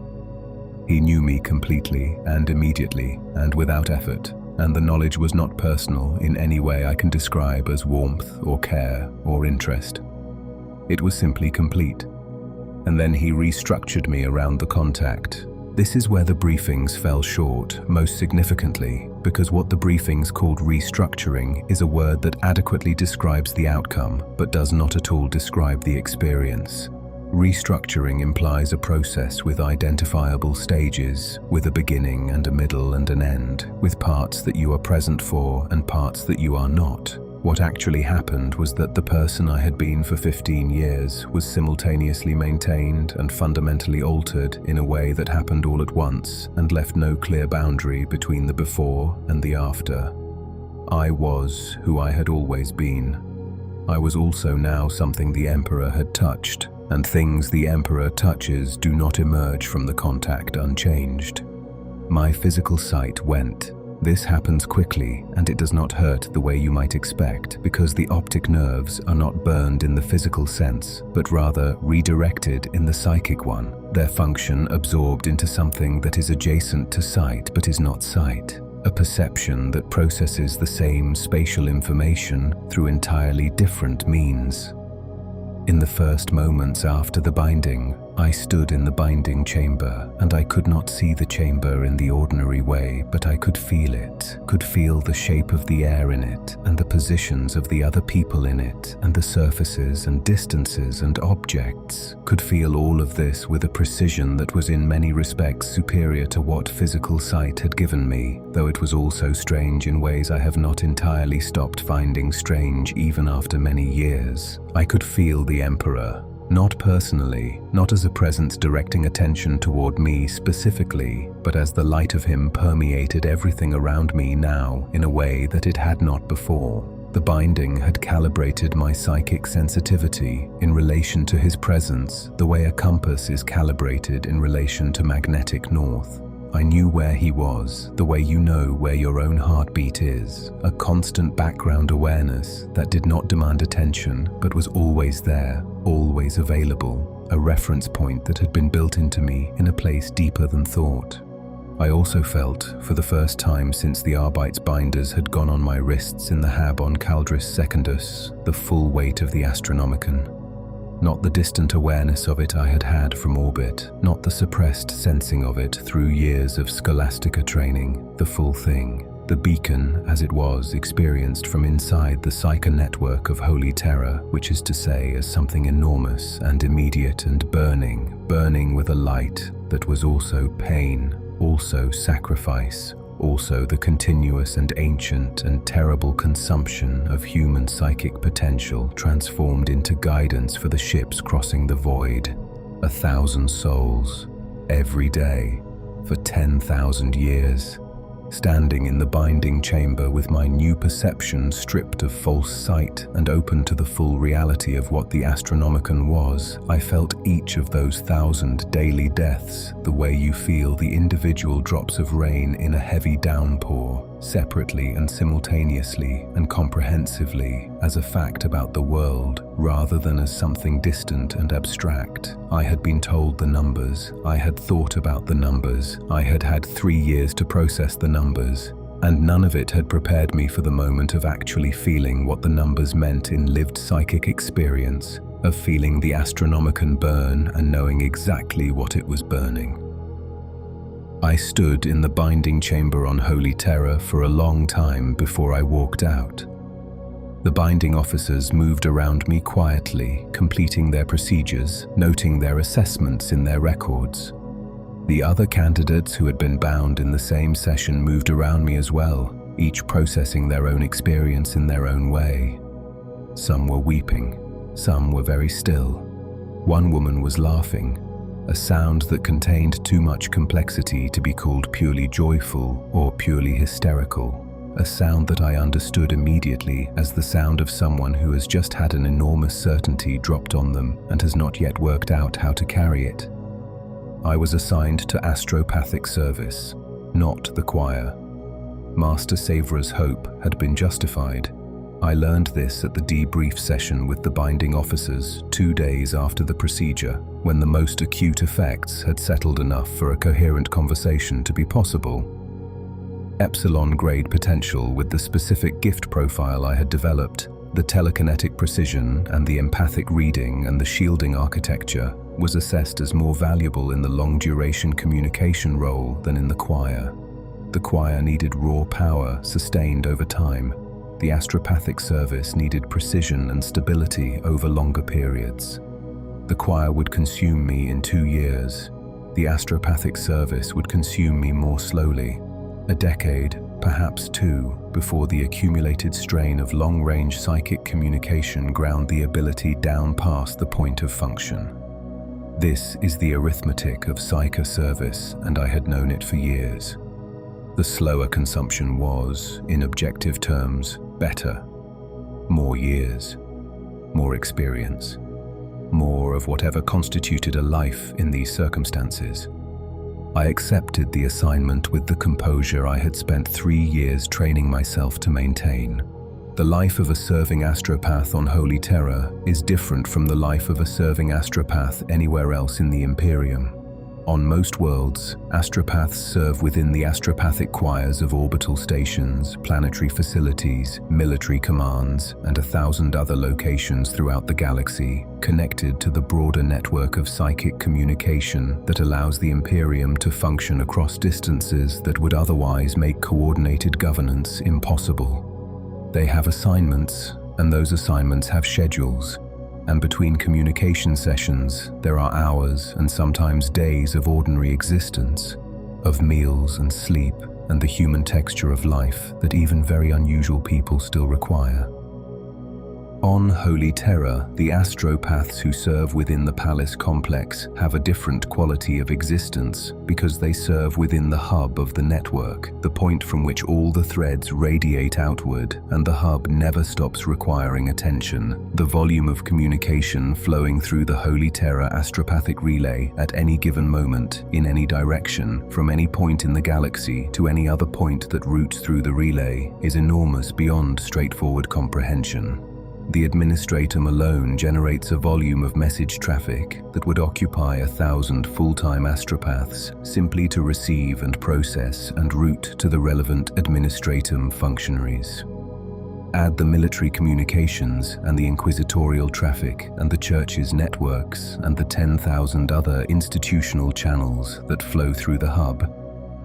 He knew me completely and immediately and without effort. And the knowledge was not personal in any way I can describe as warmth or care or interest. It was simply complete. And then he restructured me around the contact. This is where the briefings fell short, most significantly, because what the briefings called restructuring is a word that adequately describes the outcome, but does not at all describe the experience. Restructuring implies a process with identifiable stages, with a beginning and a middle and an end, with parts that you are present for and parts that you are not. What actually happened was that the person I had been for 15 years was simultaneously maintained and fundamentally altered in a way that happened all at once and left no clear boundary between the before and the after. I was who I had always been. I was also now something the Emperor had touched, and things the Emperor touches do not emerge from the contact unchanged. My physical sight went. This happens quickly, and it does not hurt the way you might expect, because the optic nerves are not burned in the physical sense, but rather redirected in the psychic one, their function absorbed into something that is adjacent to sight but is not sight, a perception that processes the same spatial information through entirely different means. In the first moments after the binding, I stood in the binding chamber, and I could not see the chamber in the ordinary way, but I could feel it, could feel the shape of the air in it, and the positions of the other people in it, and the surfaces and distances and objects, could feel all of this with a precision that was in many respects superior to what physical sight had given me, though it was also strange in ways I have not entirely stopped finding strange even after many years. I could feel the Emperor. Not personally, not as a presence directing attention toward me specifically, but as the light of him permeated everything around me now in a way that it had not before. The binding had calibrated my psychic sensitivity in relation to his presence, the way a compass is calibrated in relation to magnetic north. I knew where he was, the way you know where your own heartbeat is, a constant background awareness that did not demand attention but was always there, always available, a reference point that had been built into me in a place deeper than thought. I also felt, for the first time since the Arbite's binders had gone on my wrists in the Hive Caldris Secundus, the full weight of the Astronomican. Not the distant awareness of it I had had from orbit, not the suppressed sensing of it through years of Scholastica training, the full thing. The beacon, as it was, experienced from inside the Psyker network of Holy Terra, which is to say as something enormous and immediate and burning with a light that was also pain, also sacrifice, also the continuous and ancient and terrible consumption of human psychic potential transformed into guidance for the ships crossing the void. 1,000 souls, every day, for 10,000 years. Standing in the binding chamber with my new perception stripped of false sight and open to the full reality of what the Astronomican was, I felt each of those 1,000 daily deaths the way you feel the individual drops of rain in a heavy downpour, separately and simultaneously and comprehensively as a fact about the world, rather than as something distant and abstract. I had been told the numbers, I had thought about the numbers, I had had 3 years to process the numbers, and none of it had prepared me for the moment of actually feeling what the numbers meant in lived psychic experience, of feeling the Astronomican burn and knowing exactly what it was burning. I stood in the binding chamber on Holy Terra for a long time before I walked out. The binding officers moved around me quietly, completing their procedures, noting their assessments in their records. The other candidates who had been bound in the same session moved around me as well, each processing their own experience in their own way. Some were weeping, some were very still. One woman was laughing, a sound that contained too much complexity to be called purely joyful or purely hysterical, a sound that I understood immediately as the sound of someone who has just had an enormous certainty dropped on them and has not yet worked out how to carry it. I was assigned to astropathic service, not the choir. Master Savra's hope had been justified. I learned this at the debrief session with the binding officers 2 days after the procedure, when the most acute effects had settled enough for a coherent conversation to be possible. Epsilon-grade potential with the specific gift profile I had developed, the telekinetic precision and the empathic reading and the shielding architecture was assessed as more valuable in the long-duration communication role than in the choir. The choir needed raw power sustained over time. The astropathic service needed precision and stability over longer periods. The choir would consume me in 2 years. The astropathic service would consume me more slowly. A decade, perhaps 2, before the accumulated strain of long-range psychic communication ground the ability down past the point of function. This is the arithmetic of Psyker service, and I had known it for years. The slower consumption was, in objective terms, better. More years, more experience, more of whatever constituted a life in these circumstances. I accepted the assignment with the composure I had spent 3 years training myself to maintain. The life of a serving astropath on Holy Terra is different from the life of a serving astropath anywhere else in the Imperium. On most worlds, astropaths serve within the astropathic choirs of orbital stations, planetary facilities, military commands, and 1,000 other locations throughout the galaxy, connected to the broader network of psychic communication that allows the Imperium to function across distances that would otherwise make coordinated governance impossible. They have assignments, and those assignments have schedules. And between communication sessions, there are hours and sometimes days of ordinary existence, of meals and sleep and the human texture of life that even very unusual people still require. On Holy Terra, the astropaths who serve within the palace complex have a different quality of existence because they serve within the hub of the network, the point from which all the threads radiate outward, and the hub never stops requiring attention. The volume of communication flowing through the Holy Terra astropathic relay at any given moment, in any direction, from any point in the galaxy to any other point that routes through the relay, is enormous beyond straightforward comprehension. The administratum alone generates a volume of message traffic that would occupy 1,000 full-time astropaths simply to receive and process and route to the relevant administratum functionaries. Add the military communications and the inquisitorial traffic and the church's networks and the 10,000 other institutional channels that flow through the hub,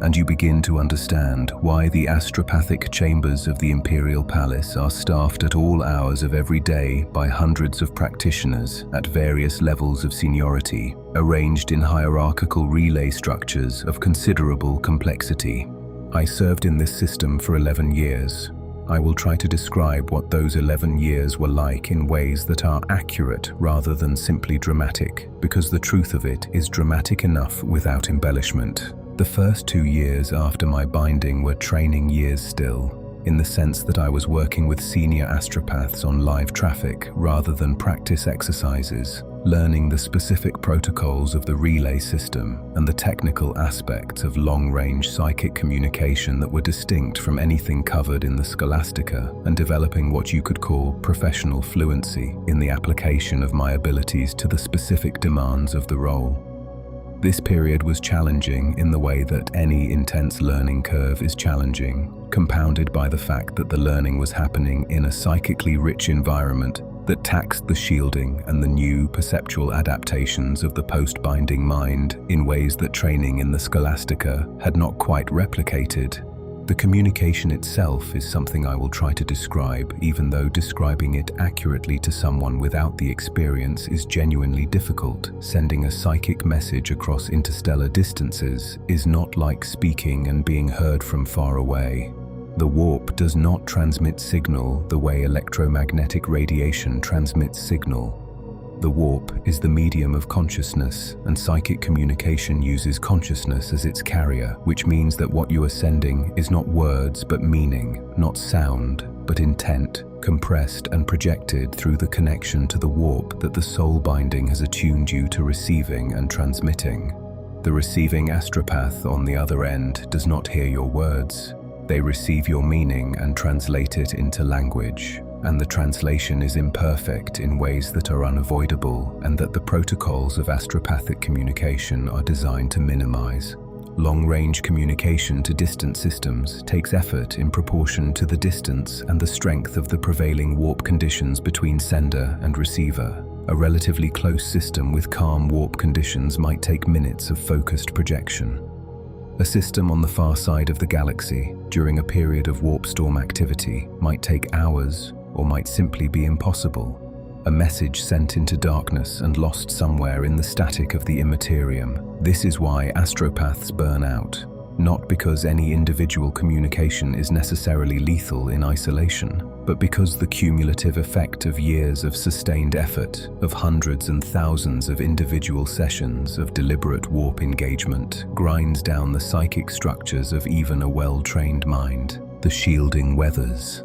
and you begin to understand why the astropathic chambers of the Imperial Palace are staffed at all hours of every day by hundreds of practitioners at various levels of seniority, arranged in hierarchical relay structures of considerable complexity. I served in this system for 11 years. I will try to describe what those 11 years were like in ways that are accurate rather than simply dramatic, because the truth of it is dramatic enough without embellishment. The first 2 years after my binding were training years still, in the sense that I was working with senior astropaths on live traffic rather than practice exercises, learning the specific protocols of the relay system and the technical aspects of long-range psychic communication that were distinct from anything covered in the Scholastica, and developing what you could call professional fluency in the application of my abilities to the specific demands of the role. This period was challenging in the way that any intense learning curve is challenging, compounded by the fact that the learning was happening in a psychically rich environment that taxed the shielding and the new perceptual adaptations of the post-binding mind in ways that training in the Scholastica had not quite replicated. The communication itself is something I will try to describe, even though describing it accurately to someone without the experience is genuinely difficult. Sending a psychic message across interstellar distances is not like speaking and being heard from far away. The warp does not transmit signal the way electromagnetic radiation transmits signal. The warp is the medium of consciousness, and psychic communication uses consciousness as its carrier, which means that what you are sending is not words but meaning, not sound but intent, compressed and projected through the connection to the warp that the soul binding has attuned you to receiving and transmitting. The receiving astropath on the other end does not hear your words. They receive your meaning and translate it into language. And the translation is imperfect in ways that are unavoidable and that the protocols of astropathic communication are designed to minimize. Long-range communication to distant systems takes effort in proportion to the distance and the strength of the prevailing warp conditions between sender and receiver. A relatively close system with calm warp conditions might take minutes of focused projection. A system on the far side of the galaxy, during a period of warp storm activity, might take hours, or might simply be impossible. A message sent into darkness and lost somewhere in the static of the immaterium. This is why astropaths burn out, not because any individual communication is necessarily lethal in isolation. but because the cumulative effect of years of sustained effort, of hundreds and thousands of individual sessions of deliberate warp engagement, grinds down the psychic structures of even a well-trained mind, the shielding weathers.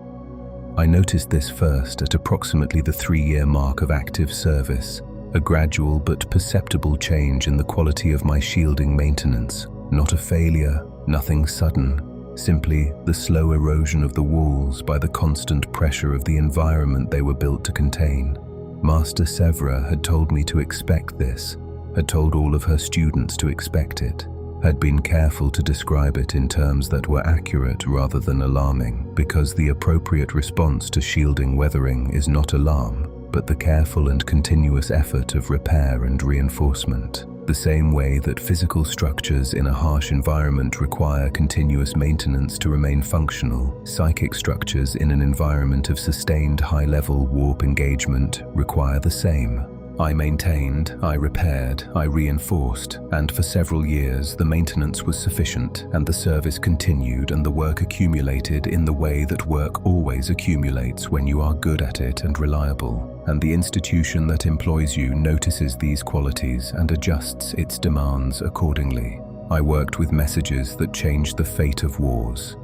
I noticed this first at approximately the 3-year mark of active service, a gradual but perceptible change in the quality of my shielding maintenance. Not a failure, nothing sudden, simply the slow erosion of the walls by the constant pressure of the environment they were built to contain. Master Severa had told me to expect this, had told all of her students to expect it, had been careful to describe it in terms that were accurate rather than alarming, because the appropriate response to shielding weathering is not alarm, but the careful and continuous effort of repair and reinforcement. The same way that physical structures in a harsh environment require continuous maintenance to remain functional, psychic structures in an environment of sustained high-level warp engagement require the same. I maintained, I repaired, I reinforced, and for several years the maintenance was sufficient, and the service continued, and the work accumulated in the way that work always accumulates when you are good at it and reliable, and the institution that employs you notices these qualities and adjusts its demands accordingly. I worked with messages that changed the fate of wars.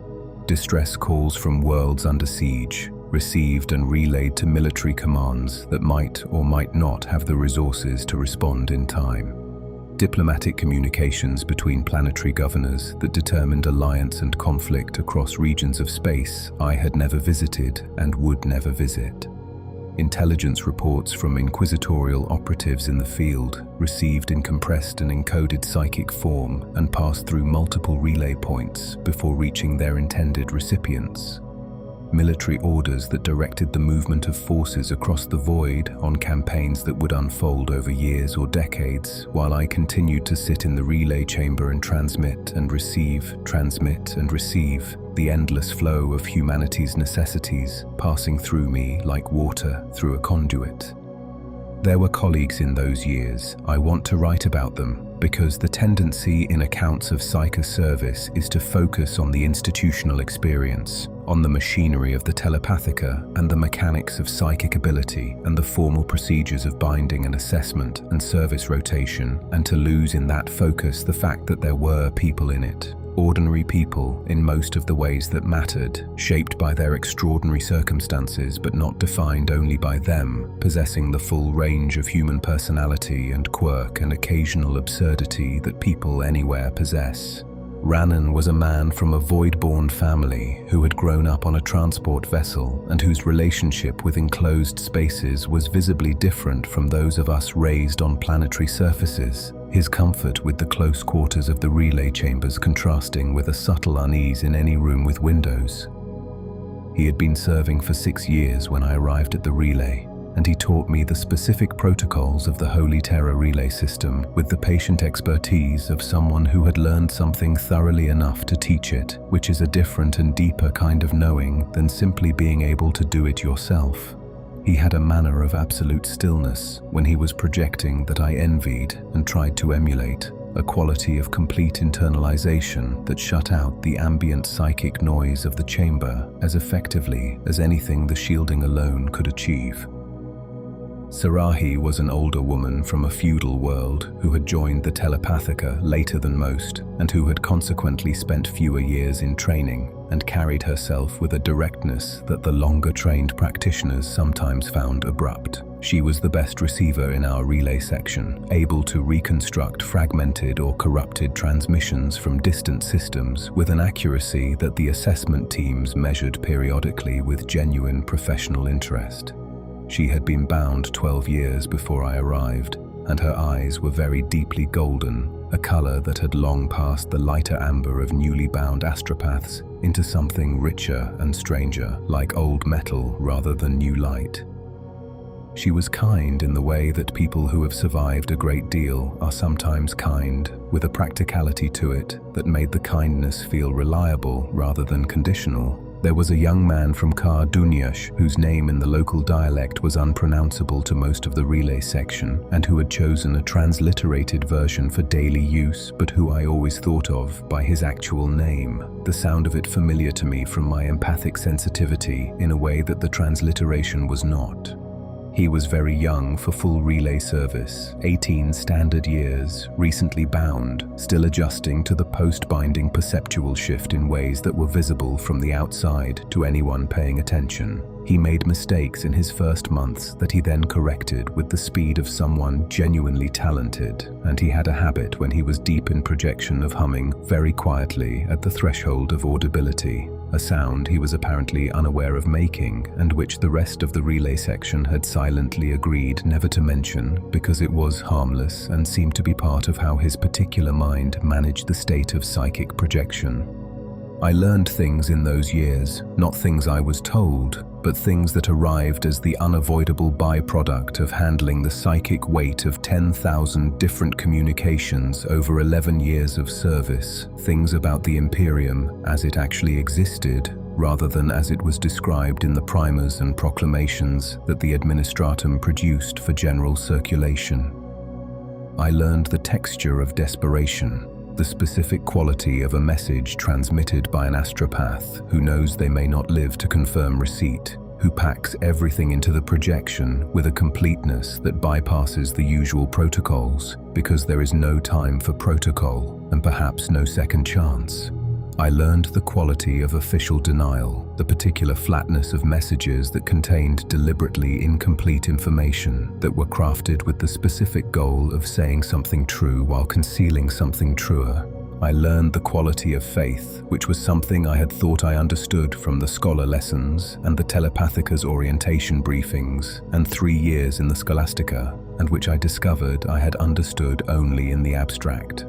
Distress calls from worlds under siege, received and relayed to military commands that might or might not have the resources to respond in time. Diplomatic communications between planetary governors that determined alliance and conflict across regions of space I had never visited and would never visit. Intelligence reports from inquisitorial operatives in the field, received in compressed and encoded psychic form and passed through multiple relay points before reaching their intended recipients. Military orders that directed the movement of forces across the void on campaigns that would unfold over years or decades, while I continued to sit in the relay chamber and transmit and receive, the endless flow of humanity's necessities passing through me like water through a conduit. There were colleagues in those years. I want to write about them because the tendency in accounts of Psyker service is to focus on the institutional experience, on the machinery of the Telepathica and the mechanics of psychic ability and the formal procedures of binding and assessment and service rotation, and to lose in that focus the fact that there were people in it. Ordinary people in most of the ways that mattered, shaped by their extraordinary circumstances but not defined only by them, possessing the full range of human personality and quirk and occasional absurdity that people anywhere possess. Rannan was a man from a void-born family who had grown up on a transport vessel and whose relationship with enclosed spaces was visibly different from those of us raised on planetary surfaces, his comfort with the close quarters of the relay chambers contrasting with a subtle unease in any room with windows. He had been serving for 6 years when I arrived at the relay, and he taught me the specific protocols of the Holy Terra relay system with the patient expertise of someone who had learned something thoroughly enough to teach it, which is a different and deeper kind of knowing than simply being able to do it yourself. He had a manner of absolute stillness when he was projecting that I envied and tried to emulate, a quality of complete internalization that shut out the ambient psychic noise of the chamber as effectively as anything the shielding alone could achieve. Sarahi was an older woman from a feudal world who had joined the Telepathica later than most and who had consequently spent fewer years in training and carried herself with a directness that the longer-trained practitioners sometimes found abrupt. She was the best receiver in our relay section, able to reconstruct fragmented or corrupted transmissions from distant systems with an accuracy that the assessment teams measured periodically with genuine professional interest. She had been bound 12 years before I arrived, and her eyes were very deeply golden, a color that had long passed the lighter amber of newly bound astropaths into something richer and stranger, like old metal rather than new light. She was kind in the way that people who have survived a great deal are sometimes kind, with a practicality to it that made the kindness feel reliable rather than conditional. There was a young man from Kar Dunyash whose name in the local dialect was unpronounceable to most of the relay section and who had chosen a transliterated version for daily use, but who I always thought of by his actual name, the sound of it familiar to me from my empathic sensitivity in a way that the transliteration was not. He was very young for full relay service, 18 standard years, recently bound, still adjusting to the post-binding perceptual shift in ways that were visible from the outside to anyone paying attention. He made mistakes in his first months that he then corrected with the speed of someone genuinely talented, and he had a habit when he was deep in projection of humming very quietly at the threshold of audibility, a sound he was apparently unaware of making and which the rest of the relay section had silently agreed never to mention because it was harmless and seemed to be part of how his particular mind managed the state of psychic projection. I learned things in those years, not things I was told, but things that arrived as the unavoidable byproduct of handling the psychic weight of 10,000 different communications over 11 years of service, things about the Imperium as it actually existed, rather than as it was described in the primers and proclamations that the Administratum produced for general circulation. I learned the texture of desperation, the specific quality of a message transmitted by an astropath who knows they may not live to confirm receipt, who packs everything into the projection with a completeness that bypasses the usual protocols because there is no time for protocol and perhaps no second chance. I learned the quality of official denial, the particular flatness of messages that contained deliberately incomplete information that were crafted with the specific goal of saying something true while concealing something truer. I learned the quality of faith, which was something I had thought I understood from the scholar lessons and the Telepathica's orientation briefings and 3 years in the Scholastica, and which I discovered I had understood only in the abstract.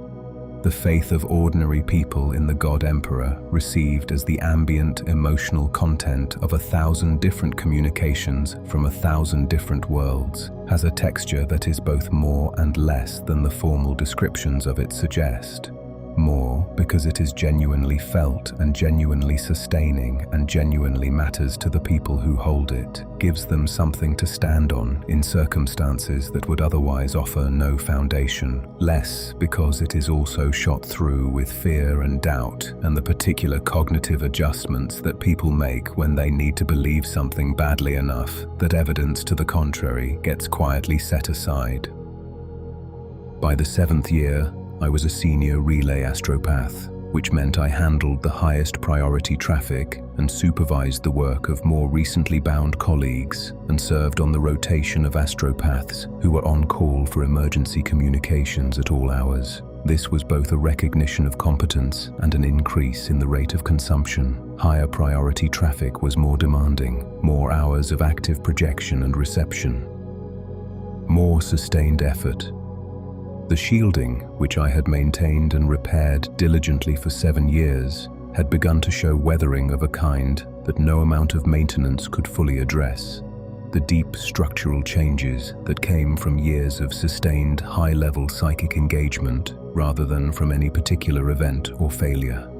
The faith of ordinary people in the God Emperor, received as the ambient emotional content of 1,000 different communications from 1,000 different worlds, has a texture that is both more and less than the formal descriptions of it suggest. More because it is genuinely felt and genuinely sustaining and genuinely matters to the people who hold it, gives them something to stand on in circumstances that would otherwise offer no foundation. Less because it is also shot through with fear and doubt and the particular cognitive adjustments that people make when they need to believe something badly enough that evidence to the contrary gets quietly set aside. By the 7th year, I was a senior relay astropath, which meant I handled the highest priority traffic and supervised the work of more recently bound colleagues and served on the rotation of astropaths who were on call for emergency communications at all hours. This was both a recognition of competence and an increase in the rate of consumption. Higher priority traffic was more demanding, more hours of active projection and reception, more sustained effort. The shielding, which I had maintained and repaired diligently for 7 years, had begun to show weathering of a kind that no amount of maintenance could fully address. The deep structural changes that came from years of sustained high-level psychic engagement rather than from any particular event or failure.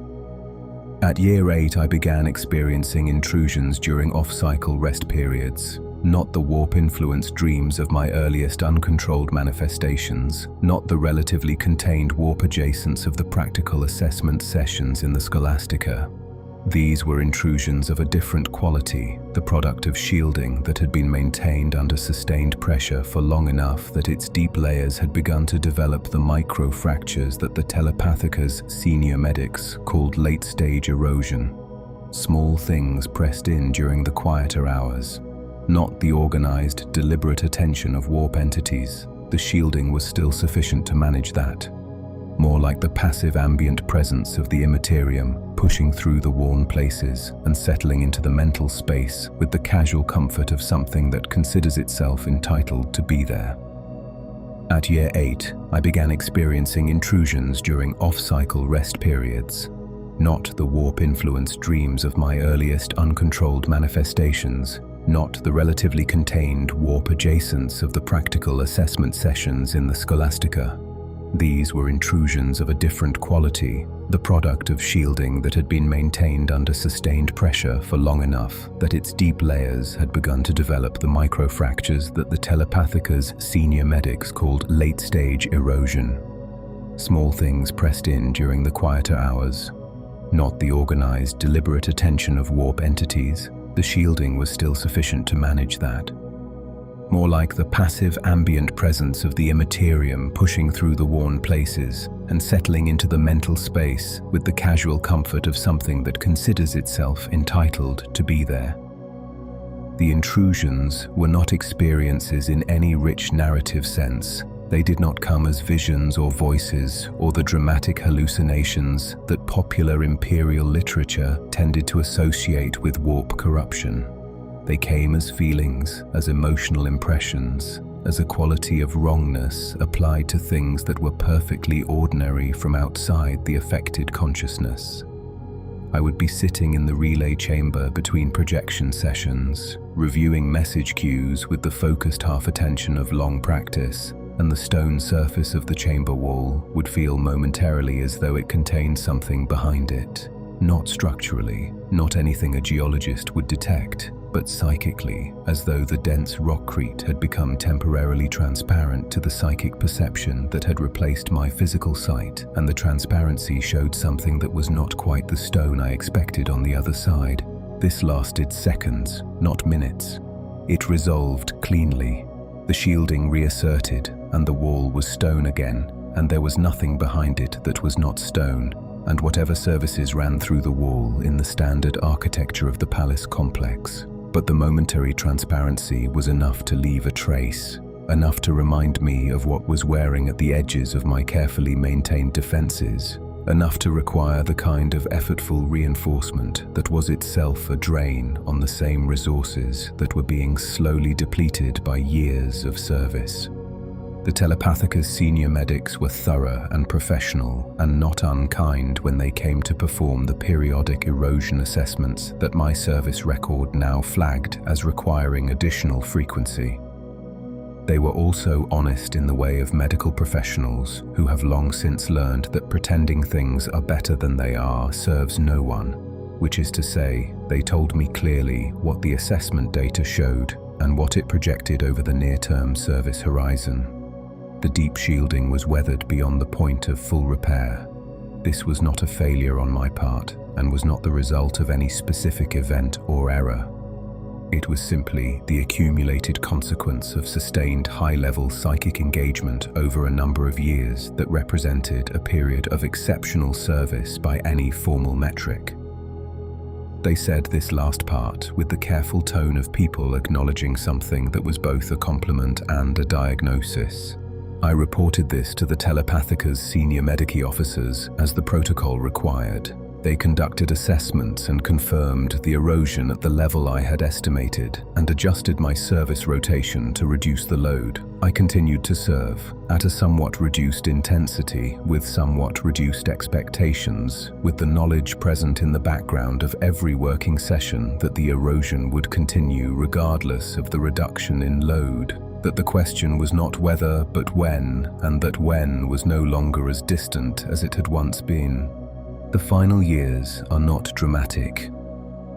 At year 8, I began experiencing intrusions during off-cycle rest periods. Not the warp-influenced dreams of my earliest uncontrolled manifestations, not the relatively contained warp adjacents of the practical assessment sessions in the Scholastica. These were intrusions of a different quality, the product of shielding that had been maintained under sustained pressure for long enough that its deep layers had begun to develop the micro-fractures that the Telepathica's senior medics called late-stage erosion. Small things pressed in during the quieter hours. Not the organized, deliberate attention of warp entities. The shielding was still sufficient to manage that. More like the passive ambient presence of the immaterium, pushing through the worn places and settling into the mental space with the casual comfort of something that considers itself entitled to be there. At year 8, I began experiencing intrusions during off-cycle rest periods. Not the warp-influenced dreams of my earliest uncontrolled manifestations, not the relatively contained warp adjacents of the practical assessment sessions in the Scholastica. These were intrusions of a different quality, the product of shielding that had been maintained under sustained pressure for long enough that its deep layers had begun to develop the microfractures that the Telepathica's senior medics called late-stage erosion. Small things pressed in during the quieter hours. Not the organized, deliberate attention of warp entities. The shielding was still sufficient to manage that. More like the passive ambient presence of the immaterium pushing through the worn places and settling into the mental space with the casual comfort of something that considers itself entitled to be there. The intrusions were not experiences in any rich narrative sense. They did not come as visions or voices or the dramatic hallucinations that popular imperial literature tended to associate with warp corruption. They came as feelings, as emotional impressions, as a quality of wrongness applied to things that were perfectly ordinary from outside the affected consciousness. I would be sitting in the relay chamber between projection sessions, reviewing message cues with the focused half-attention of long practice, and the stone surface of the chamber wall would feel momentarily as though it contained something behind it. Not structurally, not anything a geologist would detect, but psychically, as though the dense rockcrete had become temporarily transparent to the psychic perception that had replaced my physical sight, and the transparency showed something that was not quite the stone I expected on the other side. This lasted seconds, not minutes. It resolved cleanly. The shielding reasserted, and the wall was stone again, and there was nothing behind it that was not stone, and whatever services ran through the wall in the standard architecture of the palace complex. But the momentary transparency was enough to leave a trace, enough to remind me of what was wearing at the edges of my carefully maintained defenses, enough to require the kind of effortful reinforcement that was itself a drain on the same resources that were being slowly depleted by years of service. The Telepathica's senior medics were thorough and professional and not unkind when they came to perform the periodic erosion assessments that my service record now flagged as requiring additional frequency. They were also honest in the way of medical professionals who have long since learned that pretending things are better than they are serves no one, which is to say, they told me clearly what the assessment data showed and what it projected over the near-term service horizon. The deep shielding was weathered beyond the point of full repair. This was not a failure on my part and was not the result of any specific event or error. It was simply the accumulated consequence of sustained high-level psychic engagement over a number of years that represented a period of exceptional service by any formal metric. They said this last part with the careful tone of people acknowledging something that was both a compliment and a diagnosis. I reported this to the Telepathica's senior medici officers as the protocol required. They conducted assessments and confirmed the erosion at the level I had estimated and adjusted my service rotation to reduce the load. I continued to serve at a somewhat reduced intensity with somewhat reduced expectations, with the knowledge present in the background of every working session that the erosion would continue regardless of the reduction in load. That the question was not whether but when, and that when was no longer as distant as it had once been. The final years are not dramatic.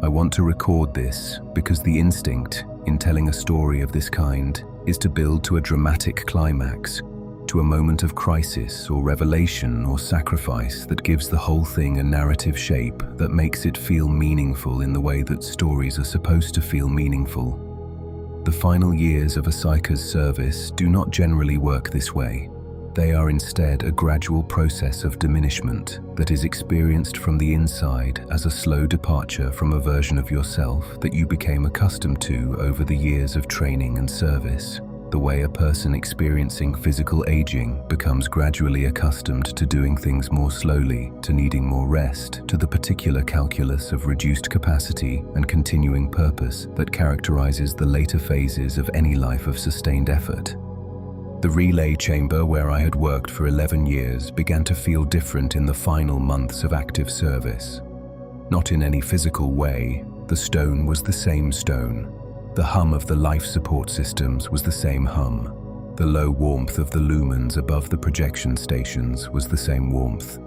I want to record this because the instinct in telling a story of this kind is to build to a dramatic climax, to a moment of crisis or revelation or sacrifice that gives the whole thing a narrative shape that makes it feel meaningful in the way that stories are supposed to feel meaningful. The final years of a Psyker's service do not generally work this way. They are instead a gradual process of diminishment that is experienced from the inside as a slow departure from a version of yourself that you became accustomed to over the years of training and service. The way a person experiencing physical aging becomes gradually accustomed to doing things more slowly, to needing more rest, to the particular calculus of reduced capacity and continuing purpose that characterizes the later phases of any life of sustained effort. The relay chamber where I had worked for 11 years began to feel different in the final months of active service. Not in any physical way, the stone was the same stone. The hum of the life support systems was the same hum. The low warmth of the lumens above the projection stations was the same warmth,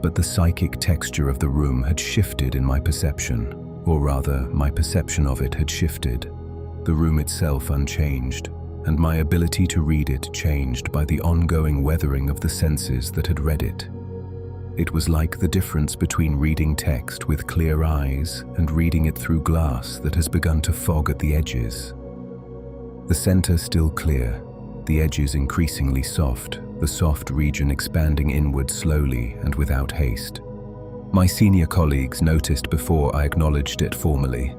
but the psychic texture of the room had shifted in my perception, or rather, my perception of it had shifted. The room itself unchanged, and my ability to read it changed by the ongoing weathering of the senses that had read it. It was like the difference between reading text with clear eyes and reading it through glass that has begun to fog at the edges. The center still clear, the edges increasingly soft, the soft region expanding inward slowly and without haste. My senior colleagues noticed before I acknowledged it formally.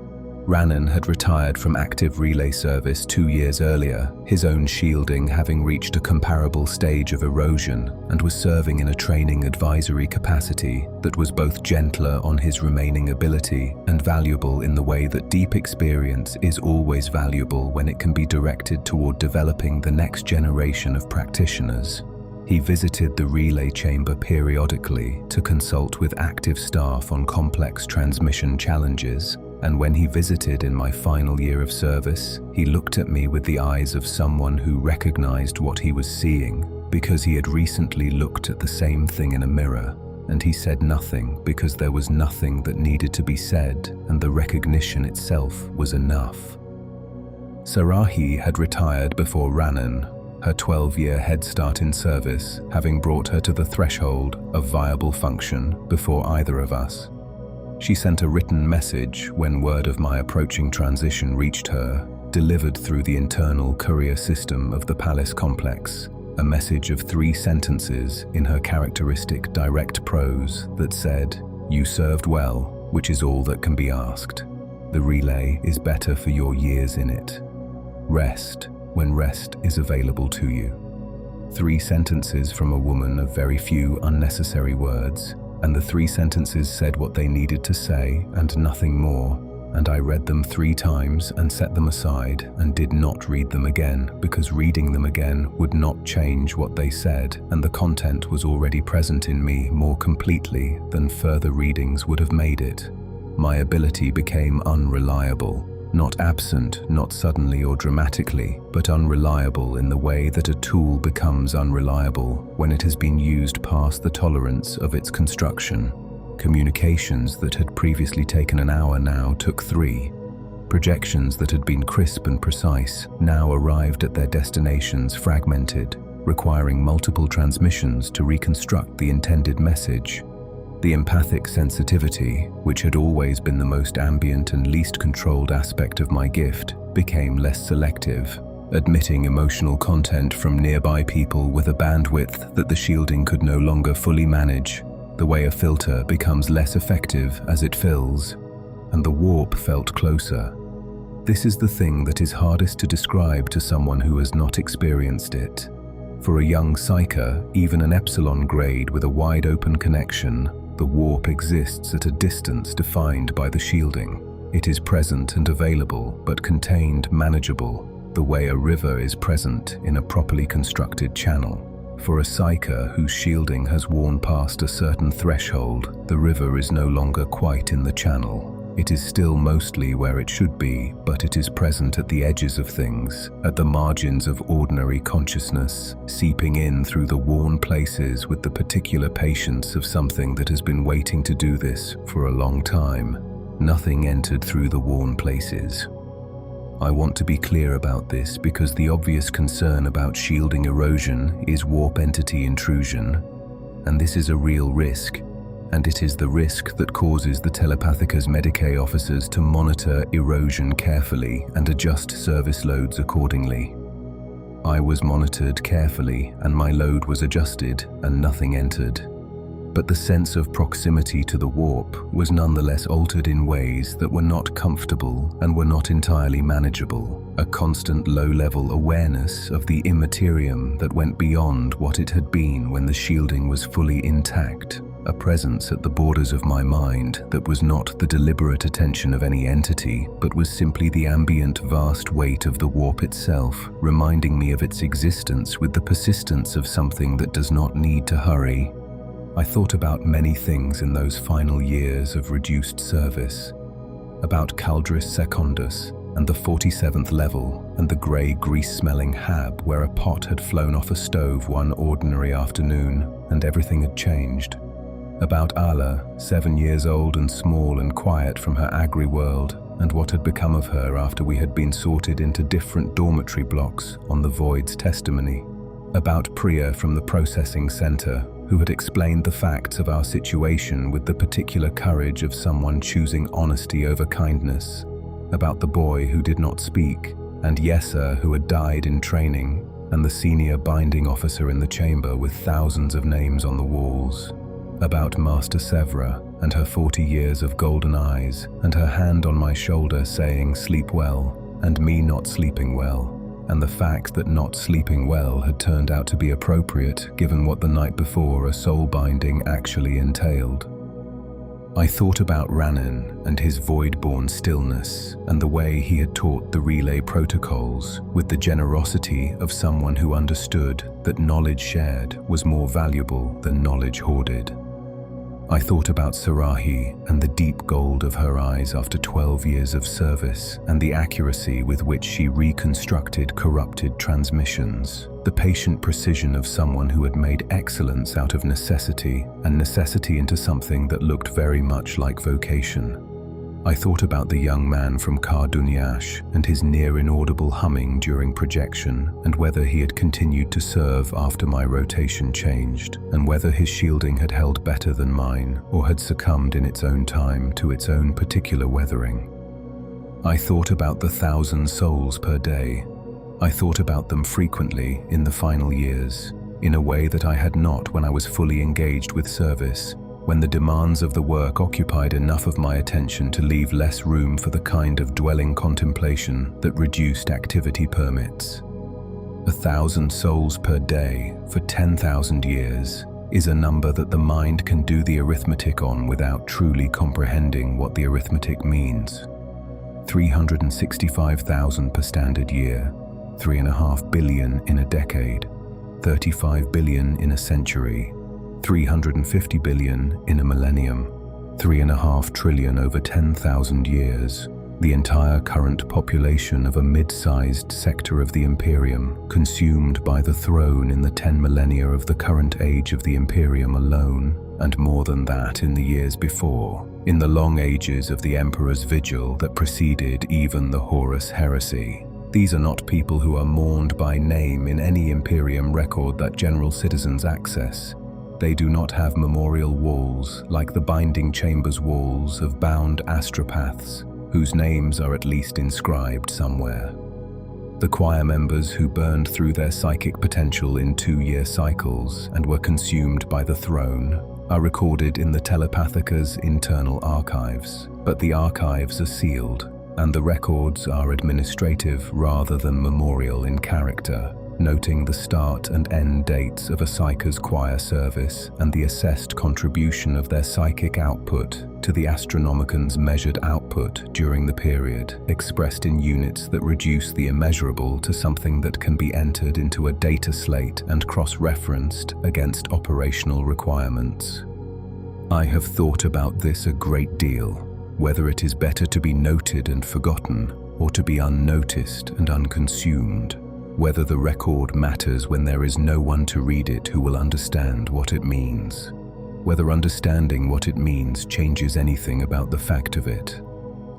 Rannan had retired from active relay service 2 years earlier, his own shielding having reached a comparable stage of erosion, and was serving in a training advisory capacity that was both gentler on his remaining ability and valuable in the way that deep experience is always valuable when it can be directed toward developing the next generation of practitioners. He visited the relay chamber periodically to consult with active staff on complex transmission challenges, and when he visited in my final year of service, he looked at me with the eyes of someone who recognized what he was seeing because he had recently looked at the same thing in a mirror, and he said nothing because there was nothing that needed to be said, and the recognition itself was enough. Sarahi had retired before Rannan, her 12-year head start in service having brought her to the threshold of viable function before either of us. She sent a written message when word of my approaching transition reached her, delivered through the internal courier system of the palace complex, a message of 3 sentences in her characteristic direct prose that said, "You served well, which is all that can be asked. The relay is better for your years in it. Rest when rest is available to you." 3 sentences from a woman of very few unnecessary words, and the 3 sentences said what they needed to say and nothing more, and I read them 3 times and set them aside and did not read them again because reading them again would not change what they said, and the content was already present in me more completely than further readings would have made it. My ability became unreliable. Not absent, not suddenly or dramatically, but unreliable in the way that a tool becomes unreliable when it has been used past the tolerance of its construction. Communications that had previously taken an hour now took 3. Projections that had been crisp and precise now arrived at their destinations fragmented, requiring multiple transmissions to reconstruct the intended message. The empathic sensitivity, which had always been the most ambient and least controlled aspect of my gift, became less selective, admitting emotional content from nearby people with a bandwidth that the shielding could no longer fully manage, the way a filter becomes less effective as it fills, and the warp felt closer. This is the thing that is hardest to describe to someone who has not experienced it. For a young Psyker, even an epsilon grade with a wide-open connection, the warp exists at a distance defined by the shielding. It is present and available, but contained, manageable, the way a river is present in a properly constructed channel. For a Psyker whose shielding has worn past a certain threshold, the river is no longer quite in the channel. It is still mostly where it should be, but it is present at the edges of things, at the margins of ordinary consciousness, seeping in through the worn places with the particular patience of something that has been waiting to do this for a long time. Nothing entered through the worn places. I want to be clear about this because the obvious concern about shielding erosion is warp entity intrusion, and this is a real risk. And it is the risk that causes the Telepathica's Medicae officers to monitor erosion carefully and adjust service loads accordingly. I was monitored carefully and my load was adjusted and nothing entered. But the sense of proximity to the warp was nonetheless altered in ways that were not comfortable and were not entirely manageable. A constant low-level awareness of the immaterium that went beyond what it had been when the shielding was fully intact. A presence at the borders of my mind that was not the deliberate attention of any entity, but was simply the ambient vast weight of the warp itself, reminding me of its existence with the persistence of something that does not need to hurry. I thought about many things in those final years of reduced service. About Caldris Secundus, and the 47th level, and the grey grease-smelling hab where a pot had flown off a stove one ordinary afternoon, and everything had changed. About Ala, 7 years old and small and quiet from her agri-world, and what had become of her after we had been sorted into different dormitory blocks on the Void's testimony. About Priya from the processing center, who had explained the facts of our situation with the particular courage of someone choosing honesty over kindness. About the boy who did not speak, and Yessa who had died in training, and the senior binding officer in the chamber with thousands of names on the walls. About Master Severa and her 40 years of golden eyes, and her hand on my shoulder saying sleep well, and me not sleeping well, and the fact that not sleeping well had turned out to be appropriate given what the night before a soul binding actually entailed. I thought about Rannin and his void-born stillness, and the way he had taught the relay protocols with the generosity of someone who understood that knowledge shared was more valuable than knowledge hoarded. I thought about Sarahi and the deep gold of her eyes after 12 years of service, and the accuracy with which she reconstructed corrupted transmissions, the patient precision of someone who had made excellence out of necessity, and necessity into something that looked very much like vocation. I thought about the young man from Karduniash and his near-inaudible humming during projection, and whether he had continued to serve after my rotation changed, and whether his shielding had held better than mine, or had succumbed in its own time to its own particular weathering. I thought about the 1,000 souls per day. I thought about them frequently in the final years, in a way that I had not when I was fully engaged with service, when the demands of the work occupied enough of my attention to leave less room for the kind of dwelling contemplation that reduced activity permits. 1,000 souls per day for 10,000 years is a number that the mind can do the arithmetic on without truly comprehending what the arithmetic means. 365,000 per standard year, 3.5 billion in a decade, 35 billion in a century, 350 billion in a millennium, 3.5 trillion over 10,000 years, the entire current population of a mid-sized sector of the Imperium, consumed by the throne in the 10 millennia of the current age of the Imperium alone, and more than that in the years before, in the long ages of the Emperor's vigil that preceded even the Horus heresy. These are not people who are mourned by name in any Imperium record that general citizens access. They do not have memorial walls like the binding chamber's walls of bound astropaths, whose names are at least inscribed somewhere. The choir members who burned through their psychic potential in 2-year cycles and were consumed by the throne are recorded in the Telepathica's internal archives, but the archives are sealed, and the records are administrative rather than memorial in character, noting the start and end dates of a Psyker's choir service and the assessed contribution of their psychic output to the Astronomican's measured output during the period, expressed in units that reduce the immeasurable to something that can be entered into a data slate and cross-referenced against operational requirements. I have thought about this a great deal, whether it is better to be noted and forgotten or to be unnoticed and unconsumed, whether the record matters when there is no one to read it who will understand what it means, whether understanding what it means changes anything about the fact of it.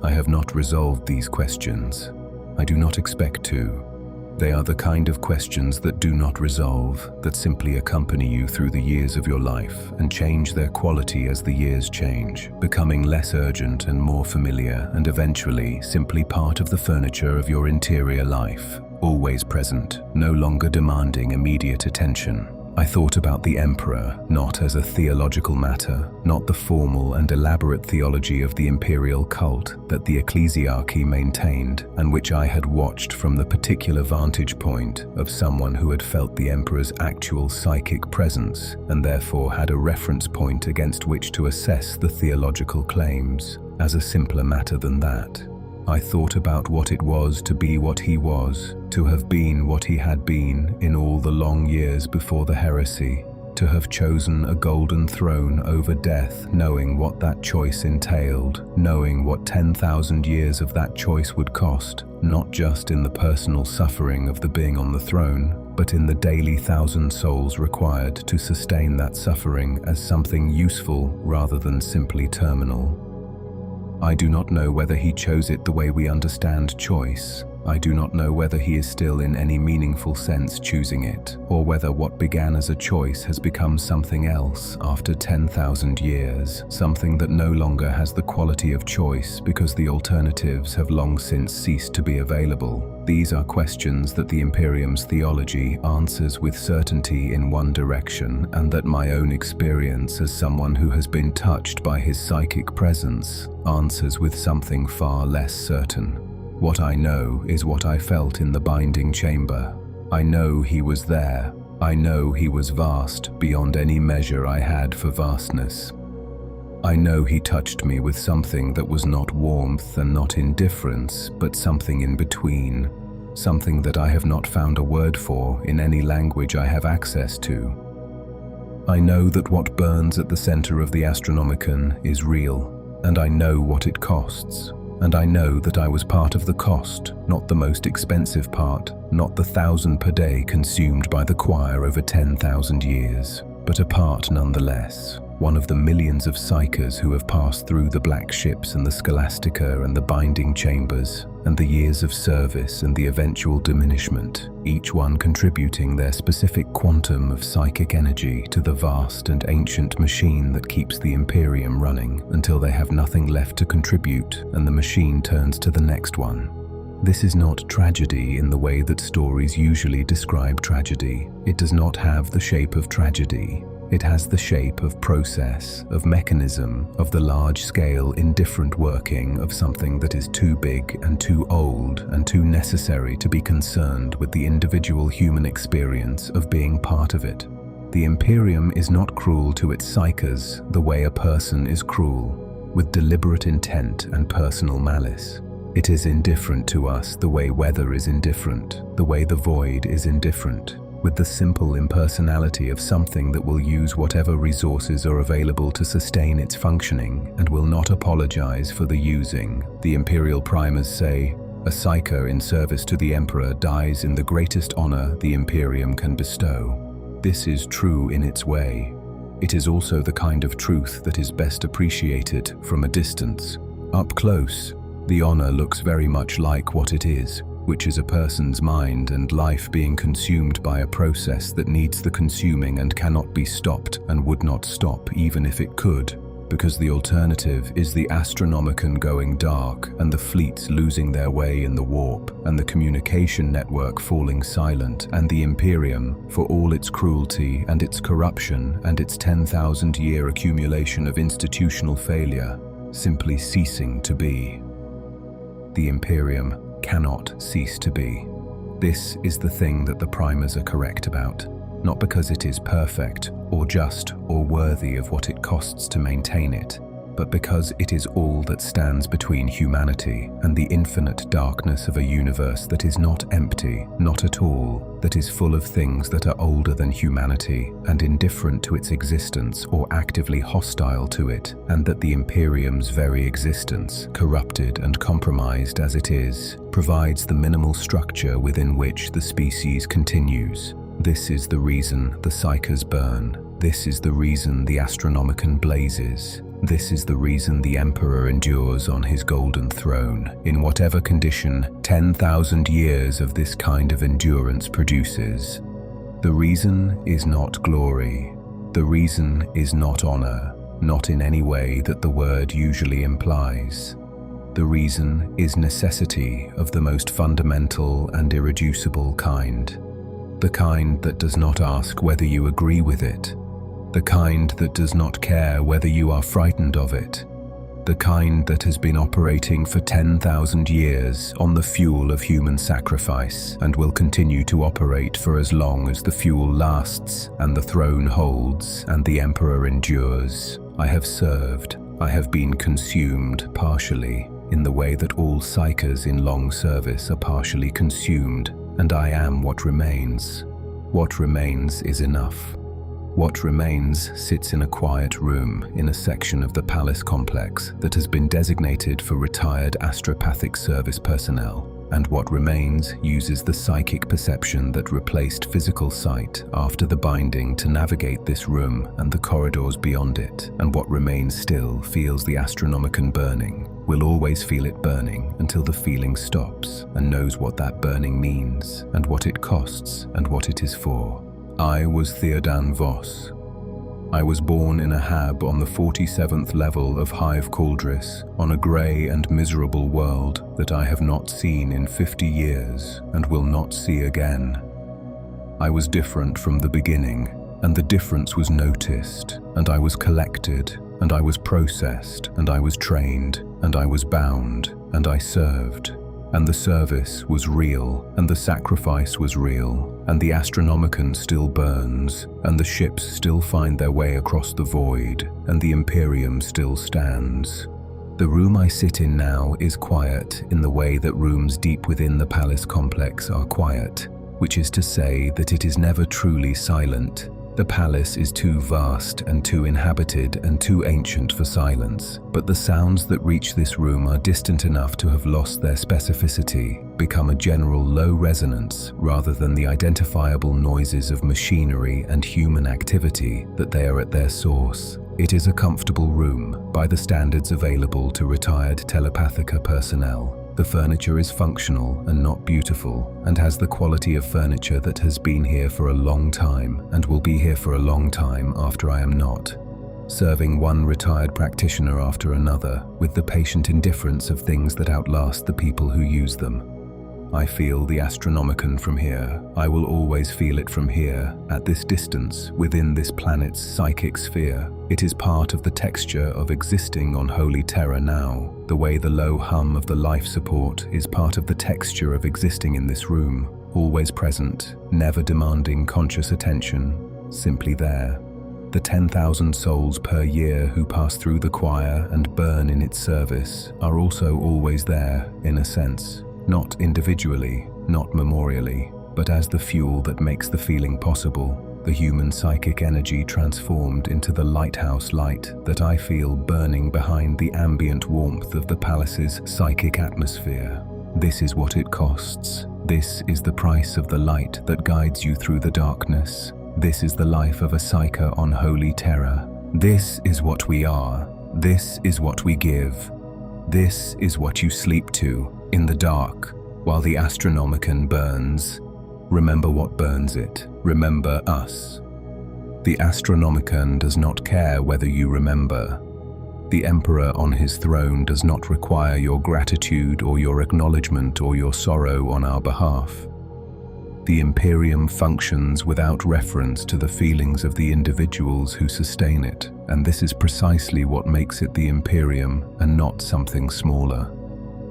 I have not resolved these questions. I do not expect to. They are the kind of questions that do not resolve, that simply accompany you through the years of your life and change their quality as the years change, becoming less urgent and more familiar, and eventually simply part of the furniture of your interior life, always present, no longer demanding immediate attention. I thought about the Emperor not as a theological matter, not the formal and elaborate theology of the imperial cult that the ecclesiarchy maintained, and which I had watched from the particular vantage point of someone who had felt the Emperor's actual psychic presence and therefore had a reference point against which to assess the theological claims, as a simpler matter than that. I thought about what it was to be what he was, to have been what he had been in all the long years before the heresy, to have chosen a golden throne over death, knowing what that choice entailed, knowing what 10,000 years of that choice would cost, not just in the personal suffering of the being on the throne, but in the daily 1,000 souls required to sustain that suffering as something useful rather than simply terminal. I do not know whether he chose it the way we understand choice. I do not know whether he is still in any meaningful sense choosing it, or whether what began as a choice has become something else after 10,000 years, something that no longer has the quality of choice because the alternatives have long since ceased to be available. These are questions that the Imperium's theology answers with certainty in one direction, and that my own experience as someone who has been touched by his psychic presence answers with something far less certain. What I know is what I felt in the binding chamber. I know he was there. I know he was vast beyond any measure I had for vastness. I know he touched me with something that was not warmth and not indifference, but something in between. Something that I have not found a word for in any language I have access to. I know that what burns at the center of the Astronomican is real, and I know what it costs. And I know that I was part of the cost, not the most expensive part, not the 1,000 per day consumed by the choir over 10,000 years, but a part nonetheless, one of the millions of Psykers who have passed through the black ships and the Scholastica and the binding chambers, and the years of service and the eventual diminishment, each one contributing their specific quantum of psychic energy to the vast and ancient machine that keeps the Imperium running until they have nothing left to contribute and the machine turns to the next one. This is not tragedy in the way that stories usually describe tragedy. It does not have the shape of tragedy. It has the shape of process, of mechanism, of the large-scale indifferent working of something that is too big and too old and too necessary to be concerned with the individual human experience of being part of it. The Imperium is not cruel to its Psykers the way a person is cruel, with deliberate intent and personal malice. It is indifferent to us the way weather is indifferent, the way the void is indifferent, with the simple impersonality of something that will use whatever resources are available to sustain its functioning and will not apologize for the using. The Imperial Primers say, a Psyker in service to the Emperor dies in the greatest honor the Imperium can bestow. This is true in its way. It is also the kind of truth that is best appreciated from a distance. Up close, the honor looks very much like what it is, which is a person's mind and life being consumed by a process that needs the consuming and cannot be stopped and would not stop even if it could, because the alternative is the Astronomican going dark and the fleets losing their way in the warp and the communication network falling silent and the Imperium, for all its cruelty and its corruption and its 10,000-year accumulation of institutional failure, simply ceasing to be. The Imperium cannot cease to be. This is the thing that the Primers are correct about, not because it is perfect or just or worthy of what it costs to maintain it, but because it is all that stands between humanity and the infinite darkness of a universe that is not empty, not at all, that is full of things that are older than humanity and indifferent to its existence or actively hostile to it, and that the Imperium's very existence, corrupted and compromised as it is, provides the minimal structure within which the species continues. This is the reason the Psykers burn. This is the reason the Astronomican blazes. This is the reason the Emperor endures on his golden throne, in whatever condition 10,000 years of this kind of endurance produces. The reason is not glory. The reason is not honor, not in any way that the word usually implies. The reason is necessity of the most fundamental and irreducible kind. The kind that does not ask whether you agree with it. The kind that does not care whether you are frightened of it. The kind that has been operating for 10,000 years on the fuel of human sacrifice and will continue to operate for as long as the fuel lasts and the throne holds and the Emperor endures. I have served. I have been consumed partially, in the way that all Psykers in long service are partially consumed, and I am what remains. What remains is enough. What remains sits in a quiet room in a section of the palace complex that has been designated for retired astropathic service personnel, and what remains uses the psychic perception that replaced physical sight after the binding to navigate this room and the corridors beyond it, and what remains still feels the Astronomican burning, will always feel it burning until the feeling stops, and knows what that burning means, and what it costs, and what it is for. I was Theodan Voss. I was born in a hab on the 47th level of Hive Caldris, on a grey and miserable world that I have not seen in 50 years and will not see again. I was different from the beginning, and the difference was noticed, and I was collected, and I was processed, and I was trained, and I was bound, and I served. And the service was real, and the sacrifice was real, and the Astronomican still burns, and the ships still find their way across the void, and the Imperium still stands. The room I sit in now is quiet in the way that rooms deep within the palace complex are quiet, which is to say that it is never truly silent. The palace is too vast and too inhabited and too ancient for silence, but the sounds that reach this room are distant enough to have lost their specificity, become a general low resonance rather than the identifiable noises of machinery and human activity that they are at their source. It is a comfortable room by the standards available to retired Telepathica personnel. The furniture is functional and not beautiful, and has the quality of furniture that has been here for a long time and will be here for a long time after I am not. Serving one retired practitioner after another, with the patient indifference of things that outlast the people who use them. I feel the Astronomican from here. I will always feel it from here, at this distance, within this planet's psychic sphere. It is part of the texture of existing on Holy Terra now, the way the low hum of the life support is part of the texture of existing in this room, always present, never demanding conscious attention, simply there. The 10,000 souls per year who pass through the choir and burn in its service are also always there, in a sense. Not individually, not memorially, but as the fuel that makes the feeling possible, the human psychic energy transformed into the lighthouse light that I feel burning behind the ambient warmth of the palace's psychic atmosphere. This is what it costs. This is the price of the light that guides you through the darkness. This is the life of a Psyker on Holy Terra. This is what we are. This is what we give. This is what you sleep to, in the dark, while the Astronomican burns. Remember what burns it. Remember us. The Astronomican does not care whether you remember. The Emperor on his throne does not require your gratitude or your acknowledgement or your sorrow on our behalf. The Imperium functions without reference to the feelings of the individuals who sustain it, and this is precisely what makes it the Imperium and not something smaller.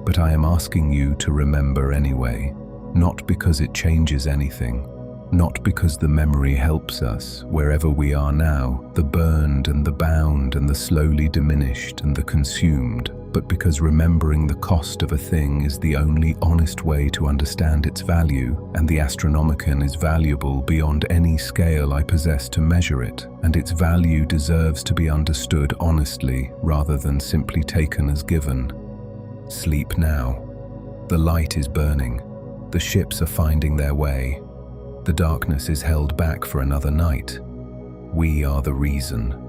But I am asking you to remember anyway, not because it changes anything, not because the memory helps us wherever we are now, the burned and the bound and the slowly diminished and the consumed, but because remembering the cost of a thing is the only honest way to understand its value, and the Astronomican is valuable beyond any scale I possess to measure it, and its value deserves to be understood honestly rather than simply taken as given. Sleep now. The light is burning. The ships are finding their way. The darkness is held back for another night. We are the reason.